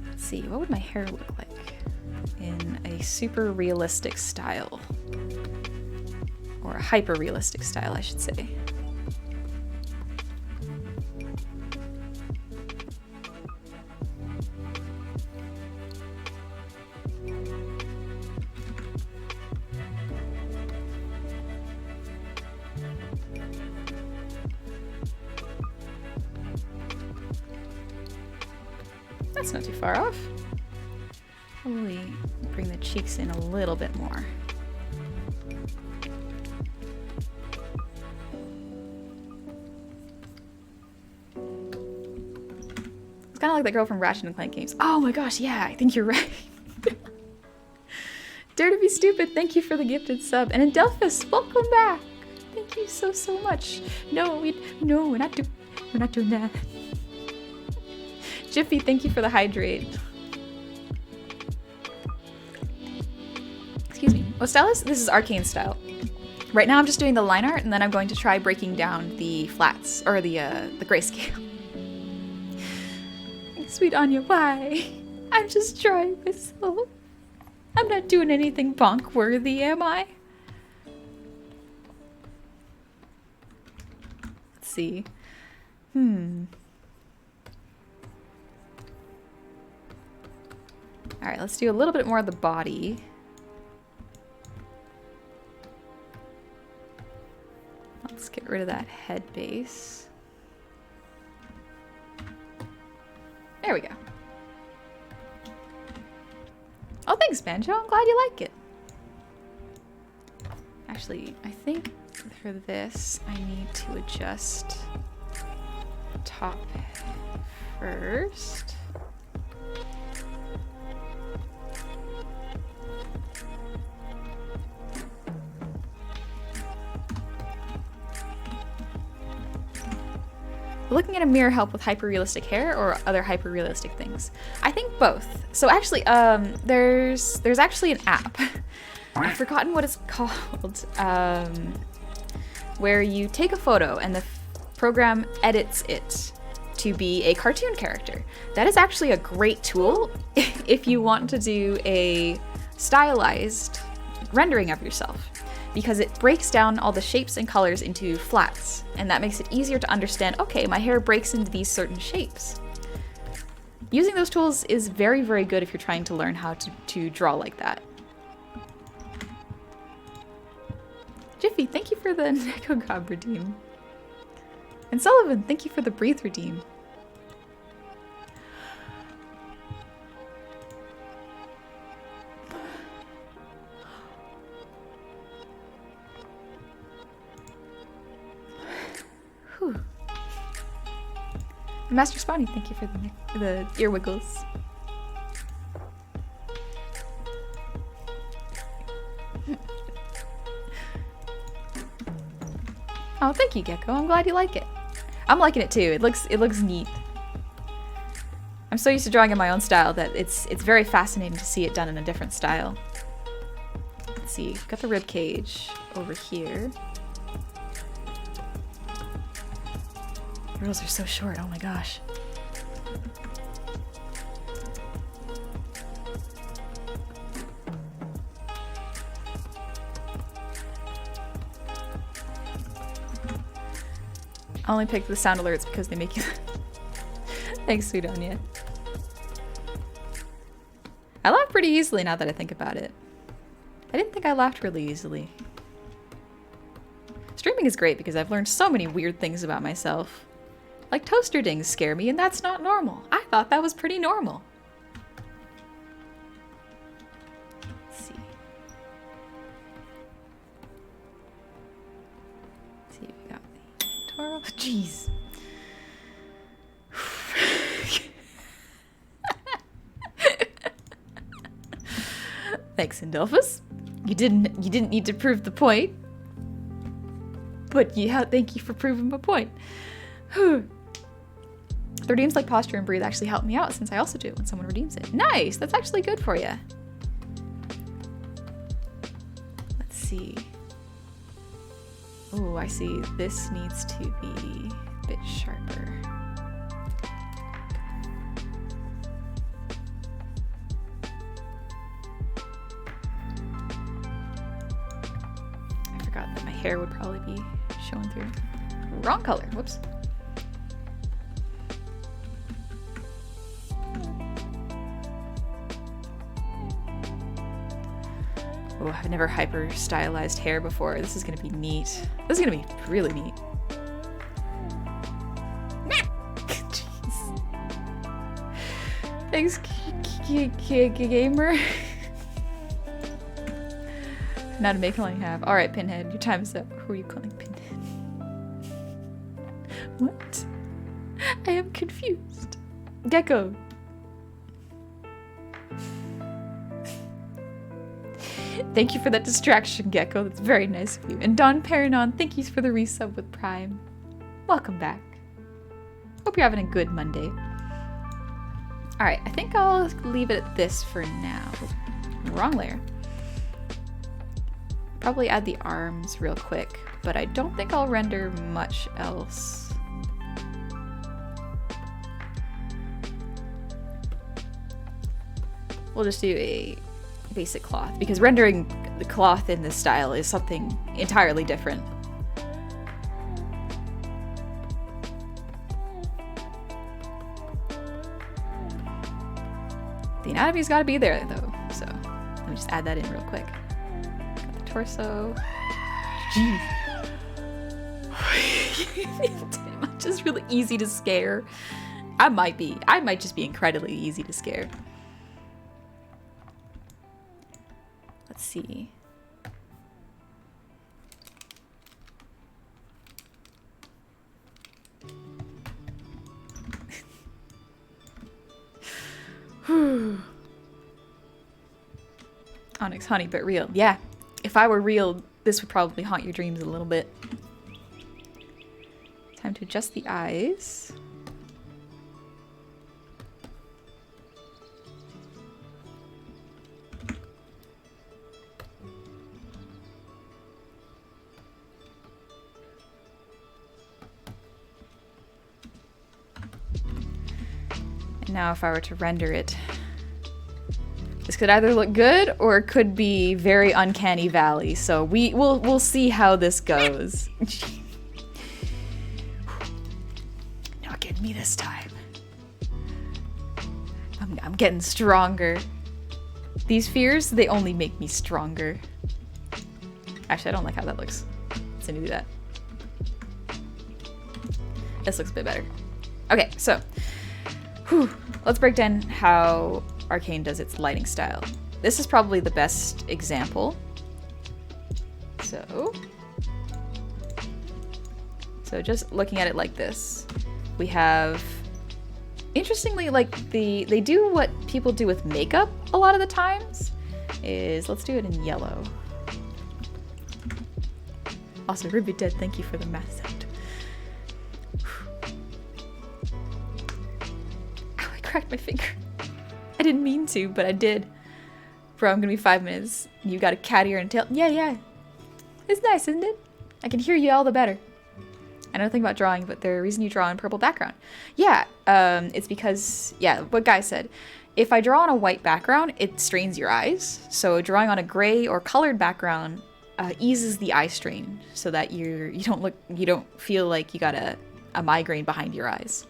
Let's see, what would my hair look like in a super realistic style? Or a hyper-realistic style, I should say. That's not too far off. Probably bring the cheeks in a little bit more. It's kind of like that girl from Ratchet & Clank games. Oh my gosh, yeah, I think you're right. Dare to be stupid, thank you for the gifted sub. And Adelphus, welcome back. Thank you so much. No, we're not doing that. Jiffy, thank you for the hydrate. Excuse me. What style is this? Is Arcane style. Right now I'm just doing the line art, and then I'm going to try breaking down the flats, or the grayscale. Sweet Anya, why? I'm just trying myself. I'm not doing anything bonk worthy, am I? Let's see. Alright, let's do a little bit more of the body. Let's get rid of that head base. There we go. Oh, thanks, Banjo. I'm glad you like it. Actually, I think for this, I need to adjust top first. Looking at a mirror help with hyper-realistic hair or other hyper-realistic things? I think both. So actually, there's actually an app. I've forgotten what it's called. Where you take a photo and the program edits it to be a cartoon character. That is actually a great tool if you want to do a stylized rendering of yourself, because it breaks down all the shapes and colors into flats, and that makes it easier to understand, okay, my hair breaks into these certain shapes. Using those tools is very, very good if you're trying to learn how to draw like that. Jiffy, thank you for the Neko Gob redeem. And Sullivan, thank you for the Breathe redeem. Whew. Master Spawny, thank you for the ear wiggles. Oh, thank you, Gecko. I'm glad you like it. I'm liking it too. It looks neat. I'm so used to drawing in my own style that it's very fascinating to see it done in a different style. Let's see. We've got the rib cage over here. Girls are so short. Oh my gosh. I only picked the sound alerts because they make you... Thanks, Sweet Anya. I laugh pretty easily now that I think about it. I didn't think I laughed really easily. Streaming is great because I've learned so many weird things about myself. Like toaster dings scare me, and that's not normal. I thought that was pretty normal. Let's see. Let's see, we got the Toro. Jeez. Thanks, Indolphus. You didn't need to prove the point. But yeah, thank you for proving my point. The redeems like Posture and Breathe actually help me out, since I also do it when someone redeems it. Nice! That's actually good for you. Let's see. Oh, I see. This needs to be a bit sharper. I forgot that my hair would probably be showing through. Wrong color. Whoops. Oh, I've never hyper stylized hair before. This is gonna be neat. This is gonna be really neat. Jeez. Thanks, gamer. Not a make only have. All right, Pinhead, your time is up. Who are you calling Pinhead? What? I am confused. Gecko. Thank you for that distraction, Gecko. That's very nice of you. And Don Perinon, thank you for the resub with Prime. Welcome back. Hope you're having a good Monday. Alright, I think I'll leave it at this for now. Wrong layer. Probably add the arms real quick, but I don't think I'll render much else. We'll just do a basic cloth, because rendering the cloth in this style is something entirely different. The anatomy's got to be there though, so let me just add that in real quick. Got the torso. Jeez. Am I just really easy to scare? I might just be incredibly easy to scare. Let's see. Onyx honey, but real. Yeah. If I were real, this would probably haunt your dreams a little bit. Time to adjust the eyes. And now if I were to render it, this could either look good or it could be very uncanny valley. So we'll see how this goes. Not getting me this time. I'm getting stronger. These fears, they only make me stronger. Actually, I don't like how that looks. Let's do that. This looks a bit better. Okay, so let's break down how Arcane does its lighting style. This is probably the best example. So just looking at it like this, we have, interestingly, like they do what people do with makeup a lot of the times, is let's do it in yellow. Also, Ruby Dead, thank you for the math sound. Ow, I cracked my finger. I didn't mean to, but I did. Bro, I'm gonna be 5 minutes. You got a cat ear and tail. Yeah. It's nice, isn't it? I can hear you all the better. I know nothing about drawing, but the reason you draw in purple background. Yeah, it's because, yeah, what Guy said. If I draw on a white background, it strains your eyes. So drawing on a gray or colored background eases the eye strain, so that you don't feel like you got a migraine behind your eyes.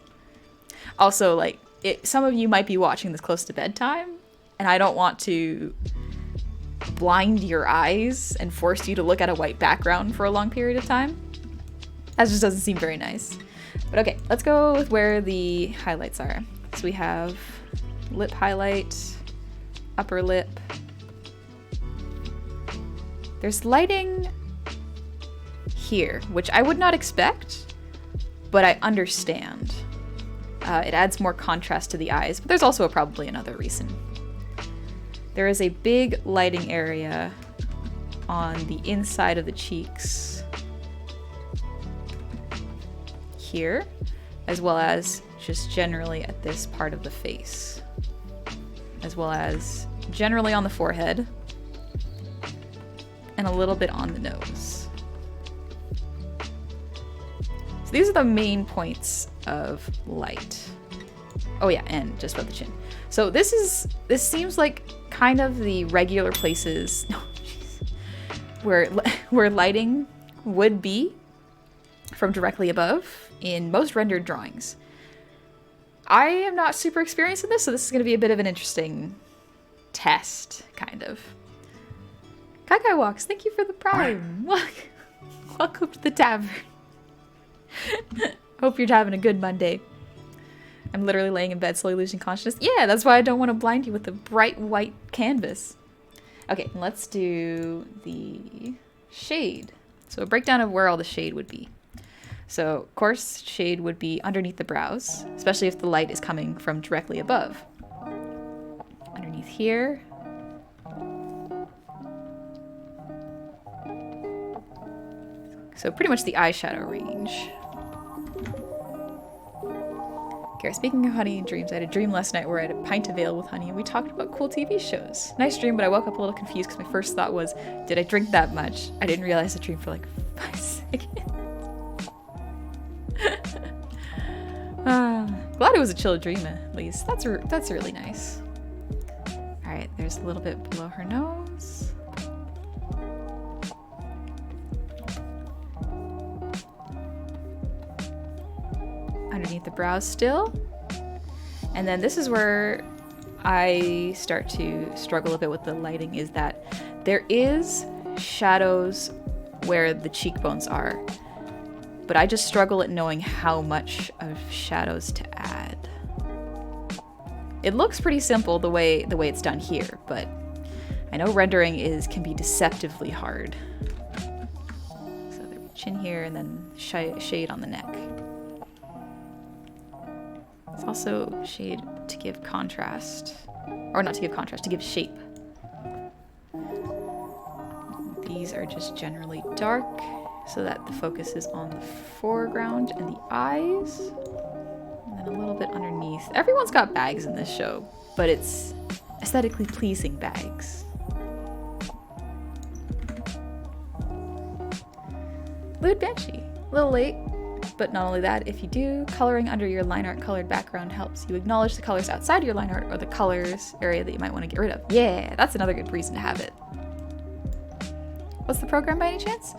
Also, like, some of you might be watching this close to bedtime, and I don't want to blind your eyes and force you to look at a white background for a long period of time. That just doesn't seem very nice. But okay, let's go with where the highlights are. So we have lip highlight, upper lip. There's lighting here, which I would not expect, but I understand. It adds more contrast to the eyes, but there's also probably another reason. There is a big lighting area on the inside of the cheeks here, as well as just generally at this part of the face, as well as generally on the forehead, and a little bit on the nose. So these are the main points of light. Oh yeah, and just above the chin. So this seems like kind of the regular places where lighting would be from directly above in most rendered drawings. I am not super experienced in this, so this is going to be a bit of an interesting test, kind of. Kai Walks, thank you for the prime. Welcome to the tavern. Hope you're having a good Monday. I'm literally laying in bed, slowly losing consciousness. Yeah, that's why I don't want to blind you with the bright white canvas. Okay, let's do the shade. So a breakdown of where all the shade would be. So, of course, shade would be underneath the brows, especially if the light is coming from directly above. Underneath here. So pretty much the eyeshadow range. Okay, speaking of honey and dreams, I had a dream last night where I had a pint of ale with honey and we talked about cool TV shows. Nice dream, but I woke up a little confused because my first thought was, did I drink that much? I didn't realize I dreamed for like 5 seconds. Glad it was a chill dream at least. That's really nice. Alright, there's a little bit below her nose. Underneath the brows still. And then this is where I start to struggle a bit with the lighting, is that there is shadows where the cheekbones are, but I just struggle at knowing how much of shadows to add. It looks pretty simple the way it's done here, but I know rendering can be deceptively hard. So there'll be chin here and then shade on the neck. It's also shade to give contrast. Or not to give contrast, to give shape. These are just generally dark so that the focus is on the foreground and the eyes. And then a little bit underneath. Everyone's got bags in this show, but it's aesthetically pleasing bags. Lewd Banshee. A little late, but not only that, if you do, coloring under your line art colored background helps you acknowledge the colors outside your line art or the colors area that you might want to get rid of. Yeah, that's another good reason to have it. What's the program by any chance?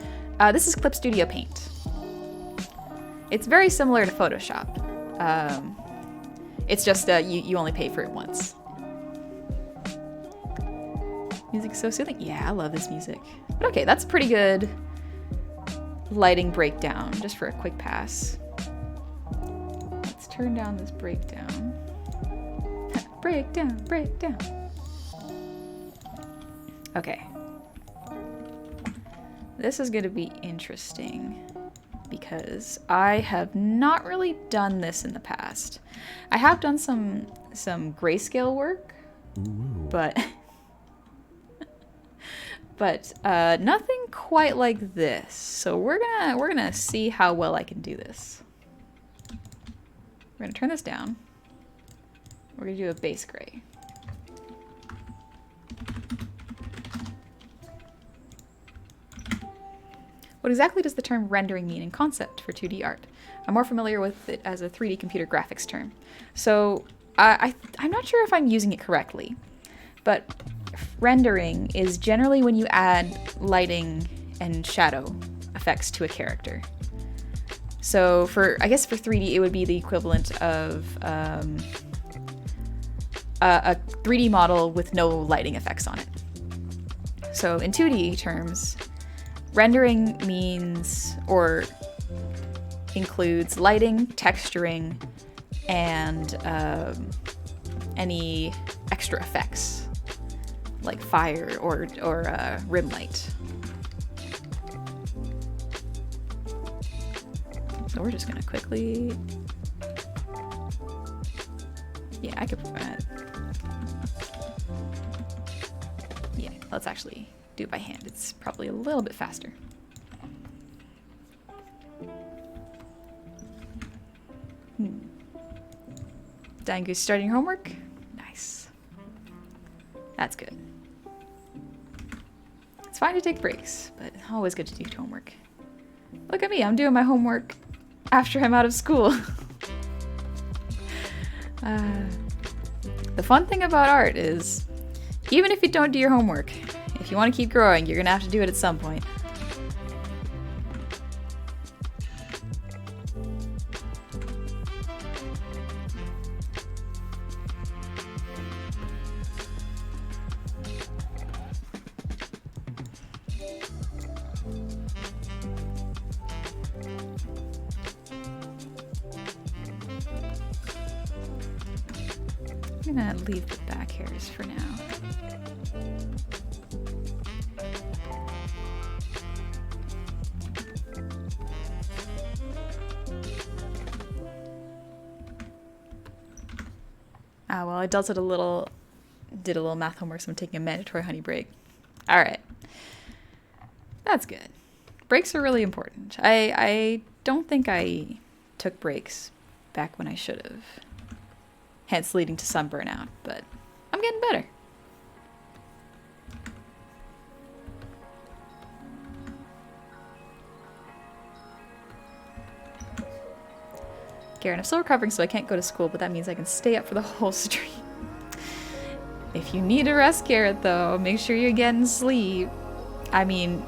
This is Clip Studio Paint. It's very similar to Photoshop. It's just you only pay for it once. Music's so soothing. Yeah, I love this music. But okay, that's pretty good lighting breakdown, just for a quick pass. Let's turn down this breakdown. Breakdown, breakdown. Okay. This is going to be interesting because I have not really done this in the past. I have done some grayscale work, but nothing quite like this. So we're gonna see how well I can do this. We're gonna turn this down. We're gonna do a base gray. What exactly does the term rendering mean in concept for 2D art? I'm more familiar with it as a 3D computer graphics term. So I'm not sure if I'm using it correctly, but rendering is generally when you add lighting and shadow effects to a character. So I guess for 3D it would be the equivalent of a 3D model with no lighting effects on it. So in 2D terms, rendering means or includes lighting, texturing, and any extra effects like fire or rim light. So we're just gonna quickly, yeah, I could, yeah, let's actually do it by hand. It's probably a little bit faster. Dying Goose starting your homework? Nice. That's good. It's fine to take breaks, but always good to do homework. Look at me, I'm doing my homework after I'm out of school. The fun thing about art is, even if you don't do your homework, if you want to keep growing, you're gonna have to do it at some point. I'm gonna leave the back hairs for now. Ah, well, I did a little math homework, so I'm taking a mandatory honey break. All right. That's good. Breaks are really important. I don't think I took breaks back when I should have. Hence leading to some burnout, but I'm getting better. Garen, I'm still recovering, so I can't go to school, but that means I can stay up for the whole stream. If you need a rest, Garrett, though, make sure you're getting sleep. I mean,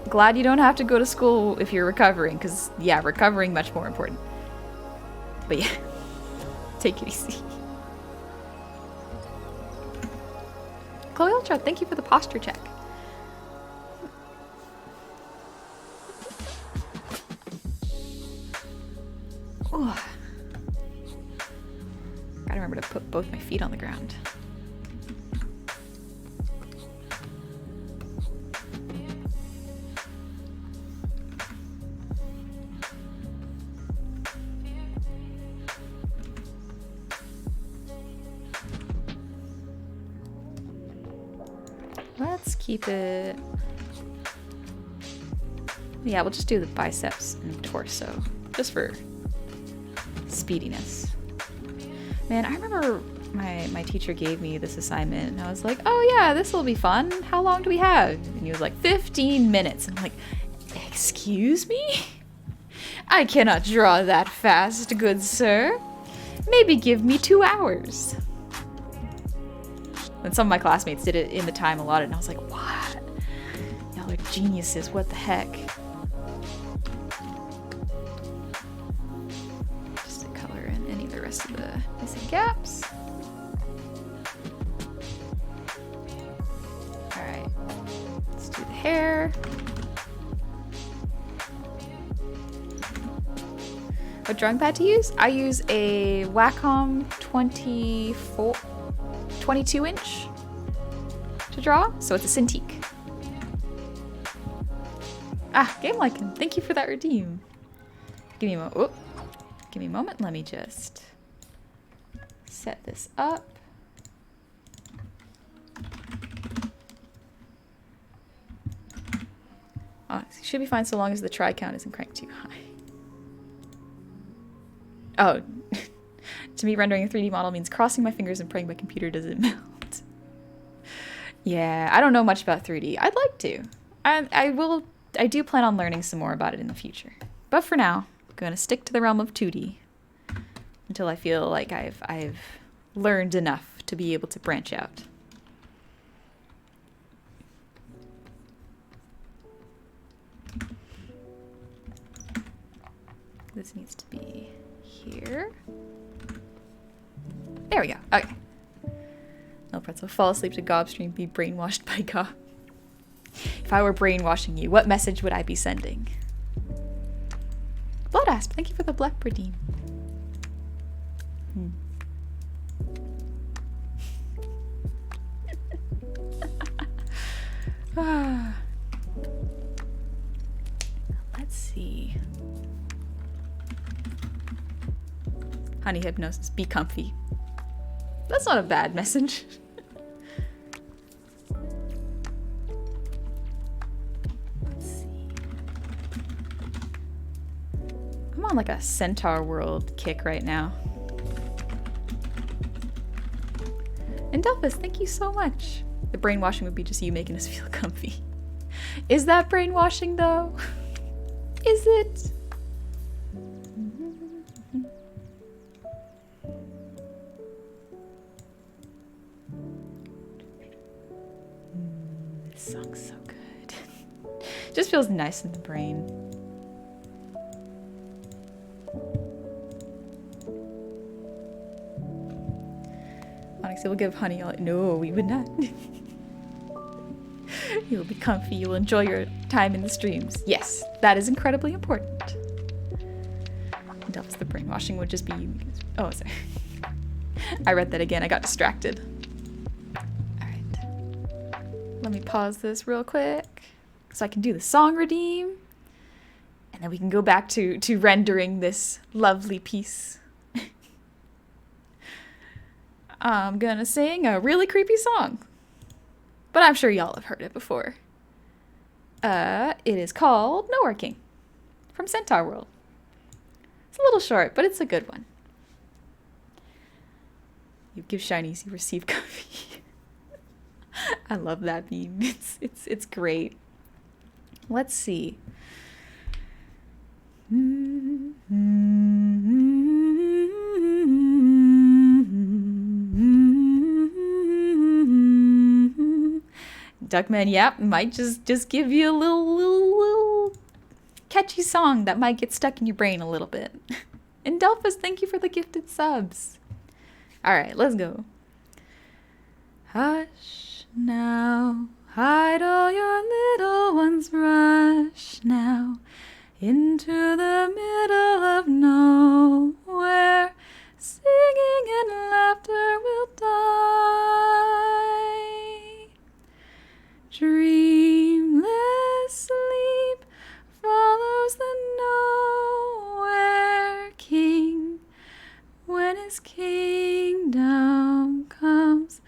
glad you don't have to go to school if you're recovering, because, yeah, recovering much more important. But yeah, take it easy. Chloe Ultra, thank you for the posture check. Ooh. Gotta remember to put both my feet on the ground. let's keep it... Yeah, we'll just do the biceps and torso, just for speediness. Man, I remember my teacher gave me this assignment, and I was like, oh yeah, this will be fun. How long do we have? And he was like, 15 minutes. I'm like, excuse me? I cannot draw that fast, good sir. Maybe give me 2 hours. And some of my classmates did it in the time allotted, and I was like, what? Y'all are geniuses, what the heck? Just to color in any of the rest of the missing gaps. Alright, let's do the hair. What drawing pad to use? I use a Wacom 22 inch to draw, so it's a Cintiq. Ah, Game Lycan, thank you for that redeem. Give me a moment. Give me a moment. Let me just set this up. Oh, should be fine so long as the try count isn't cranked too high. Oh, to me, rendering a 3D model means crossing my fingers and praying my computer doesn't melt. Yeah, I don't know much about 3D. I'd like to. I do plan on learning some more about it in the future. But for now, I'm going to stick to the realm of 2D until I feel like I've learned enough to be able to branch out. This needs to be here. There we go. Okay. No pretzel. Fall asleep to Gobstream. Be brainwashed by Gob. If I were brainwashing you, what message would I be sending? Blood Asp, thank you for the Blepp redeem. Let's see. Honey hypnosis, be comfy. That's not a bad message. Let's see. I'm on like a Centaur World kick right now. And Delphus, thank you so much. The brainwashing would be just you making us feel comfy. Is that brainwashing though? Is it? This song's so good. Just feels nice in the brain. Onyx, it will give honey all. No, we would not. You will be comfy. You will enjoy your time in the streams. Yes, that is incredibly important. Delphus, the brainwashing would just be. Oh, sorry. I read that again. I got distracted. Let me pause this real quick so I can do the song redeem, and then we can go back to rendering this lovely piece. I'm gonna sing a really creepy song, but I'm sure y'all have heard it before. It is called No Arcane from Centaur World. It's a little short, but it's a good one. You give shinies, you receive coffee. I love that meme. It's great. Let's see. Duckman, yep, might just give you a little catchy song that might get stuck in your brain a little bit. And Delphus, thank you for the gifted subs. All right, let's go. Hush now, hide all your little ones, rush now into the middle of nowhere. Singing and laughter will die. Dreamless sleep follows the nowhere king when his kingdom comes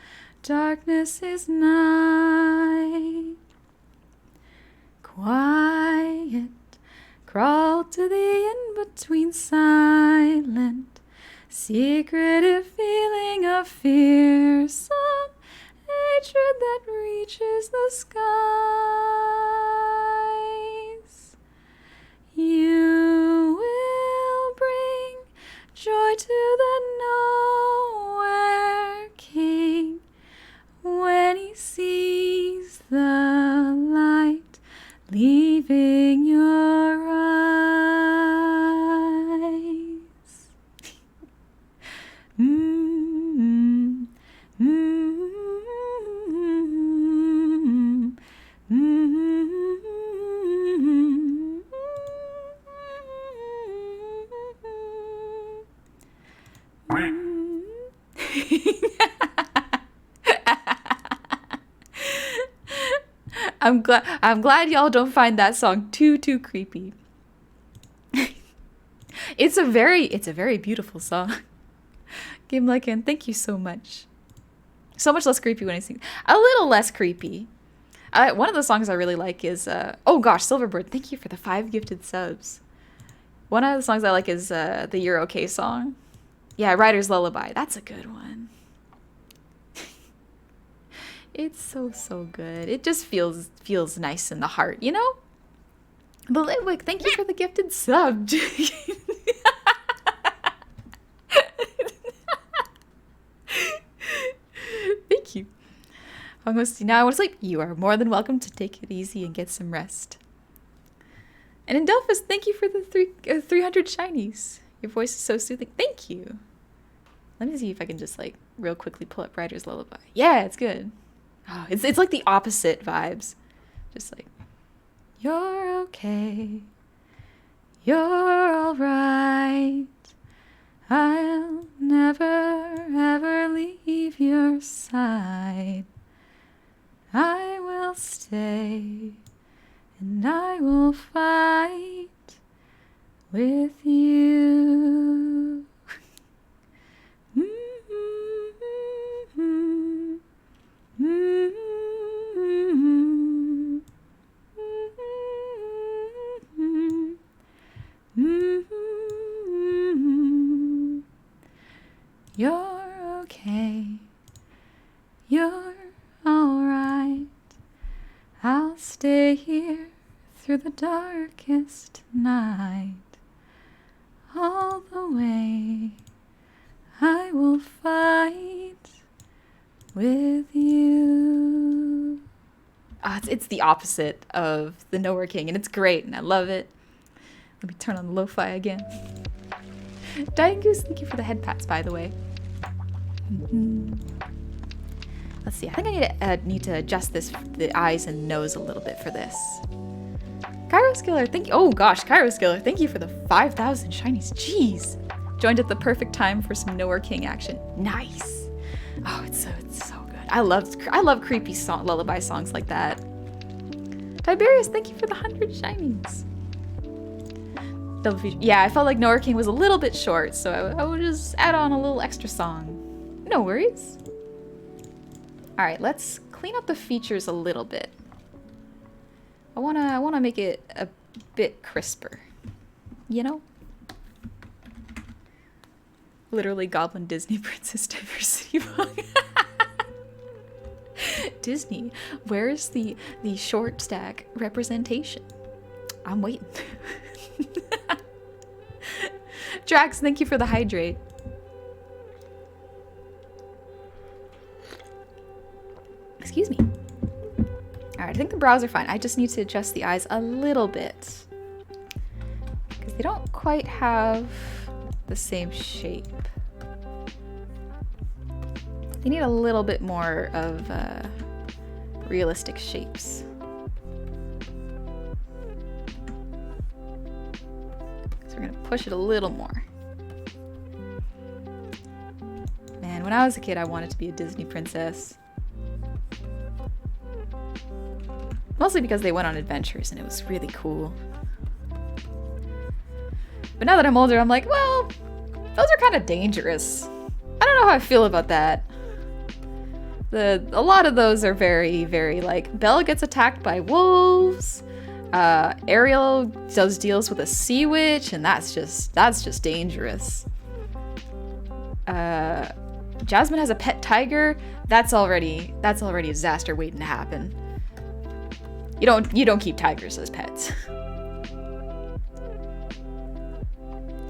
darkness is night. Quiet, crawl to the in-between, silent, secretive feeling of fearsome hatred that reaches the skies. You will bring joy to the nowhere king when he sees the light leaving your eyes. Mm-hmm. Mm-hmm. I'm glad y'all don't find that song too creepy. It's a very beautiful song. Game Lycan, thank you so much. So much less creepy when I sing. A little less creepy. One of the songs I really like is oh gosh, Silverbird, thank you for the 5 gifted subs. One of the songs I like is the You're Okay song. Yeah, Rider's Lullaby. That's a good one. It's so good. It just feels nice in the heart, you know? But Litwick, thank you for the gifted sub. Thank you. Almost now I want to sleep. You are more than welcome to take it easy and get some rest. And in Delphus, thank you for the 300 shinies. Your voice is so soothing. Thank you. Let me see if I can just like real quickly pull up Rider's Lullaby. Yeah, it's good. Oh, it's like the opposite vibes. Just like, you're okay. You're all right. I'll never ever leave your side. I will stay and I will fight with you. You're okay. You're alright. I'll stay here through the darkest night. All the way I will fight with you. It's the opposite of the Nowhere King, and it's great, and I love it. Let me turn on the lo-fi again. Dying Goose, thank you for the head pats, by the way. Let's see, I think I need to adjust the eyes and nose a little bit for this. Kairoskiller, thank you. Oh gosh, Kairoskiller, thank you for the 5,000 shinies. Jeez. Joined at the perfect time for some Nowhere King action. Nice. Oh, it's so good. I love creepy lullaby songs like that. Tiberius, thank you for the 100 shinies. Double feature. Yeah, I felt like Nowhere King was a little bit short, so I would just add on a little extra song. No worries. All right, let's clean up the features a little bit. I wanna make it a bit crisper, you know? Literally Goblin Disney Princess Diversity Book. Disney, where's the short stack representation? I'm waiting. Drax, thank you for the hydrate. Excuse me. All right, I think the brows are fine. I just need to adjust the eyes a little bit because they don't quite have the same shape. They need a little bit more of realistic shapes. So we're gonna push it a little more. Man, when I was a kid, I wanted to be a Disney princess. Mostly because they went on adventures and it was really cool. But now that I'm older, I'm like, well, those are kind of dangerous. I don't know how I feel about that. A lot of those are very, very like Belle gets attacked by wolves. Ariel deals with a sea witch, and that's just dangerous. Jasmine has a pet tiger. That's already a disaster waiting to happen. You don't keep tigers as pets.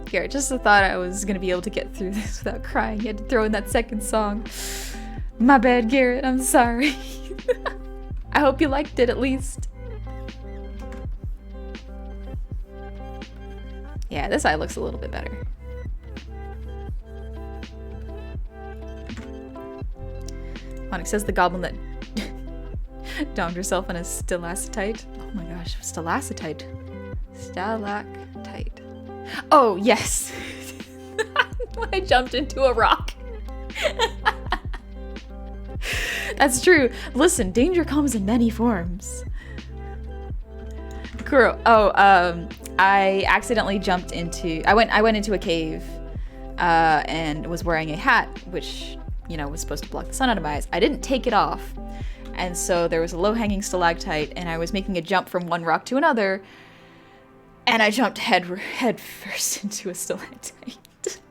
Garrett, just the thought I was gonna be able to get through this without crying. You had to throw in that second song. My bad, Garrett. I'm sorry. I hope you liked it at least. Yeah, this eye looks a little bit better. Onyx says the goblin that domed herself in a stalactite. Oh my gosh, stalactite. Stalactite. Oh, yes. When I jumped into a rock. That's true. Listen, danger comes in many forms. Kuro. Oh, I accidentally jumped into... I went into a cave and was wearing a hat, which, you know, was supposed to block the sun out of my eyes. I didn't take it off. And so there was a low-hanging stalactite, and I was making a jump from one rock to another, and I jumped head first into a stalactite.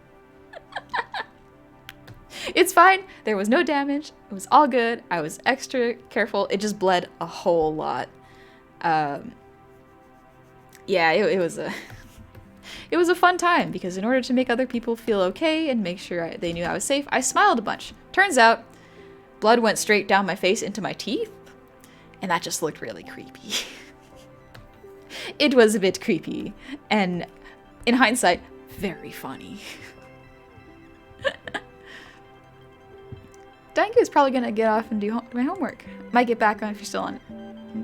It's fine. There was no damage. It was all good. I was extra careful. It just bled a whole lot. Yeah, it was a fun time, because in order to make other people feel okay and make sure they knew I was safe, I smiled a bunch. Turns out, blood went straight down my face into my teeth, and that just looked really creepy. It was a bit creepy, and in hindsight, very funny. Dangu is probably gonna get off and do my homework. Might get back on if you're still on.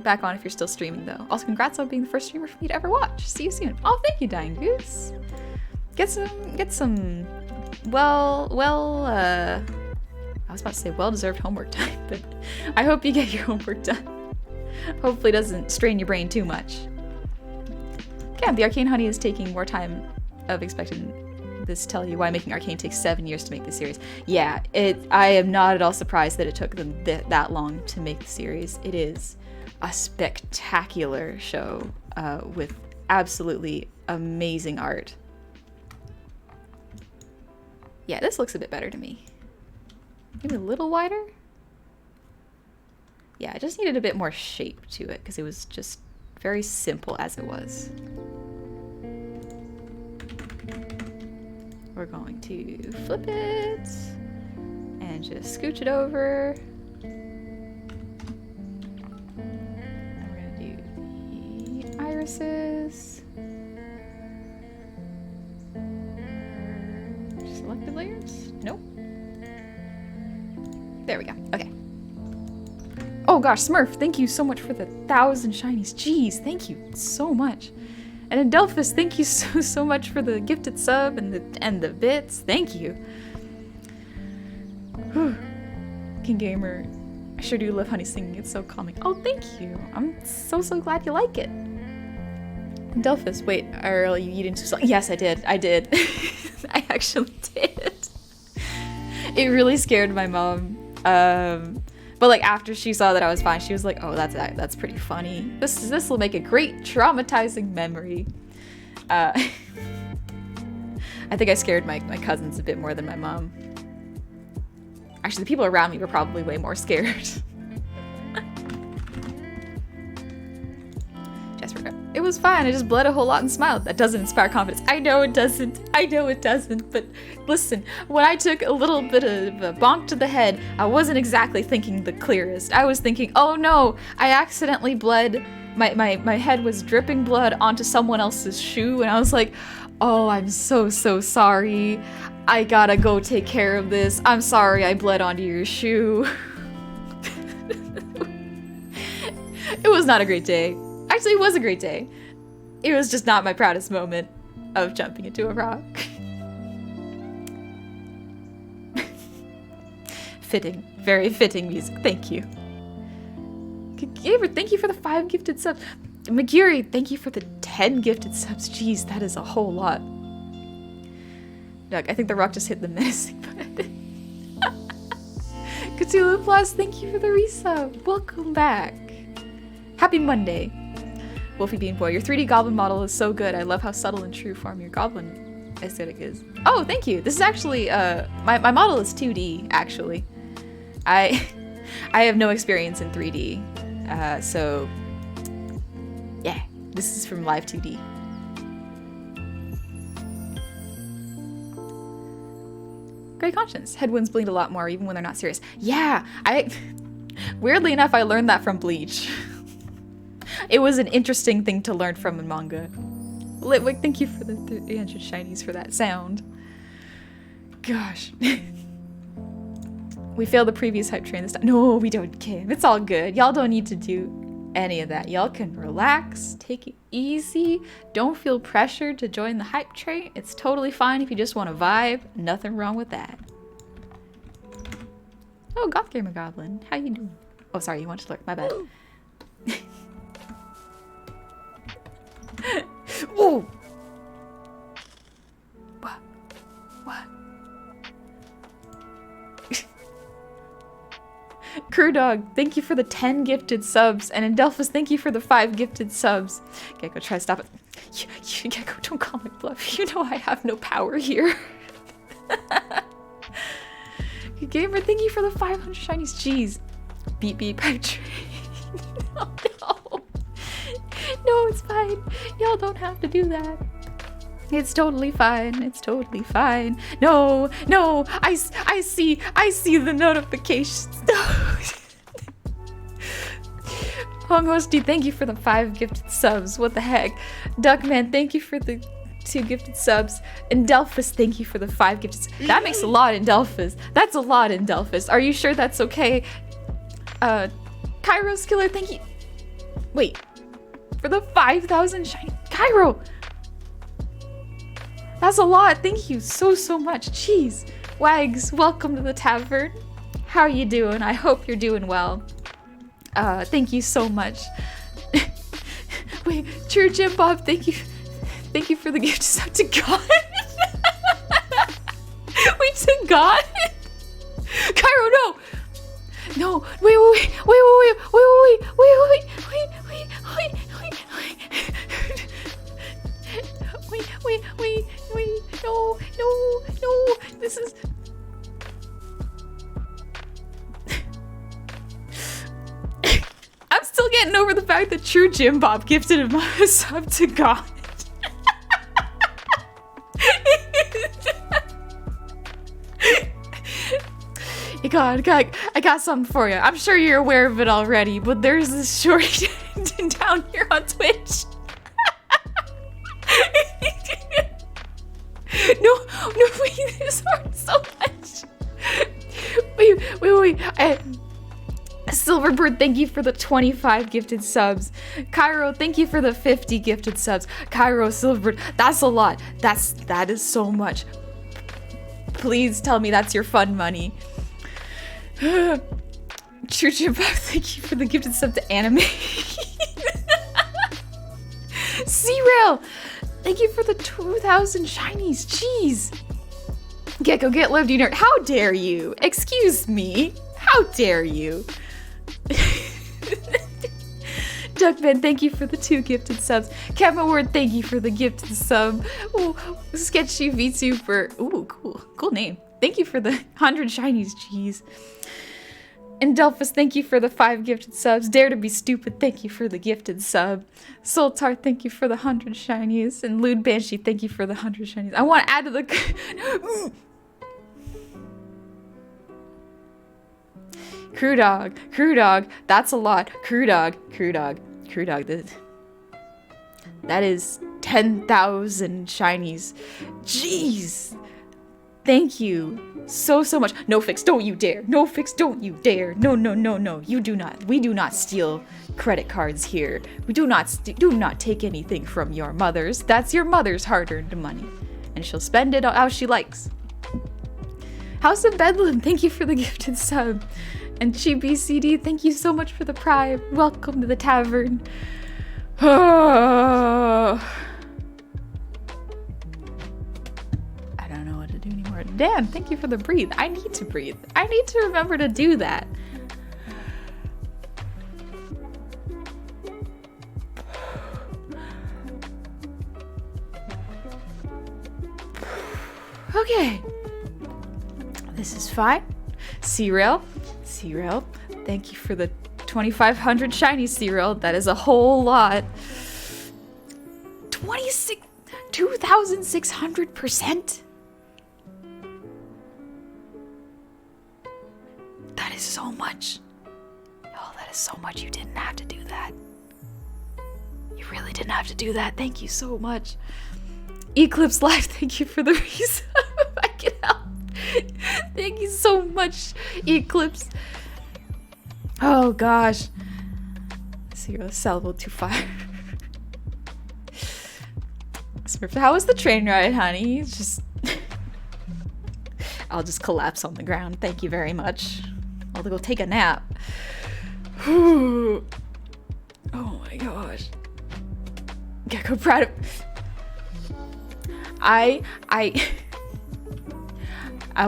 Back on if you're still streaming though. Also, congrats on being the first streamer for me to ever watch. See you soon. Oh, thank you, Dying Goose. Get some. I was about to say well-deserved homework time, but I hope you get your homework done. Hopefully, it doesn't strain your brain too much. Yeah, the Arcane Honey is taking more time of expected. This tell you why making Arcane takes 7 years to make the series. Yeah, I am not at all surprised that it took them that long to make the series. It is a spectacular show with absolutely amazing art. Yeah, this looks a bit better to me. Maybe a little wider? Yeah, I just needed a bit more shape to it because it was just very simple as it was. We're going to flip it and just scooch it over. And we're gonna do the irises. Selected layers? Nope. There we go. Okay. Oh gosh, Smurf, thank you so much for the 1,000 shinies. Jeez, thank you so much. And Adelphus, thank you so much for the gifted sub and the bits. Thank you. Whew. King Gamer, I sure do love Honey singing. It's so calming. Oh, thank you. I'm so glad you like it. Adelphus, wait, Earl, you didn't just... Yes, I did. I I actually did. It really scared my mom. But like after she saw that I was fine, she was like, "Oh, that's pretty funny. This will make a great traumatizing memory." I think I scared my cousins a bit more than my mom. Actually, the people around me were probably way more scared. Jasper, it was fine. I just bled a whole lot and smiled. That doesn't inspire confidence. I know it doesn't. But listen, when I took a little bit of a bonk to the head, I wasn't exactly thinking the clearest. I was thinking, oh no, I accidentally bled. My head was dripping blood onto someone else's shoe, and I was like, oh, I'm so sorry. I gotta go take care of this. I'm sorry I bled onto your shoe. It was not a great day. Actually, it was a great day. It was just not my proudest moment of jumping into a rock. Fitting. Very fitting music. Thank you. Gaber, thank you for the 5 gifted subs. Maguri, thank you for the 10 gifted subs. Jeez, that is a whole lot. Doug, I think the rock just hit the menacing button. Cthulhu Plus, thank you for the resub. Welcome back. Happy Monday. Wolfie Bean Boy, your 3D goblin model is so good. I love how subtle and true form your goblin aesthetic is. Oh, thank you. This is actually, my model is 2D, actually. I have no experience in 3D, so yeah, this is from Live 2D. Great conscience. Headwinds bleed a lot more even when they're not serious. Yeah, weirdly enough, I learned that from Bleach. It was an interesting thing to learn from in manga. Litwick, thank you for the 300 shinies for that sound. Gosh. We failed the previous hype train this time. No, we don't care. It's all good. Y'all don't need to do any of that. Y'all can relax, take it easy. Don't feel pressured to join the hype train. It's totally fine if you just want to vibe. Nothing wrong with that. Oh, Goth Gamer Goblin. How you doing? Oh, sorry, you want to lurk. My bad. Ooh. What? Crew Dog, thank you for the 10 gifted subs. And Indelphus, thank you for the 5 gifted subs. Gecko, try to stop it. Gecko, don't call my bluff. You know I have no power here. Gamer, thank you for the 500 shinies. Jeez. Beep beep pipe train. Oh, no. No, it's fine. Y'all don't have to do that. It's totally fine. It's totally fine. No, I see the notifications. Honghosty, thank you for the 5 gifted subs. What the heck? Duckman, thank you for the 2 gifted subs. And Delphus, thank you for the 5 gifted subs. That makes a lot in Delphus. That's a lot in Delphus. Are you sure that's okay? Kairos Killer, thank you. Wait. For the 5,000 shiny Cairo. That's a lot. Thank you so much. Jeez. Wags, welcome to the tavern. How are you doing? I hope you're doing well. Thank you so much. Wait, True Jim Bob, thank you. Thank you for the gift sub to God. Wait, to God? Cairo, no. No, wait, no, this is... I'm still getting over the fact that True Jim Bob gifted him a sub to God. God, I got something for you. I'm sure you're aware of it already, but there's this shorty down here on Twitch. No, wait, this hurts so much. Wait. Silverbird, thank you for the 25 gifted subs. Cairo, thank you for the 50 gifted subs. Cairo, Silverbird, that's a lot. That is so much. Please tell me that's your fun money. True Jimbo, thank you for the gifted sub to Anime. C-Rail, thank you for the 2,000 shinies. Jeez. Gecko, get lived, you nerd. How dare you? Excuse me. How dare you? Duckman, thank you for the 2 gifted subs. Kevin Ward, thank you for the gifted sub. Ooh, Sketchy VTuber. Ooh, cool name. Thank you for the 100 shinies, jeez. And Delphus, thank you for the 5 gifted subs. Dare to be stupid, thank you for the gifted sub. Soltar, thank you for the 100 shinies. And Lewd Banshee, thank you for the 100 shinies. I want to add to the... Crew dog, that's a lot. Crew dog. That is 10,000 shinies. Jeez. Thank you so much. No fix, don't you dare. No fix, don't you dare. No. You do not. We do not steal credit cards here. We do not take anything from your mothers. That's your mother's hard-earned money, and she'll spend it how she likes. House of Bedlam, thank you for the gifted sub. And ChibCD, thank you so much for the prime. Welcome to the tavern. I don't know what to do anymore. Dan, thank you for the breathe. I need to breathe. I need to remember to do that. Okay. This is fine. C-Rail, thank you for the 2,500 shiny C-Rail. That is a whole lot. 2,600%? That is so much. Oh, that is so much. You didn't have to do that. You really didn't have to do that. Thank you so much. Eclipse Live, thank you for the resub. I can help. Thank you so much, Eclipse. Oh gosh. C-Rail sellable to fire. Smurf, how was the train ride, honey? It's just I'll just collapse on the ground. Thank you very much. I'll go take a nap. Oh my gosh. Gecko proud of I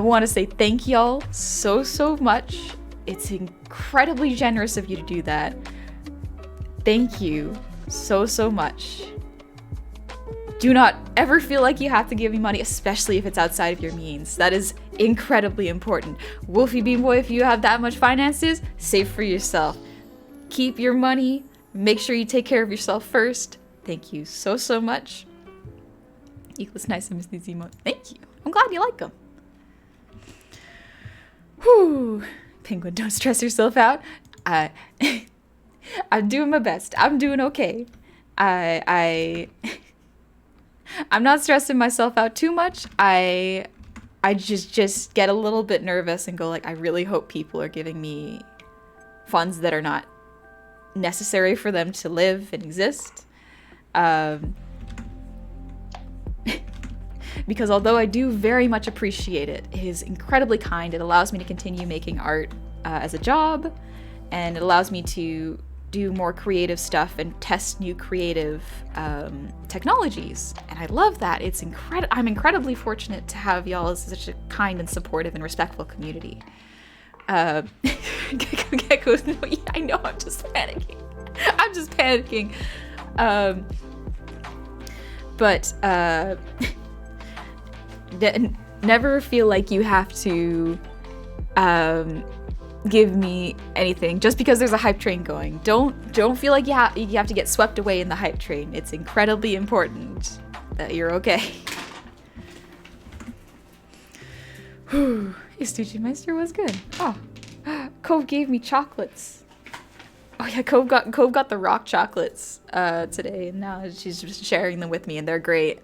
want to say thank y'all so much. It's incredibly generous of you to do that. Thank you so much. Do not ever feel like you have to give me money, especially if it's outside of your means. That is incredibly important. Wolfie Bean Boy, if you have that much finances, save for yourself. Keep your money. Make sure you take care of yourself first. Thank you so much. Equals nice and miss these emotes. Thank you. I'm glad you like them. Whew. Penguin, don't stress yourself out. I'm doing my best. I'm doing okay. I'm not stressing myself out too much. I just get a little bit nervous and go like, I really hope people are giving me funds that are not necessary for them to live and exist. Because although I do very much appreciate it, it is incredibly kind. It allows me to continue making art as a job, and it allows me to do more creative stuff and test new creative technologies. And I love that. It's I'm incredibly fortunate to have y'all as such a kind and supportive and respectful community. Gecko, no, yeah, I know, I'm just panicking. But never feel like you have to give me anything just because there's a hype train going. Don't feel like you have to get swept away in the hype train. It's incredibly important that you're okay. Whew. Estucci Meister was good. Oh, Cove gave me chocolates. Oh yeah, Cove got the rock chocolates today, and now she's just sharing them with me, and they're great.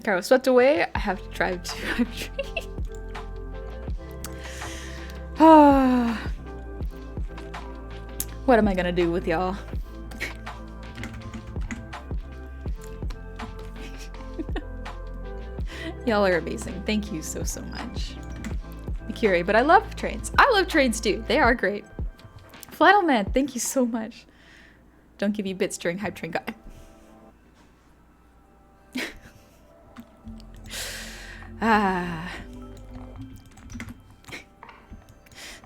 Caro swept away. I have to drive to a tree. What am I gonna do with y'all? Y'all are amazing. Thank you so much. Mikuri, but I love trains. I love trains too. They are great. Flannel Man, thank you so much. Don't give you bits during hype train guy.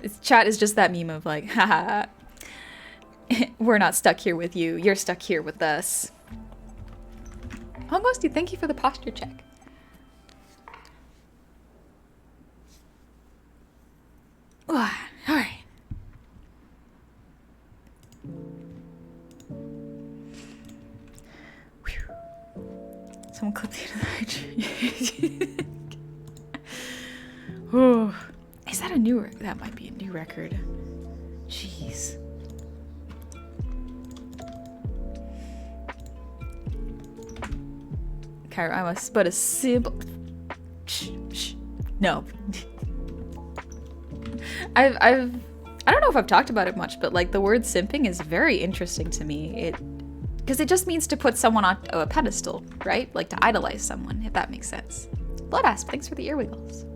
This chat is just that meme of like, haha, we're not stuck here with you. You're stuck here with us. Ghosty, thank you for the posture check. All right. Someone clipped the hydrant. Oh, is that a new? That might be a new record. Jeez. Kyra, I must but a simple. No. I don't know if I've talked about it much, but like the word simping is very interesting to me. Because it just means to put someone on a pedestal, right? Like to idolize someone, if that makes sense. Blood Asp, thanks for the ear wiggles.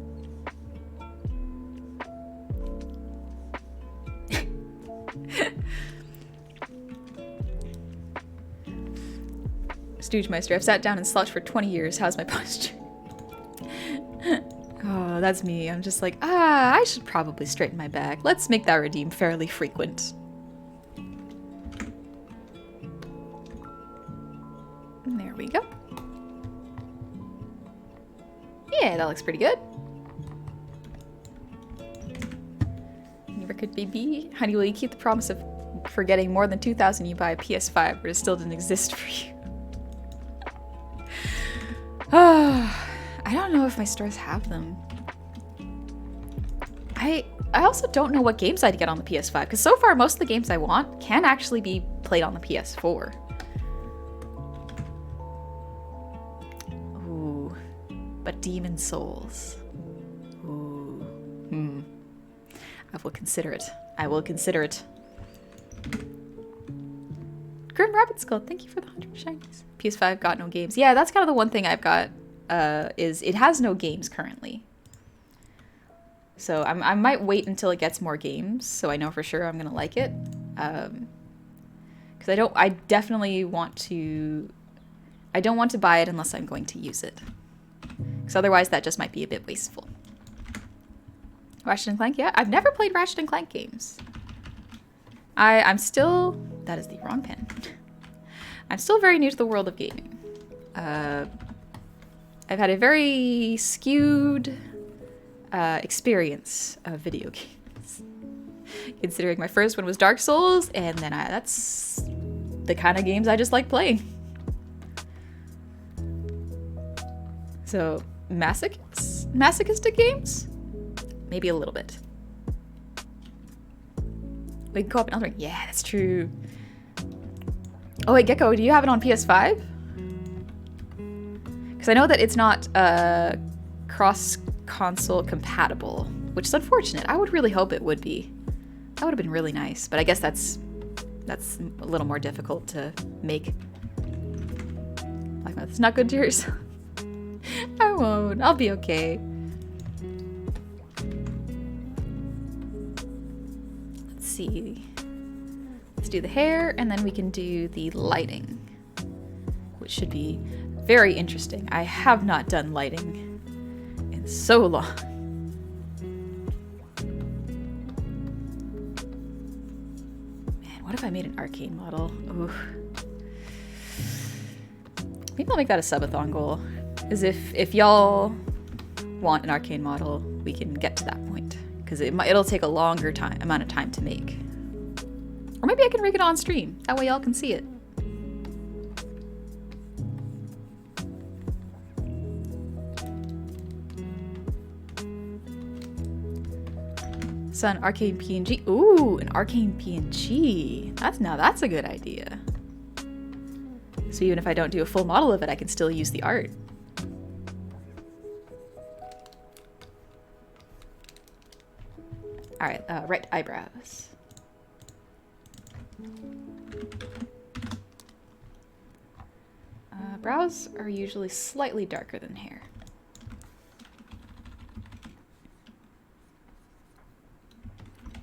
Stoogmeister. I've sat down and slouched for 20 years. How's my posture? Oh, that's me. I'm just like, I should probably straighten my back. Let's make that redeem fairly frequent. And there we go. Yeah, that looks pretty good. Any record baby? Honey, will you keep the promise of forgetting more than 2,000 you buy a PS5 or it still didn't exist for you? I don't know if my stores have them. I also don't know what games I'd get on the PS5, because so far most of the games I want can actually be played on the PS4. Ooh, but Demon Souls. Ooh, I will consider it. I will consider it. Grim Rabbit Skull, thank you for the 100 shinies. PS5 got no games. Yeah, that's kind of the one thing I've got, is it has no games currently. So I might wait until it gets more games, so I know for sure I'm gonna like it. Because I definitely want to, I don't want to buy it unless I'm going to use it. Because otherwise that just might be a bit wasteful. Ratchet & Clank, yeah, I've never played Ratchet & Clank games. I'm still, that is the wrong pen. I'm still very new to the world of gaming. I've had a very skewed experience of video games. Considering my first one was Dark Souls, and then that's the kind of games I just like playing. So, masochistic games? Maybe a little bit. We can co-op in Elden Ring. Yeah, that's true. Oh wait, Gecko, do you have it on PS5? Because I know that it's not cross-console compatible, which is unfortunate. I would really hope it would be. That would have been really nice, but I guess that's a little more difficult to make. Like, that's not good to yourself. I won't. I'll be okay. Let's see. Let's do the hair, and then we can do the lighting, which should be very interesting. I have not done lighting in so long. Man, what if I made an Arcane model? Ooh. Maybe I'll make that a subathon goal. Is if y'all want an Arcane model, we can get to that point. Because it'll take a longer amount of time to make. Or maybe I can rig it on stream. That way y'all can see it. So an Arcane PNG. Ooh, an Arcane PNG. That's a good idea. So even if I don't do a full model of it, I can still use the art. All right, right eyebrows. Brows are usually slightly darker than hair.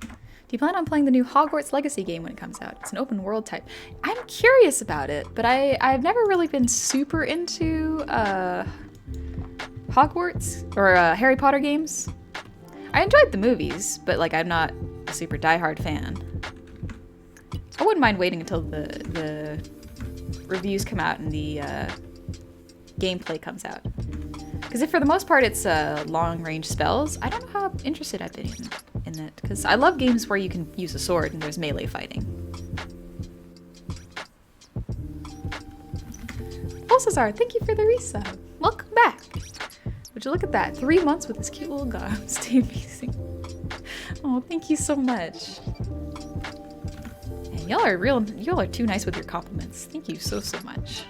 Do you plan on playing the new Hogwarts Legacy game when it comes out? It's an open world type. I'm curious about it, but I've never really been super into Hogwarts or Harry Potter games. I enjoyed the movies, but like I'm not a super diehard fan. I wouldn't mind waiting until the reviews come out and the gameplay comes out. Because if for the most part it's long range spells, I don't know how interested I've been in it. Because I love games where you can use a sword and there's melee fighting. Balsazar, thank you for the resub. Welcome back. Would you look at that? 3 months with this cute little guy. Stay amazing. Oh, thank you so much. And y'all are too nice with your compliments. Thank you so much.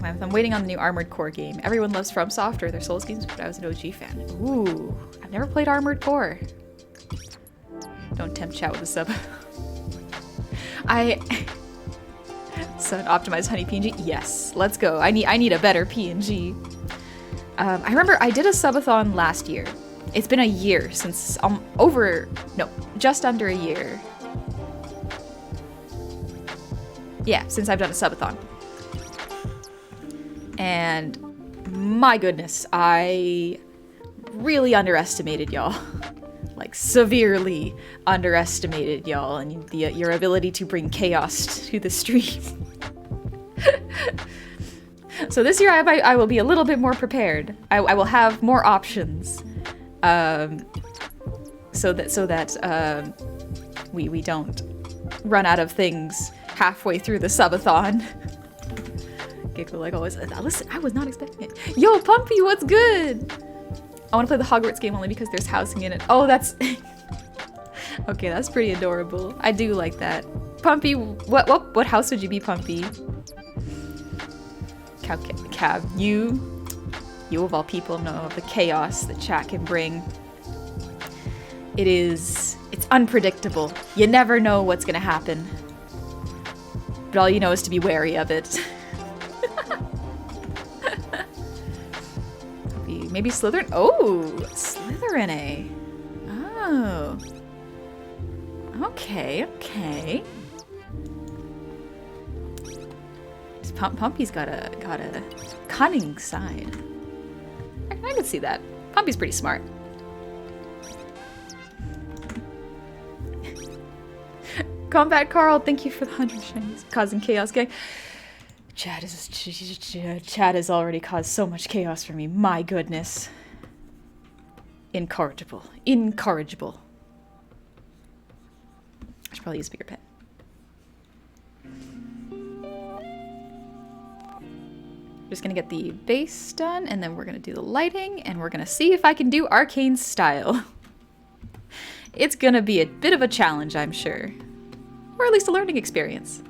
I'm waiting on the new Armored Core game. Everyone loves FromSoft or their Souls games, but I was an OG fan. Ooh, I've never played Armored Core. Don't tempt chat with a sub. So an optimized honey PNG? Yes, let's go. I need a better PNG. I remember I did a subathon last year. It's been a year since, just under a year. Yeah, since I've done a subathon. And my goodness, I really underestimated y'all. Like, severely underestimated y'all and your ability to bring chaos to the stream. So this year I will be a little bit more prepared. I will have more options. So that we don't run out of things halfway through the subathon. Giggle like always. Listen, I was not expecting it. Yo, Pumpy, what's good? I want to play the Hogwarts game only because there's housing in it. Oh, that's... Okay, that's pretty adorable. I do like that. Pumpy, what house would you be, Pumpy? Cab, you of all people know the chaos that chat can bring. It's unpredictable. You never know what's gonna happen. But all you know is to be wary of it. Maybe Slytherin? Oh, Slytherin, eh? Oh. Okay. Pumpy's got a cunning side. I can see that. Pumpy's pretty smart. Combat Carl, thank you for the 100 shinies. Causing chaos, gang. Chad has already caused so much chaos for me. My goodness. Incorrigible. I should probably use a bigger pen. Just gonna get the base done, and then we're gonna do the lighting, and we're gonna see if I can do Arcane style. It's gonna be a bit of a challenge, I'm sure. Or at least a learning experience.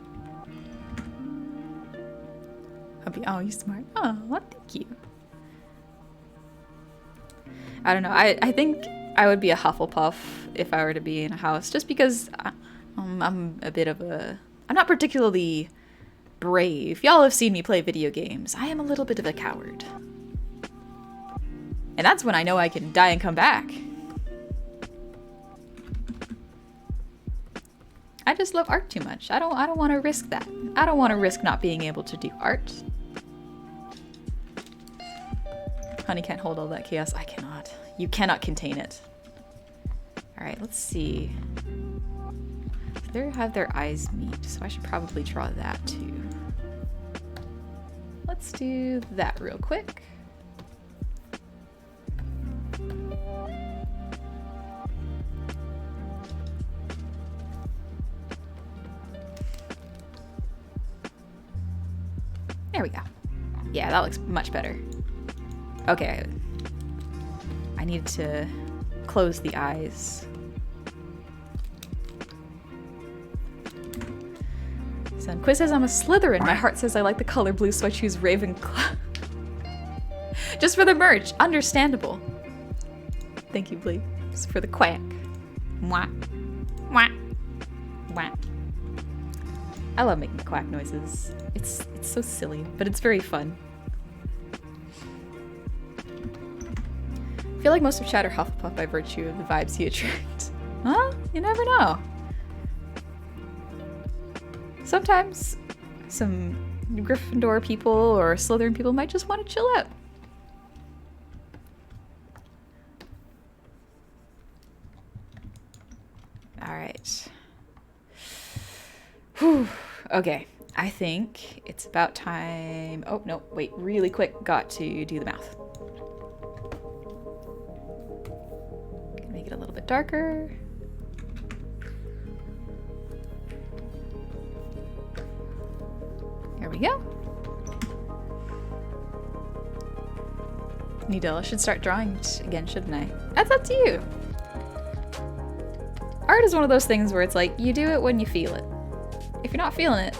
Oh, you're smart. Oh, well, thank you. I don't know. I think I would be a Hufflepuff if I were to be in a house, just because I'm a bit of a... I'm not particularly brave. Y'all have seen me play video games. I am a little bit of a coward. And that's when I know I can die and come back. I just love art too much. I don't want to risk that. I don't want to risk not being able to do art. Honey can't hold all that chaos. I cannot. You cannot contain it. Alright, let's see. They have their eyes meet, so I should probably draw that too. Let's do that real quick. There we go. Yeah, that looks much better. Okay. I need to close the eyes. Son, Quiz says I'm a Slytherin. My heart says I like the color blue, so I choose Ravenclaw. Just for the merch. Understandable. Thank you, Blee. Just for the quack. Mwah. Mwah. Mwah. I love making the quack noises. It's so silly, but it's very fun. I feel like most of chat are Hufflepuff by virtue of the vibes you attract. Huh? You never know. Sometimes some Gryffindor people or Slytherin people might just want to chill out. Alright. Whew. Okay, I think it's about time. Oh, no, wait, really quick. Got to do the mouth. Make it a little bit darker. There we go. I should start drawing again, shouldn't I? That's up to you. Art is one of those things where it's like, you do it when you feel it. If you're not feeling it,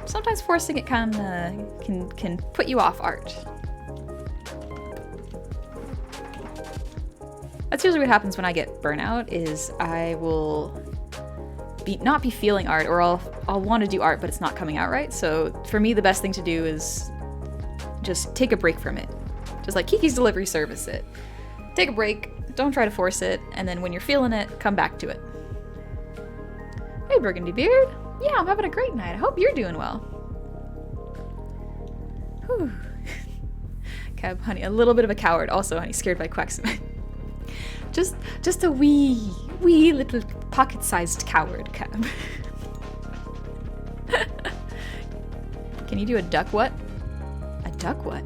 sometimes forcing it can put you off art. That's usually what happens when I get burnout, is I will not be feeling art, or I'll want to do art, but it's not coming out right. So for me, the best thing to do is just take a break from it. Just like Kiki's Delivery Service it. Take a break, don't try to force it, and then when you're feeling it, come back to it. Hey, Burgundy Beard. Yeah, I'm having a great night. I hope you're doing well. Whew. Cab, honey, a little bit of a coward. Also, honey, scared by quacks. just a wee little pocket-sized coward, Cab. Can you do a duck what? A duck what?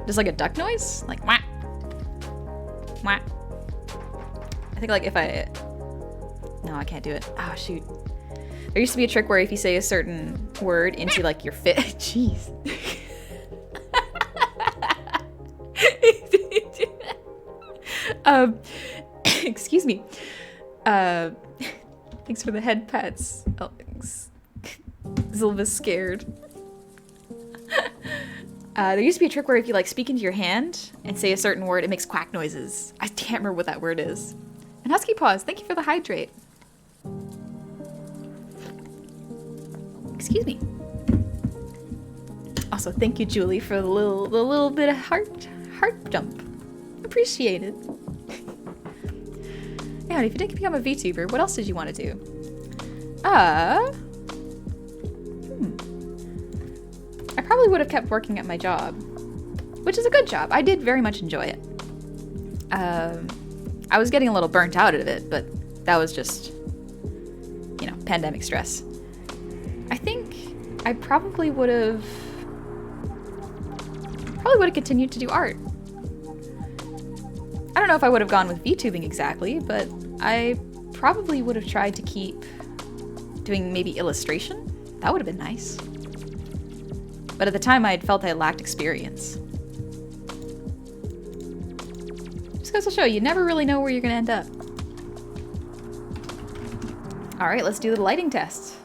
Just like a duck noise? Like wah. Wah. I think like if I... No, I can't do it. Oh, shoot. There used to be a trick where if you say a certain word into like your fit... Jeez. Excuse me. Thanks for the head pats. Alex. Zilva's scared. There used to be a trick where if you like speak into your hand and say a certain word, it makes quack noises. I can't remember what that word is. And Husky Paws, thank you for the hydrate. Excuse me. Also, thank you, Julie, for the little bit of heart jump. Appreciated. Yeah, if you did become a VTuber, what else did you want to do? I probably would have kept working at my job, which is a good job. I did very much enjoy it. I was getting a little burnt out of it, but that was just, you know, pandemic stress. I think I probably would have continued to do art. I don't know if I would have gone with VTubing exactly, but I probably would have tried to keep doing maybe illustration. That would have been nice. But at the time, I had felt I lacked experience. Just goes to show, you never really know where you're going to end up. All right, let's do the lighting test.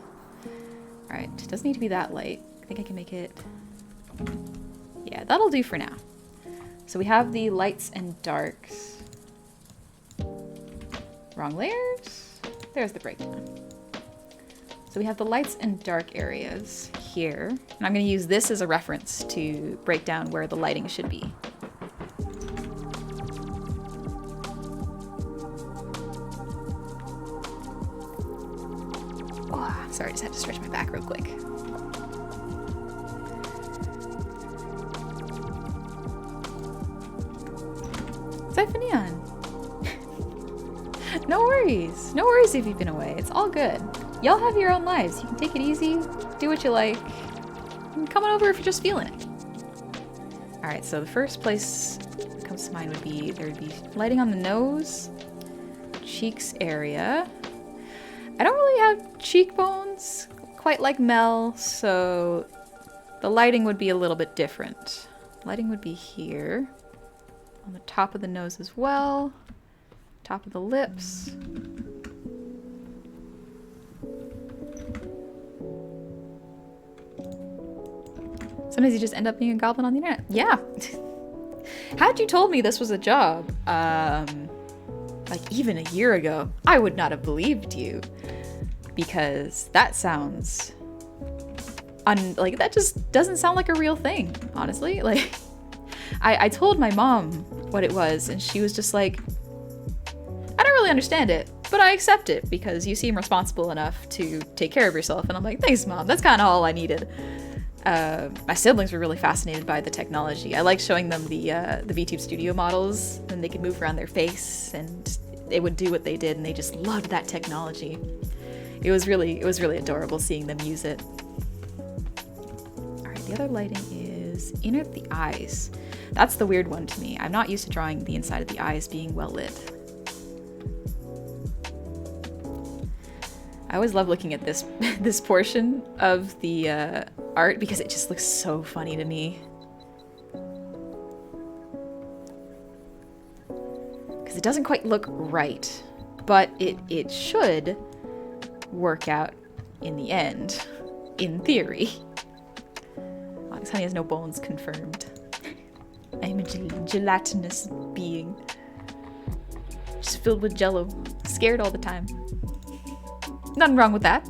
All right, it doesn't need to be that light. I think I can make it... Yeah, that'll do for now. So we have the lights and darks. Wrong layers. There's the breakdown. So we have the lights and dark areas here. And I'm going to use this as a reference to break down where the lighting should be. Oh, sorry, I just had to stretch my back real quick. Zephanion. No worries. No worries if you've been away. It's all good. Y'all have your own lives. You can take it easy, do what you like. And come on over if you're just feeling it. Alright, so the first place that comes to mind would be, there would be lighting on the nose, cheeks area. I don't really have cheekbones quite like Mel, so the lighting would be a little bit different. Lighting would be here. On the top of the nose as well. Top of the lips. Sometimes you just end up being a goblin on the internet. Yeah. Had you told me this was a job, like even a year ago, I would not have believed you. Because that sounds... like, that just doesn't sound like a real thing, honestly. Like... I told my mom what it was, and she was just like, I don't really understand it, but I accept it because you seem responsible enough to take care of yourself. And I'm like, thanks, Mom. That's kind of all I needed. My siblings were really fascinated by the technology. I liked showing them the VTube Studio models, and they could move around their face, and they would do what they did, and they just loved that technology. It was really adorable seeing them use it. All right, the other lighting is inner of the eyes. That's the weird one to me. I'm not used to drawing the inside of the eyes being well lit. I always love looking at this this portion of the art because it just looks so funny to me. Because it doesn't quite look right, but it should work out in the end, in theory. Alex Honey has no bones confirmed. I'm a gelatinous being. Just filled with jello. Scared all the time. Nothing wrong with that.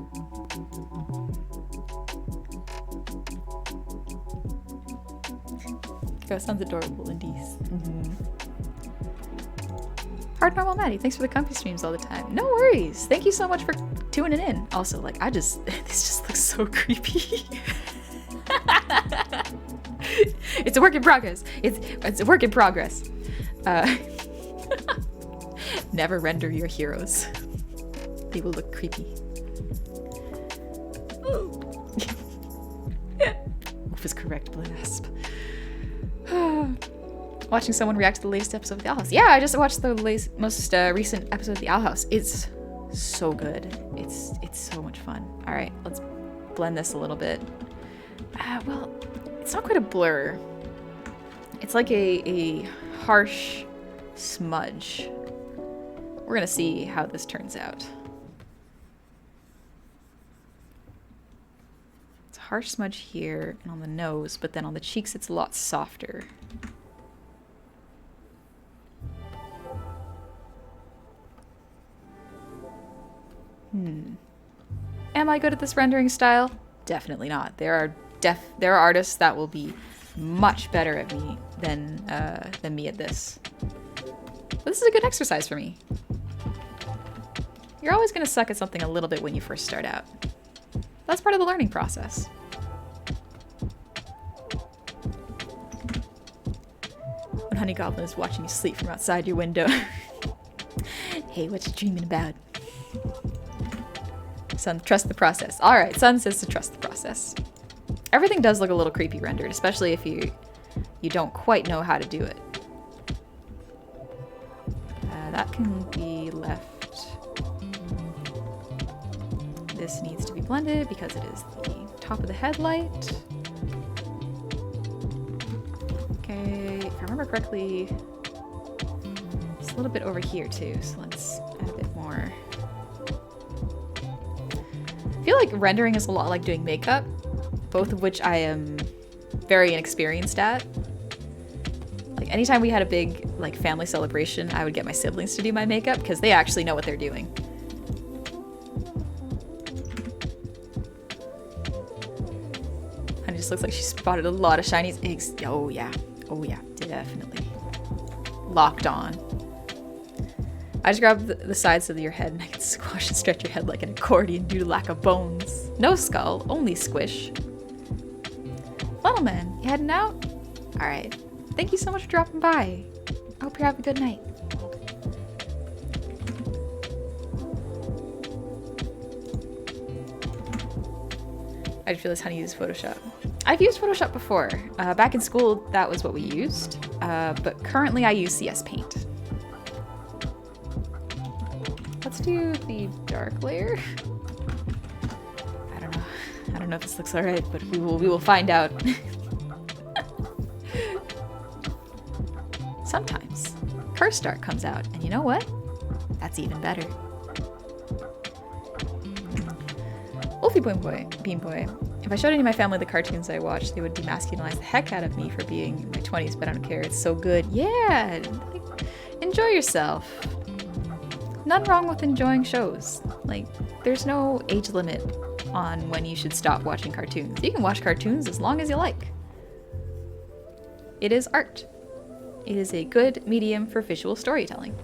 Girl, sounds adorable indeed. Hard Normal Maddie, thanks for the comfy streams all the time. No worries. Thank you so much for tuning it in. Also, like, this just looks so creepy. It's a work in progress. It's a work in progress. Never render your heroes. They will look creepy. Wolf is correct, Blasp. Watching someone react to the latest episode of The Owl House. Yeah, I just watched the most recent episode of The Owl House. It's so good. It's so much fun. All right, let's blend this a little bit. Well, it's not quite a blur. It's like a harsh smudge. We're gonna see how this turns out. It's a harsh smudge here and on the nose, but then on the cheeks it's a lot softer. Am I good at this rendering style? Definitely not. There are artists that will be much better at me than me at this. But this is a good exercise for me. You're always gonna suck at something a little bit when you first start out. That's part of the learning process. When Honey Goblin is watching you sleep from outside your window. Hey, what you dreaming about? Sun, trust the process. All right, Sun says to trust the process. Everything does look a little creepy rendered, especially if you don't quite know how to do it. That can be left. This needs to be blended because it is the top of the headlight. Okay, if I remember correctly, it's a little bit over here too, so let's add a bit more. I feel like rendering is a lot like doing makeup, both of which I am very inexperienced at. Like anytime we had a big like family celebration, I would get my siblings to do my makeup because they actually know what they're doing. Honey just looks like she spotted a lot of shiny eggs. Oh yeah, definitely. Locked on. I just grabbed the sides of your head and I can squash and stretch your head like an accordion due to lack of bones. No skull, only squish. Funnel Man, you heading out? Alright. Thank you so much for dropping by. I hope you have a good night. I just realized Honey used Photoshop. I've used Photoshop before. Back in school, that was what we used. But currently I use CS Paint. Let's do the dark layer. I don't know if this looks alright, but we will find out. Sometimes Cursed Dark comes out, and you know what? That's even better. Wolfie Bean Boy. If I showed any of my family the cartoons I watched, they would demasculinize the heck out of me for being in my 20s, but I don't care. It's so good. Yeah! Enjoy yourself. None wrong with enjoying shows. Like, there's no age limit on when you should stop watching cartoons. You can watch cartoons as long as you like. It is art. It is a good medium for visual storytelling.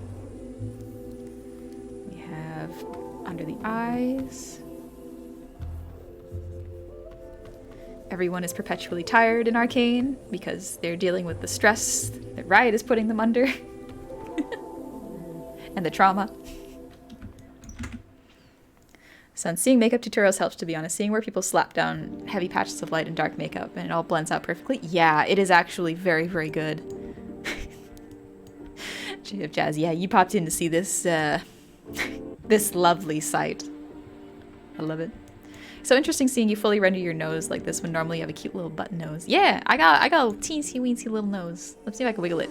We have under the eyes. Everyone is perpetually tired in Arcane because they're dealing with the stress that Riot is putting them under. And the trauma. So seeing makeup tutorials helps, to be honest. Seeing where people slap down heavy patches of light and dark makeup and it all blends out perfectly. Yeah, it is actually very, very good. Jazz, yeah, you popped in to see this this lovely sight. I love it. So interesting seeing you fully render your nose like this when normally you have a cute little button nose. Yeah, I got a teensy weensy little nose. Let's see if I can wiggle it.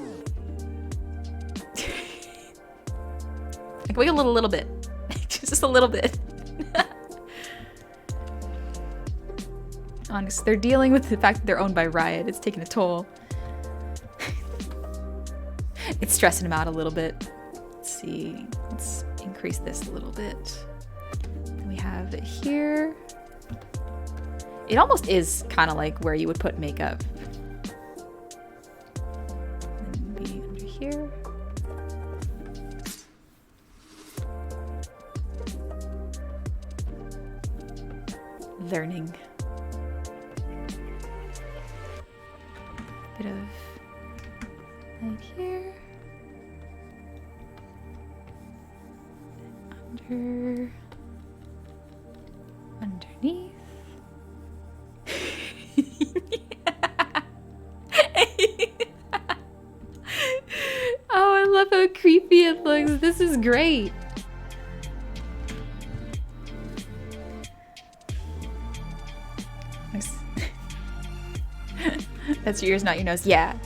I can wiggle it a little bit. Just a little bit. Honest, they're dealing with the fact that they're owned by Riot. It's taking a toll. It's stressing them out a little bit. Let's see. Let's increase this a little bit. Then we have it here. It almost is kind of like where you would put makeup. And be under here. learning. Bit of light here. Underneath. Oh, I love how creepy it looks. This is great. Nice. That's your ears, not your nose. Yeah.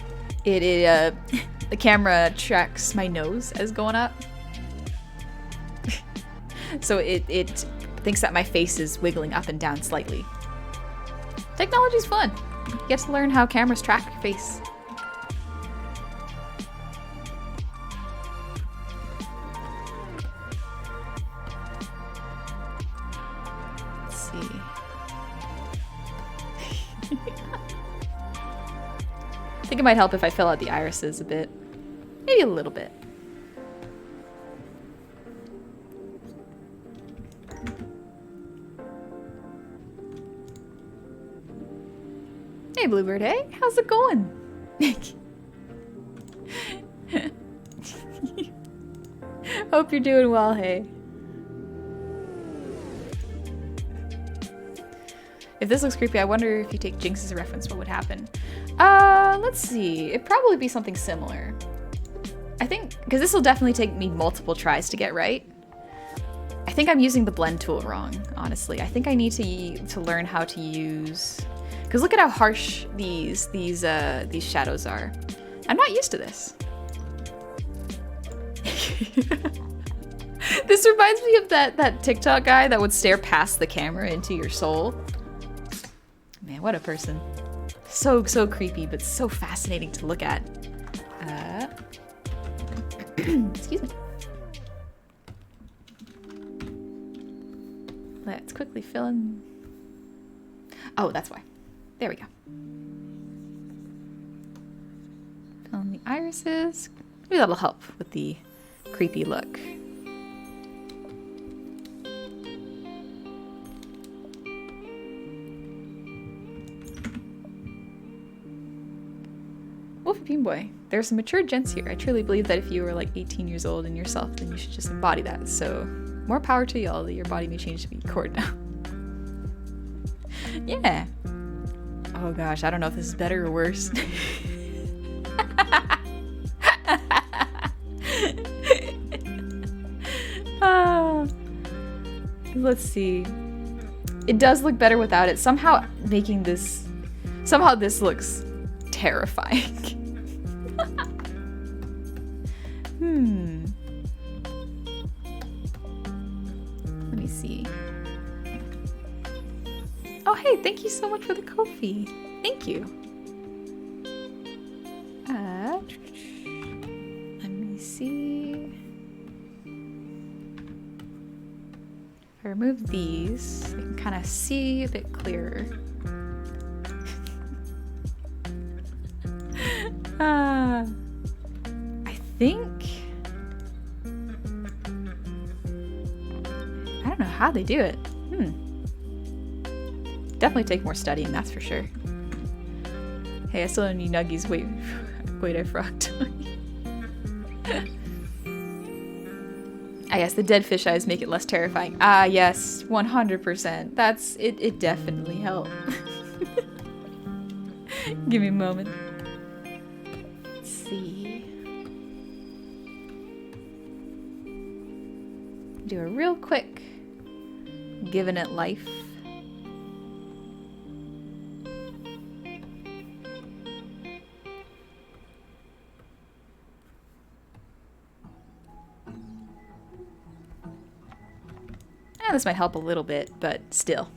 The camera tracks my nose as going up. So it thinks that my face is wiggling up and down slightly. Technology's fun. You get to learn how cameras track your face. Let's see. I think it might help if I fill out the irises a bit. Maybe a little bit. Hey Bluebird, hey, how's it going? Hope you're doing well, hey. If this looks creepy, I wonder if you take Jinx as a reference, what would happen? Let's see. It'd probably be something similar. I think, because this will definitely take me multiple tries to get right. I think I'm using the blend tool wrong, honestly. I think I need to learn how to use... Because look at how harsh these shadows are. I'm not used to this. This reminds me of that TikTok guy that would stare past the camera into your soul. Man, what a person. So creepy, but so fascinating to look at. Excuse me. Let's quickly fill in. Oh, that's why. There we go. Fill in the irises. Maybe that'll help with the creepy look. Wolfie Bean Boy, there are some mature gents here. I truly believe that if you were like 18 years old in yourself, then you should just embody that. So, more power to y'all that your body may change to be cord now. Yeah. Oh gosh, I don't know if this is better or worse. Let's see. It does look better without it. Somehow this looks terrifying. Let me see. Oh, hey, thank you so much for the coffee. Thank you. Let me see. If I remove these, I can kind of see a bit clearer. I think... I don't know how they do it. Definitely take more studying, that's for sure. Hey, I still don't need nuggies. Wait, I forgot. Ah, yes, the dead fish eyes make it less terrifying. Ah, yes, 100%. That's it. It definitely helped. Give me a moment. Let's see. Do a real quick giving it life. This might help a little bit, but still.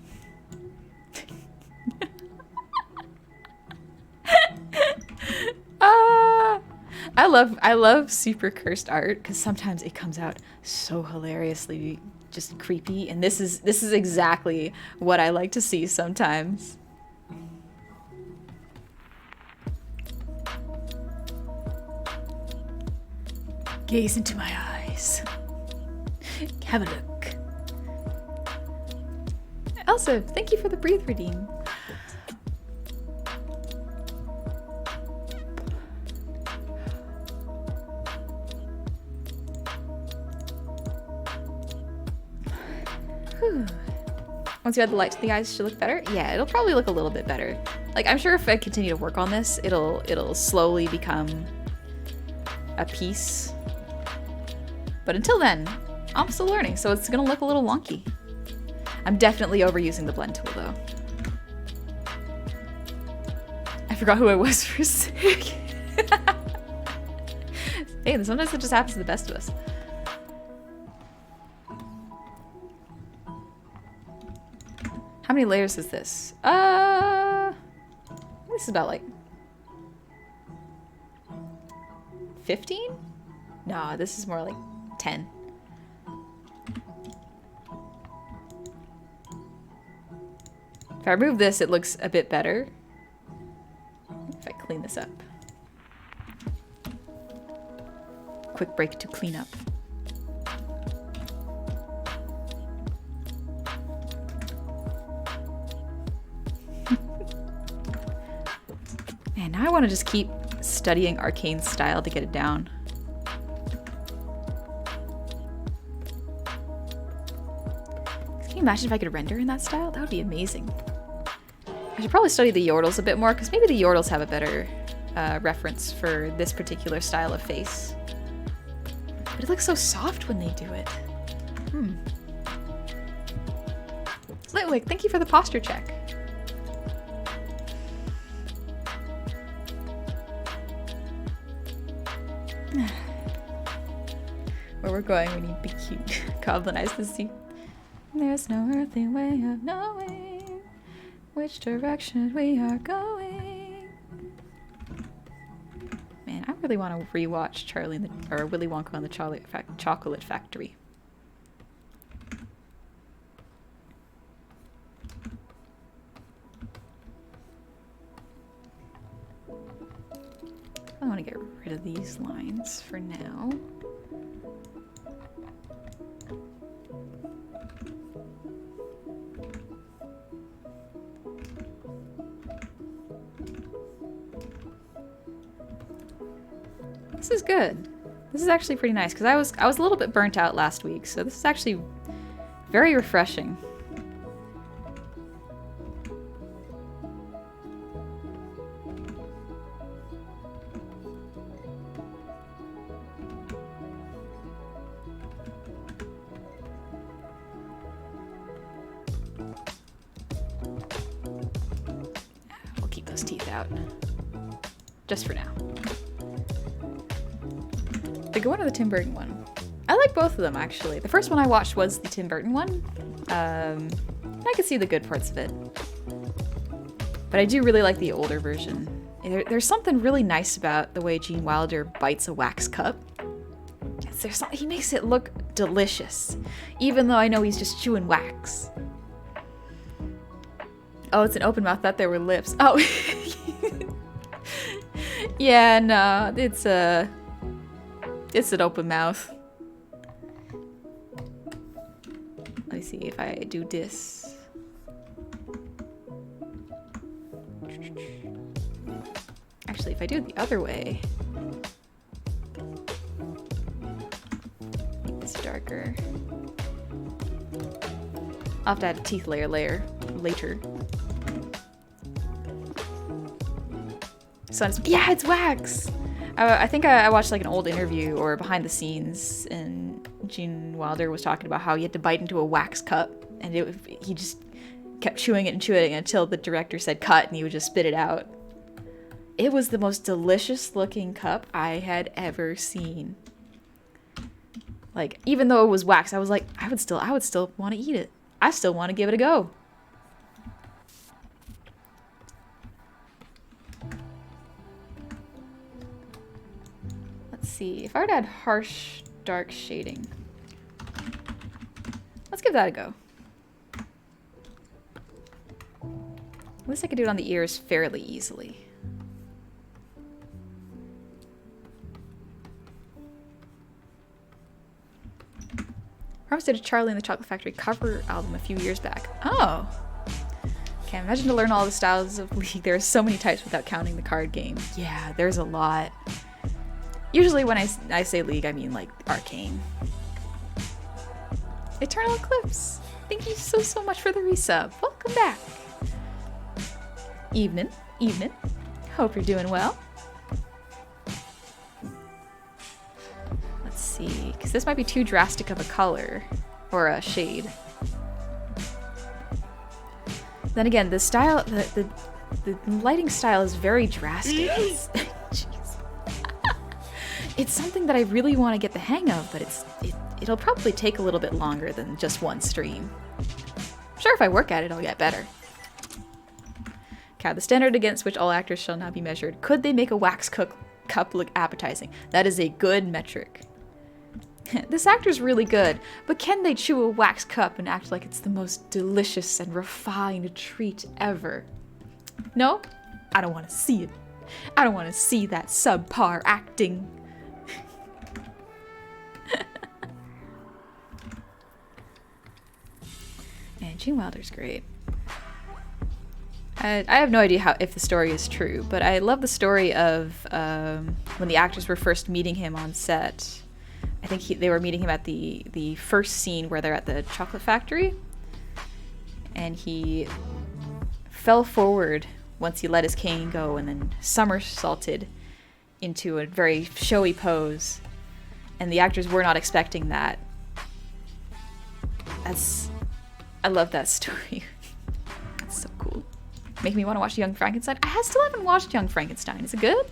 I love super cursed art because sometimes it comes out so hilariously just creepy, and this is exactly what I like to see sometimes. Gaze into my eyes. Have a look. Elsa, thank you for the breathe redeem. Whew. Once you add the light to the eyes, it should look better? Yeah, it'll probably look a little bit better. Like, I'm sure if I continue to work on this, it'll slowly become a piece. But until then, I'm still learning, so it's gonna look a little wonky. I'm definitely overusing the blend tool, though. I forgot who I was for a sec. Hey, sometimes it just happens to the best of us. How many layers is this? This is about like 15? Nah, this is more like 10. If I remove this, it looks a bit better. If I clean this up. Quick break to clean up. Man, now I want to just keep studying Arcane style to get it down. Can you imagine if I could render in that style? That would be amazing. I should probably study the Yordles a bit more, because maybe the Yordles have a better reference for this particular style of face. But it looks so soft when they do it. Litwick, thank you for the posture check. Where we're going, we need to be cute. Goblinize the sea. There's no earthly way of knowing which direction we are going. Man, I really want to rewatch Charlie and or Willy Wonka and the Chocolate Factory. I want to get rid of these lines for now. This is good. This is actually pretty nice because I was a little bit burnt out last week, so this is actually very refreshing. We'll keep those teeth out. Just for now. The good one or the Tim Burton one? I like both of them, actually. The first one I watched was the Tim Burton one. I could see the good parts of it. But I do really like the older version. There's something really nice about the way Gene Wilder bites a wax cup. He makes it look delicious, even though I know he's just chewing wax. Oh, it's an open mouth. Thought there were lips. Oh. Yeah, no, it's an open mouth. Let me see if I do this. Actually, if I do it the other way. Make this darker. I'll have to add a teeth layer later. So yeah, it's wax! I think I watched like an old interview or behind the scenes, and Gene Wilder was talking about how he had to bite into a wax cup, and he just kept chewing it and chewing it until the director said cut, and he would just spit it out. It was the most delicious looking cup I had ever seen. Like, even though it was wax, I was like, I would still want to eat it. I still want to give it a go. Let's see, if I were to add harsh dark shading. Let's give that a go. At least I could do it on the ears fairly easily. Promise did a Charlie and the Chocolate Factory cover album a few years back. Oh. Can't imagine to learn all the styles of League. There are so many types without counting the card game. Yeah, there's a lot. Usually when I say League, I mean like Arcane. Eternal Eclipse. Thank you so much for the resub. Welcome back. Evening. Hope you're doing well. Let's see, because this might be too drastic of a color or a shade. Then again, the style, the lighting style is very drastic. It's something that I really want to get the hang of, but it'll probably take a little bit longer than just one stream. I'm sure if I work at it, I'll get better. Okay, the standard against which all actors shall now be measured. Could they make a wax cup look appetizing? That is a good metric. This actor's really good, but can they chew a wax cup and act like it's the most delicious and refined treat ever? No? I don't want to see it. I don't want to see that subpar acting. Man, Gene Wilder's great. I have no idea if the story is true, but I love the story of when the actors were first meeting him on set. I think they were meeting him at the first scene where they're at the chocolate factory, and he fell forward once he let his cane go and then somersaulted into a very showy pose, and the actors were not expecting that. I love that story. That's so cool. Make me want to watch Young Frankenstein. I still haven't watched Young Frankenstein. Is it good?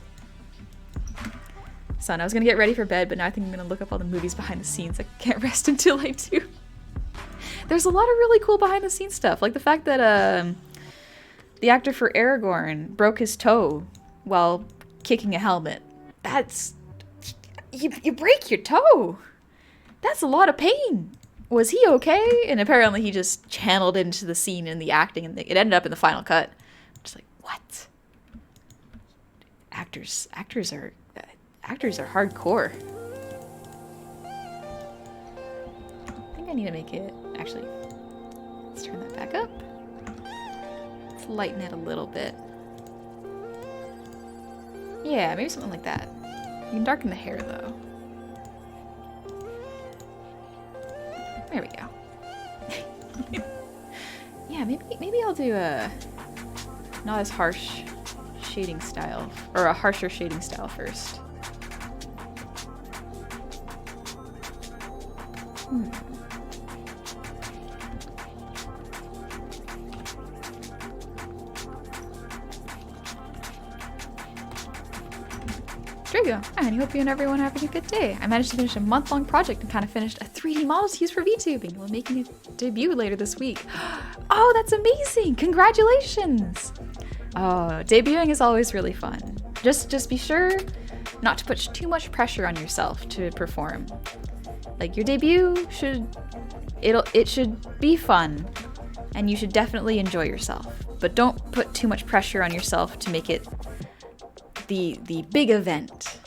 Son, I was gonna get ready for bed, but now I think I'm gonna look up all the movies behind the scenes. I can't rest until I do. There's a lot of really cool behind the scenes stuff, like the fact that the actor for Aragorn broke his toe while kicking a helmet. That's you break your toe. That's a lot of pain. Was he okay? And apparently he just channeled into the scene and the acting, and it ended up in the final cut. Just like, what? Actors are hardcore. I think I need to make it, actually, let's turn that back up. Let's lighten it a little bit. Yeah, maybe something like that. You can darken the hair though. There we go. Yeah, maybe I'll do a not as harsh shading style, or a harsher shading style first. Drago, I hope you and everyone are having a good day. I managed to finish a month-long project and kind of finished a 3D model to use for VTubing while making a debut later this week. Oh, that's amazing! Congratulations! Oh, debuting is always really fun. Just be sure not to put too much pressure on yourself to perform. Like, your debut should be fun, and you should definitely enjoy yourself. But don't put too much pressure on yourself to make it the big event,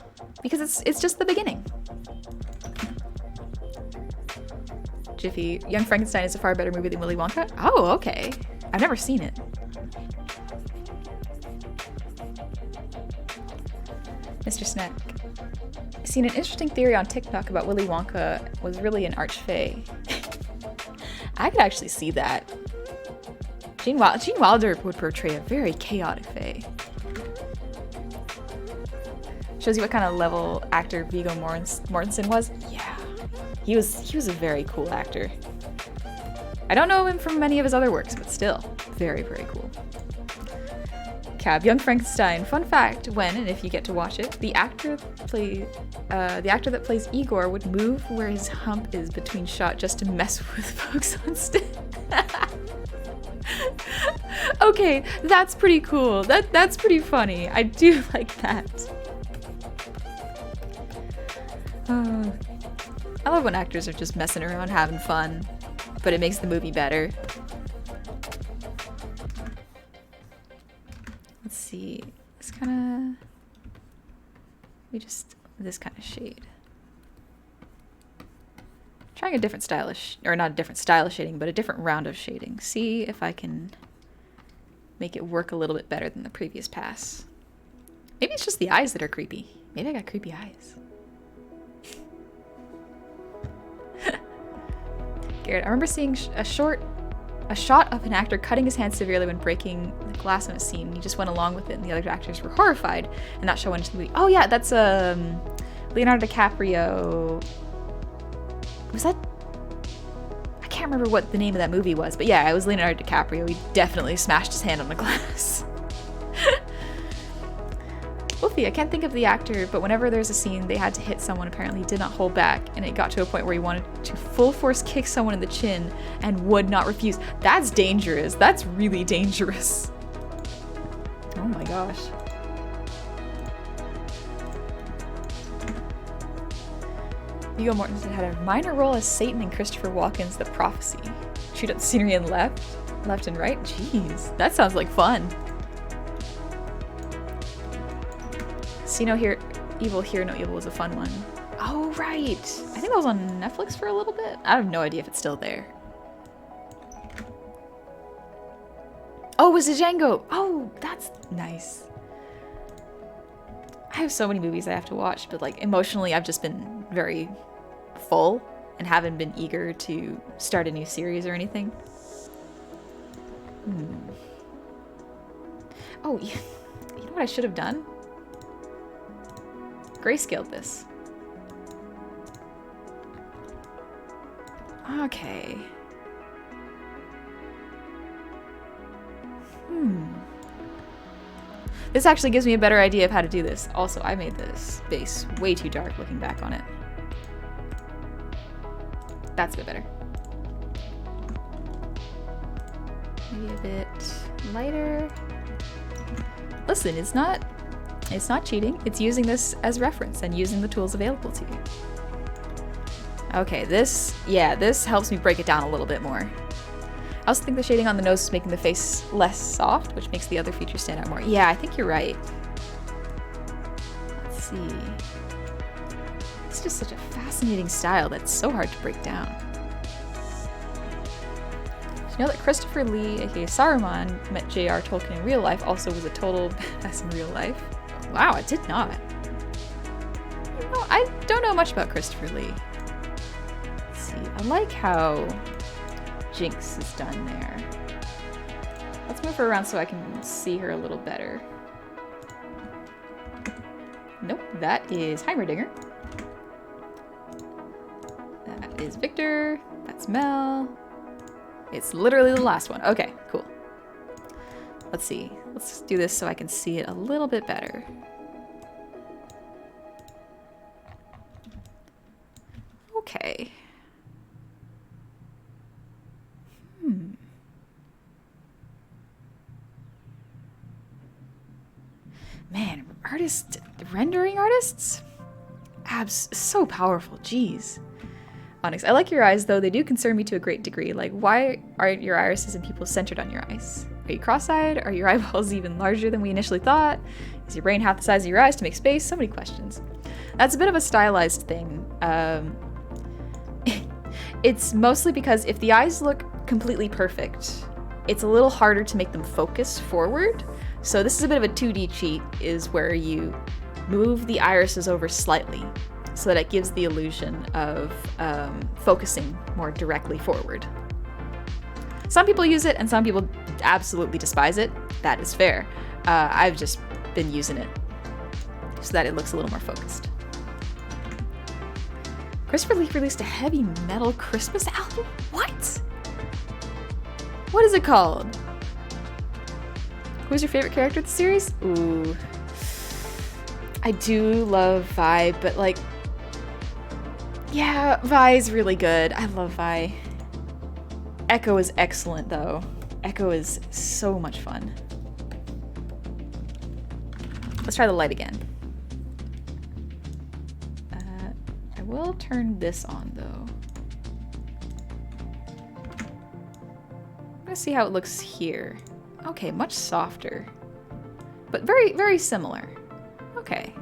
because it's just the beginning. Jiffy, Young Frankenstein is a far better movie than Willy Wonka. Oh, okay. I've never seen it. Mr. Snack. I've seen an interesting theory on TikTok about Willy Wonka was really an archfey. I could actually see that. Gene Wilder would portray a very chaotic fae. Shows you what kind of level actor Viggo Mortensen was. Yeah, he was a very cool actor. I don't know him from many of his other works, but still, very, very cool. Cab, Young Frankenstein. Fun fact: when and if you get to watch it, the actor that plays Igor would move where his hump is between shot just to mess with folks on stage. Okay, that's pretty cool. That's pretty funny. I do like that. I love when actors are just messing around, having fun, but it makes the movie better. Let's see. This kind of... this kind of shade. Trying a different not a different style of shading, but a different round of shading. See if I can make it work a little bit better than the previous pass. Maybe it's just the eyes that are creepy. Maybe I got creepy eyes. Garrett, I remember seeing a shot of an actor cutting his hand severely when breaking the glass in a scene. He just went along with it, and the other actors were horrified, and that show went into the movie. Oh yeah, that's Leonardo DiCaprio. Was that? I can't remember what the name of that movie was, but yeah, it was Leonardo DiCaprio. He definitely smashed his hand on the glass. Wolfie, I can't think of the actor, but whenever there's a scene they had to hit someone, apparently he did not hold back, and it got to a point where he wanted to full force kick someone in the chin and would not refuse. That's dangerous. That's really dangerous. Oh my gosh. Viggo Mortensen had a minor role as Satan in Christopher Walken's The Prophecy. Shoot up the scenery and left and right? Jeez, that sounds like fun. See No Hear Evil, Hear No Evil was a fun one. Oh, right. I think that was on Netflix for a little bit. I have no idea if it's still there. Oh, it was a Django. Oh, that's nice. I have so many movies I have to watch, but like emotionally I've just been very full and haven't been eager to start a new series or anything. Oh, you know what I should have done? Grayscaled this. Okay. This actually gives me a better idea of how to do this. Also, I made this base way too dark looking back on it. That's a bit better. Maybe a bit lighter. Listen, it's not cheating. It's using this as reference and using the tools available to you. Okay, this helps me break it down a little bit more. I also think the shading on the nose is making the face less soft, which makes the other features stand out more. Yeah, I think you're right. Let's see. It's just such a fascinating style that's so hard to break down. Did you know that Christopher Lee, aka Saruman, met J.R. Tolkien in real life, also was a total badass in real life? Wow, I did not. I don't know much about Christopher Lee. Let's see. I like how Jinx is done there. Let's move her around so I can see her a little better. Nope, that is Heimerdinger. That is Victor. That's Mel. It's literally the last one. Okay, cool. Let's see. Let's do this so I can see it a little bit better. Okay. Man, rendering artists? So powerful, jeez. Onyx, I like your eyes though, they do concern me to a great degree. Like, why aren't your irises and pupils centered on your eyes? Are you cross-eyed? Are your eyeballs even larger than we initially thought? Is your brain half the size of your eyes to make space? So many questions. That's a bit of a stylized thing. It's mostly because if the eyes look completely perfect, it's a little harder to make them focus forward. So this is a bit of a 2D cheat, is where you move the irises over slightly so that it gives the illusion of focusing more directly forward. Some people use it and some people absolutely despise it. That is fair. I've just been using it so that it looks a little more focused. Christopher Lee released a heavy metal Christmas album? What? What is it called? Who's your favorite character of the series? Ooh. I do love Vi, but like, yeah, Vi's really good. I love Vi. Echo is excellent though. Echo is so much fun. Let's try the light again. I will turn this on though. I'm gonna see how it looks here. Okay, much softer, but very, very similar. Okay.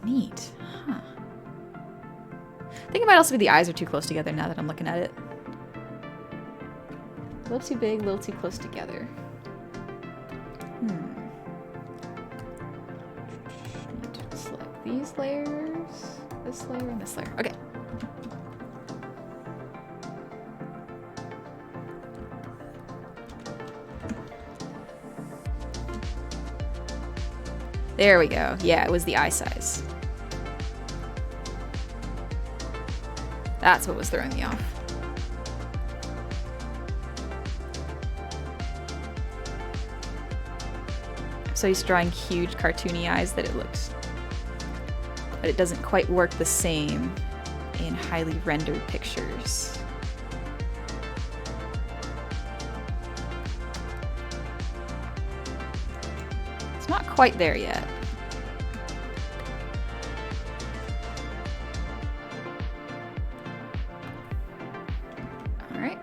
Neat, huh. I think it might also be the eyes are too close together now that I'm looking at it. A little too big, a little too close together. Need to select these layers, this layer, and this layer. Okay. There we go. Yeah, it was the eye size. That's what was throwing me off. So he's drawing huge cartoony eyes that it looks, but it doesn't quite work the same in highly rendered pictures. It's not quite there yet. All right.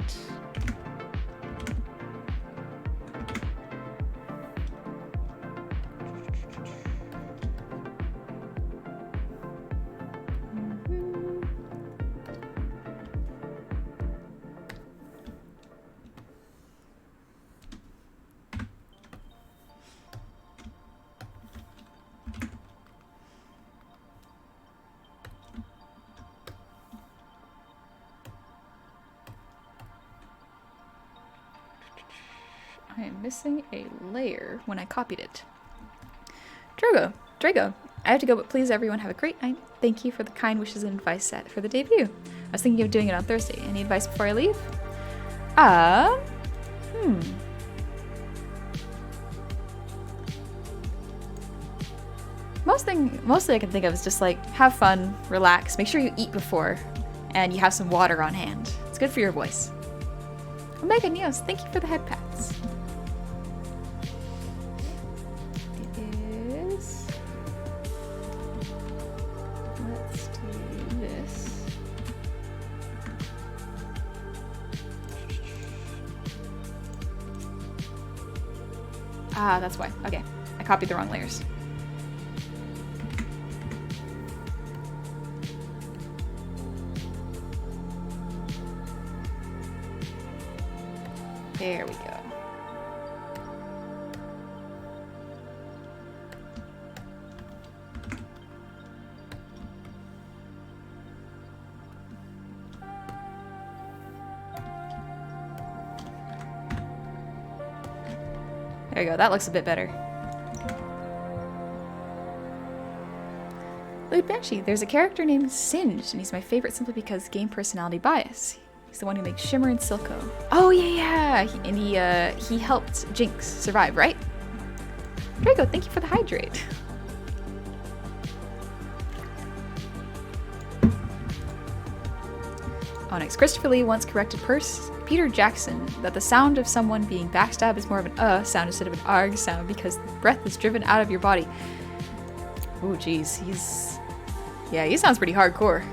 I am missing a layer when I copied it. Drago, I have to go, but please everyone have a great night. Thank you for the kind wishes and advice set for the debut. I was thinking of doing it on Thursday. Any advice before I leave? Mostly I can think of is just like, have fun, relax, make sure you eat before, and you have some water on hand. It's good for your voice. Omega Neos, thank you for the head pats. Let's do this. Ah, that's why. Okay, I copied the wrong layers. There we go. There you go, that looks a bit better. Loot Banshee, there's a character named Singed, and he's my favorite simply because game personality bias. He's the one who makes Shimmer and Silco. Oh yeah! He helped Jinx survive, right? Drago, thank you for the hydrate. Onyx, Christopher Lee once corrected Peter Jackson that the sound of someone being backstabbed is more of an sound instead of an arg sound because the breath is driven out of your body. Oh geez, he sounds pretty hardcore.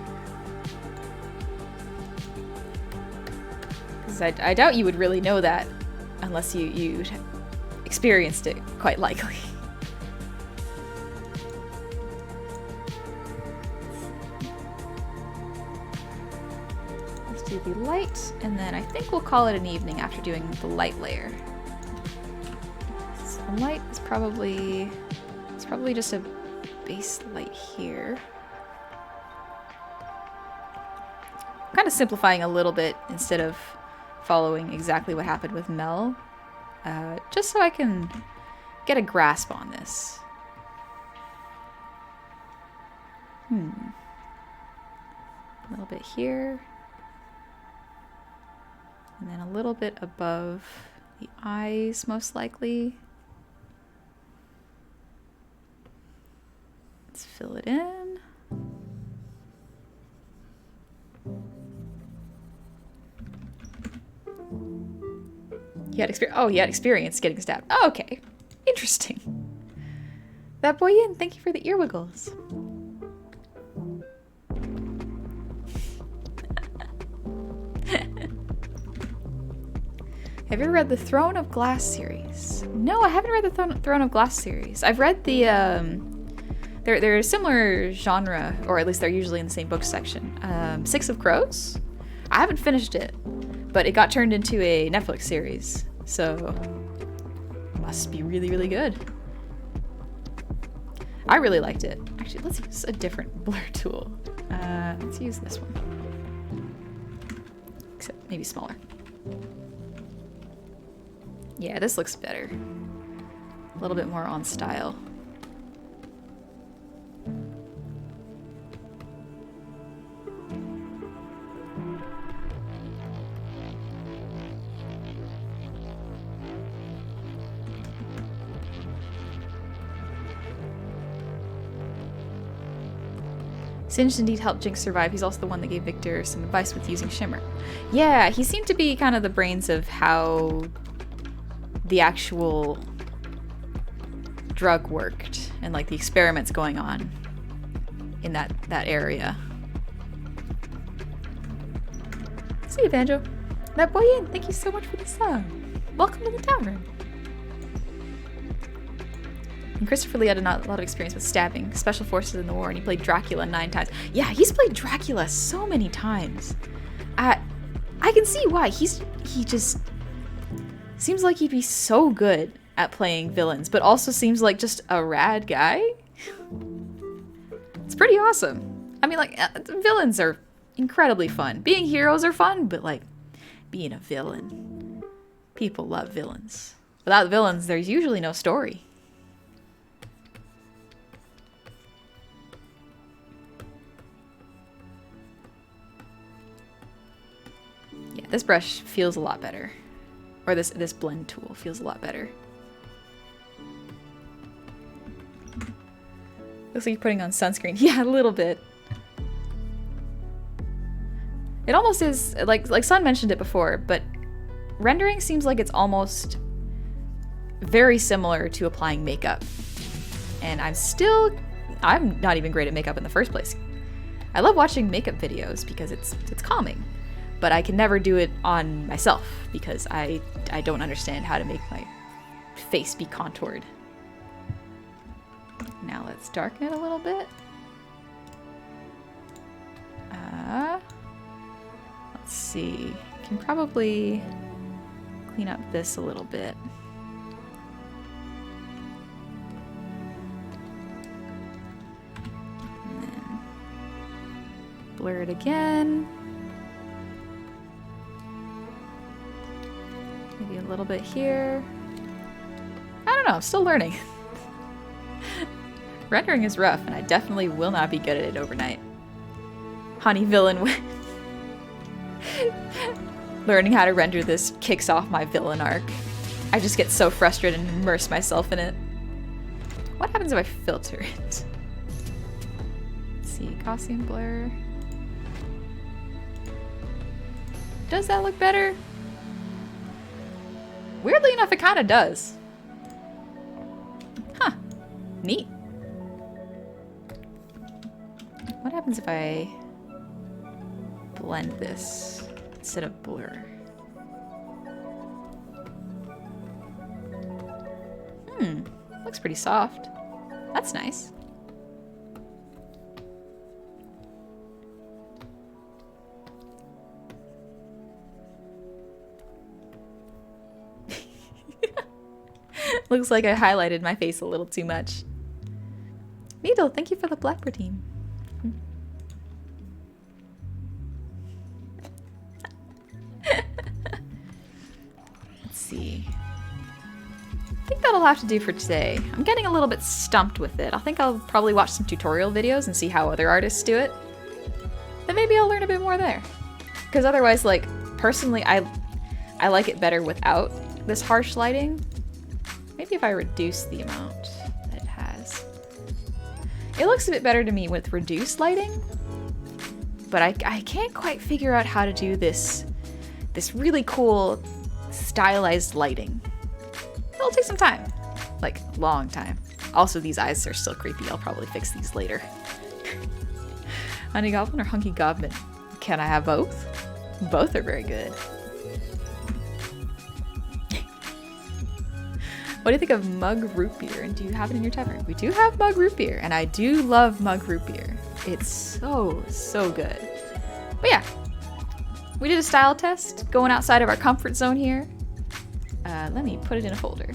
I doubt you would really know that unless you experienced it, quite likely. Let's do the light, and then I think we'll call it an evening after doing the light layer. So the light is probably just a base light here. I'm kind of simplifying a little bit instead of following exactly what happened with Mel, just so I can get a grasp on this. A little bit here, and then a little bit above the eyes, most likely. Let's fill it in. He had experience getting stabbed. Oh, okay. Interesting. That boy in, thank you for the ear wiggles. Have you ever read the Throne of Glass series? No, I haven't read the Throne of Glass series. I've read the, they're a similar genre, or at least they're usually in the same book section. Six of Crows? I haven't finished it, But it got turned into a Netflix series, so must be really, really good. I really liked it. Actually, let's use a different blur tool. Let's use this one. Except maybe smaller. Yeah, this looks better. A little bit more on style. Singed indeed helped Jinx survive. He's also the one that gave Victor some advice with using Shimmer. Yeah, he seemed to be kind of the brains of how the actual drug worked and like the experiments going on in that area. See you, Banjo. That boy in, thank you so much for the sub. Welcome to the tavern. And Christopher Lee had a lot of experience with stabbing, special forces in the war, and he played Dracula 9 times. Yeah, he's played Dracula so many times. I can see why. He just seems like he'd be so good at playing villains, but also seems like just a rad guy. It's pretty awesome. I mean, like, villains are incredibly fun. Being heroes are fun, but like, being a villain. People love villains. Without villains, there's usually no story. Yeah, this brush feels a lot better. Or this blend tool feels a lot better. Looks like you're putting on sunscreen. Yeah, a little bit. It almost is, like Sun mentioned it before, but rendering seems like it's almost very similar to applying makeup. And I'm not even great at makeup in the first place. I love watching makeup videos because it's calming. But I can never do it on myself because I don't understand how to make my face be contoured. Now let's darken it a little bit. Let's see. Can probably clean up this a little bit. And then blur it again. Maybe a little bit here. I don't know, I'm still learning. Rendering is rough, and I definitely will not be good at it overnight. Honey villain. Learning how to render this kicks off my villain arc. I just get so frustrated and immerse myself in it. What happens if I filter it? Let's see, Gaussian blur. Does that look better? Weirdly enough, it kind of does. Huh. Neat. What happens if I blend this instead of blur? Looks pretty soft. That's nice. Looks like I highlighted my face a little too much. Needle, thank you for the black protein. Let's see. I think that'll have to do for today. I'm getting a little bit stumped with it. I think I'll probably watch some tutorial videos and see how other artists do it. Then maybe I'll learn a bit more there. Because otherwise, like, personally, I like it better without this harsh lighting. Maybe if I reduce the amount that it has. It looks a bit better to me with reduced lighting, but I can't quite figure out how to do this really cool stylized lighting. It'll take some time, like long time. Also, these eyes are still creepy. I'll probably fix these later. Honey Goblin or Hunky Goblin? Can I have both? Both are very good. What do you think of mug root beer, and do you have it in your tavern? We do have mug root beer, and I do love mug root beer. It's so, so good. But yeah, We did a style test, going outside of our comfort zone here. Let me put it in a folder.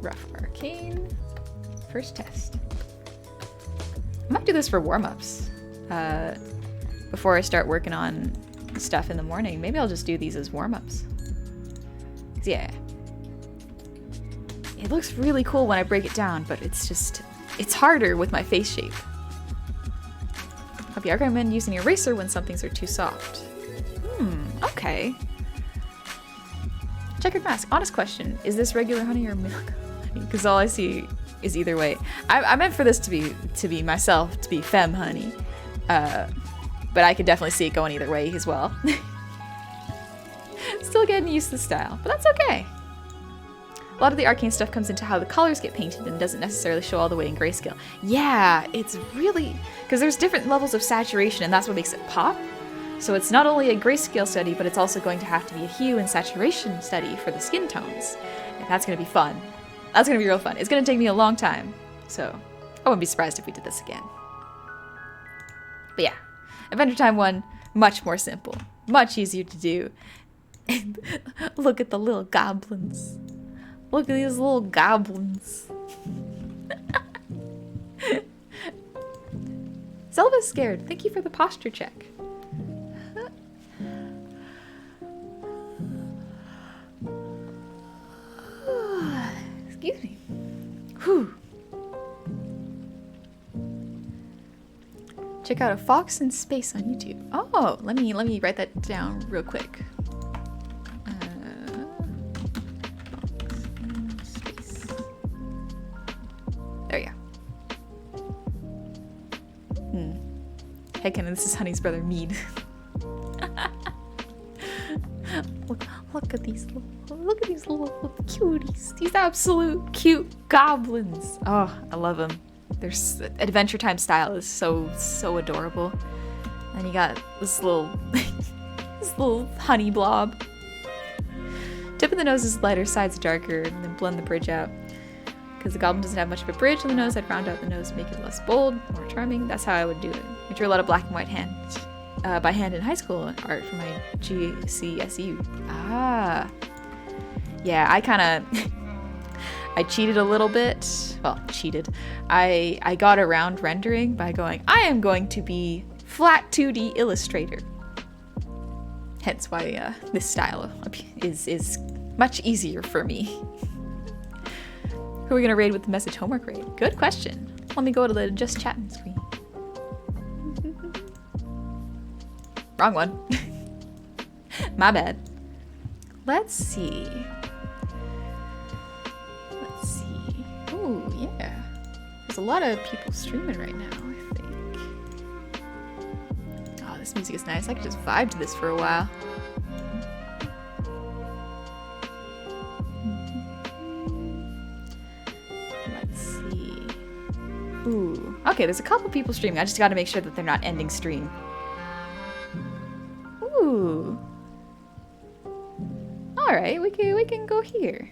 Rough Arcane. First test. I might do this for warm-ups. Before I start working on stuff in the morning. Maybe I'll just do these as warm-ups. Yeah. It looks really cool when I break it down, but it's harder with my face shape. I'd recommend using an eraser when some things are too soft. Okay. Checkered mask. Honest question. Is this regular honey or milk honey? Because all I see is either way. I meant for this to be myself, to be femme honey. But I could definitely see it going either way as well. Still getting used to the style, but that's okay. A lot of the Arcane stuff comes into how the colors get painted and doesn't necessarily show all the way in grayscale. Yeah, it's really... because there's different levels of saturation and that's what makes it pop. So it's not only a grayscale study, but it's also going to have to be a hue and saturation study for the skin tones. And that's going to be fun. That's going to be real fun. It's going to take me a long time. So I wouldn't be surprised if we did this again. But yeah, Adventure Time 1, much more simple. Much easier to do. And look at the little goblins. Look at these little goblins. Zelva's scared. Thank you for the posture check. Excuse me. Whew. Check out A Fox in Space on YouTube. Oh, let me write that down real quick. There you go. Hey, Ken, this is Honey's brother, Mead. Look at these little cuties. These absolute cute goblins. Oh, I love them. Their Adventure Time style is so adorable. And you got this little this little honey blob. Tip of the nose is lighter, sides darker, and then blend the bridge out. Because the goblin doesn't have much of a bridge on the nose, I'd round out the nose, make it less bold, more charming. That's how I would do it. I drew a lot of black and white hands by hand in high school art for my GCSE. Ah. Yeah, I kind of... I cheated a little bit. Well, cheated. I got around rendering by going, I am going to be flat 2D illustrator. Hence why this style is much easier for me. Who are we gonna raid with the message homework raid? Good question. Let me go to the just chatting screen. Wrong one. My bad. Let's see. Ooh, yeah. There's a lot of people streaming right now, I think. Oh, this music is nice. I could just vibe to this for a while. Let's see. Ooh. Okay, there's a couple people streaming. I just gotta make sure that they're not ending stream. Ooh. Alright, we can go here.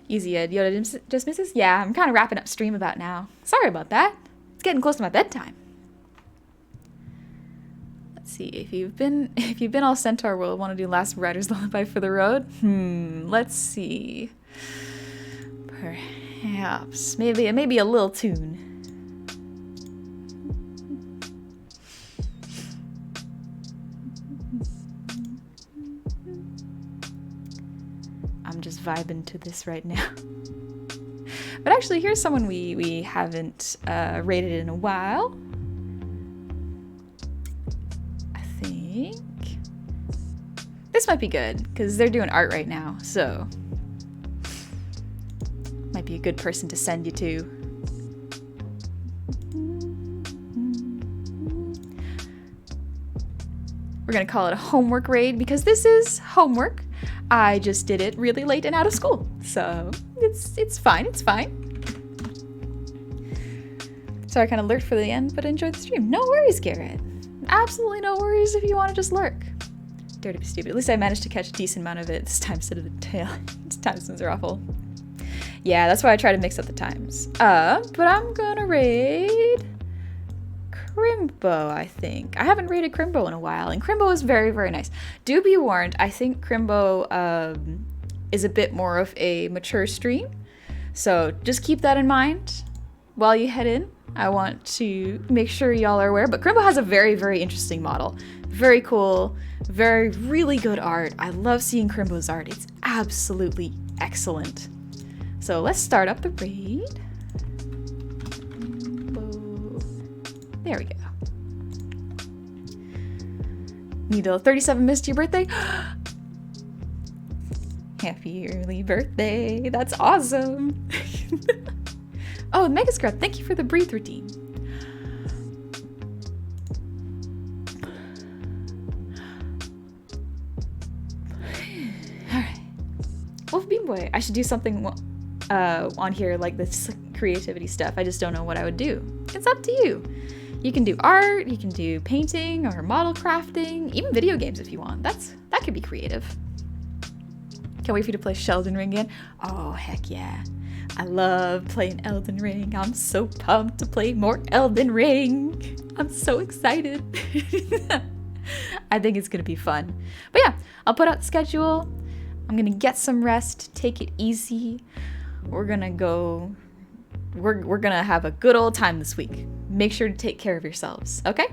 Easy Ed, Yoda just misses? Yeah, I'm kind of wrapping up stream about now. Sorry about that. It's getting close to my bedtime. Let's see, if you've been all Centaur World, want to do Last Rider's Lullaby for the Road? Let's see. Perhaps. Maybe a little tune. I'm just vibing to this right now. But actually, here's someone we haven't rated in a while. I think this might be good because they're doing art right now, so might be a good person to send you to. We're gonna call it a homework raid because this is homework. I just did it really late and out of school, so it's fine, it's fine. Sorry I kind of lurked for the end, but enjoyed the stream. No worries, Garrett. Absolutely no worries if you want to just lurk. Dare to be stupid. At least I managed to catch a decent amount of it this time instead of the tail. These time zones are awful. Yeah, that's why I try to mix up the times. But I'm gonna raid Crimbo, I think. I haven't raided Crimbo in a while, and Crimbo is very, very nice. Do be warned, I think Crimbo is a bit more of a mature stream, so just keep that in mind while you head in. I want to make sure y'all are aware, but Crimbo has a very, very interesting model. Very cool, really good art. I love seeing Crimbo's art. It's absolutely excellent. So let's start up the raid. There we go. Needle 37 missed your birthday. Happy early birthday. That's awesome. Oh, Mega Scrub, thank you for the breathe routine. Alright. Wolf Bean Boy, I should do something on here like this creativity stuff. I just don't know what I would do. It's up to you. You can do art, you can do painting or model crafting, even video games if you want. That could be creative. Can't wait for you to play Sheldon Ring again. Oh, heck yeah. I love playing Elden Ring. I'm so pumped to play more Elden Ring. I'm so excited. I think it's gonna be fun. But yeah, I'll put out the schedule. I'm gonna get some rest, take it easy. We're gonna have a good old time this week. Make sure to take care of yourselves, okay?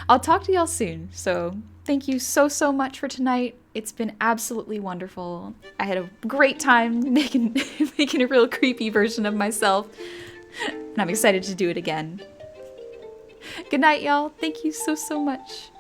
I'll talk to y'all soon. So thank you so much for tonight. It's been absolutely wonderful. I had a great time making a real creepy version of myself. And I'm excited to do it again. Good night, y'all. Thank you so much.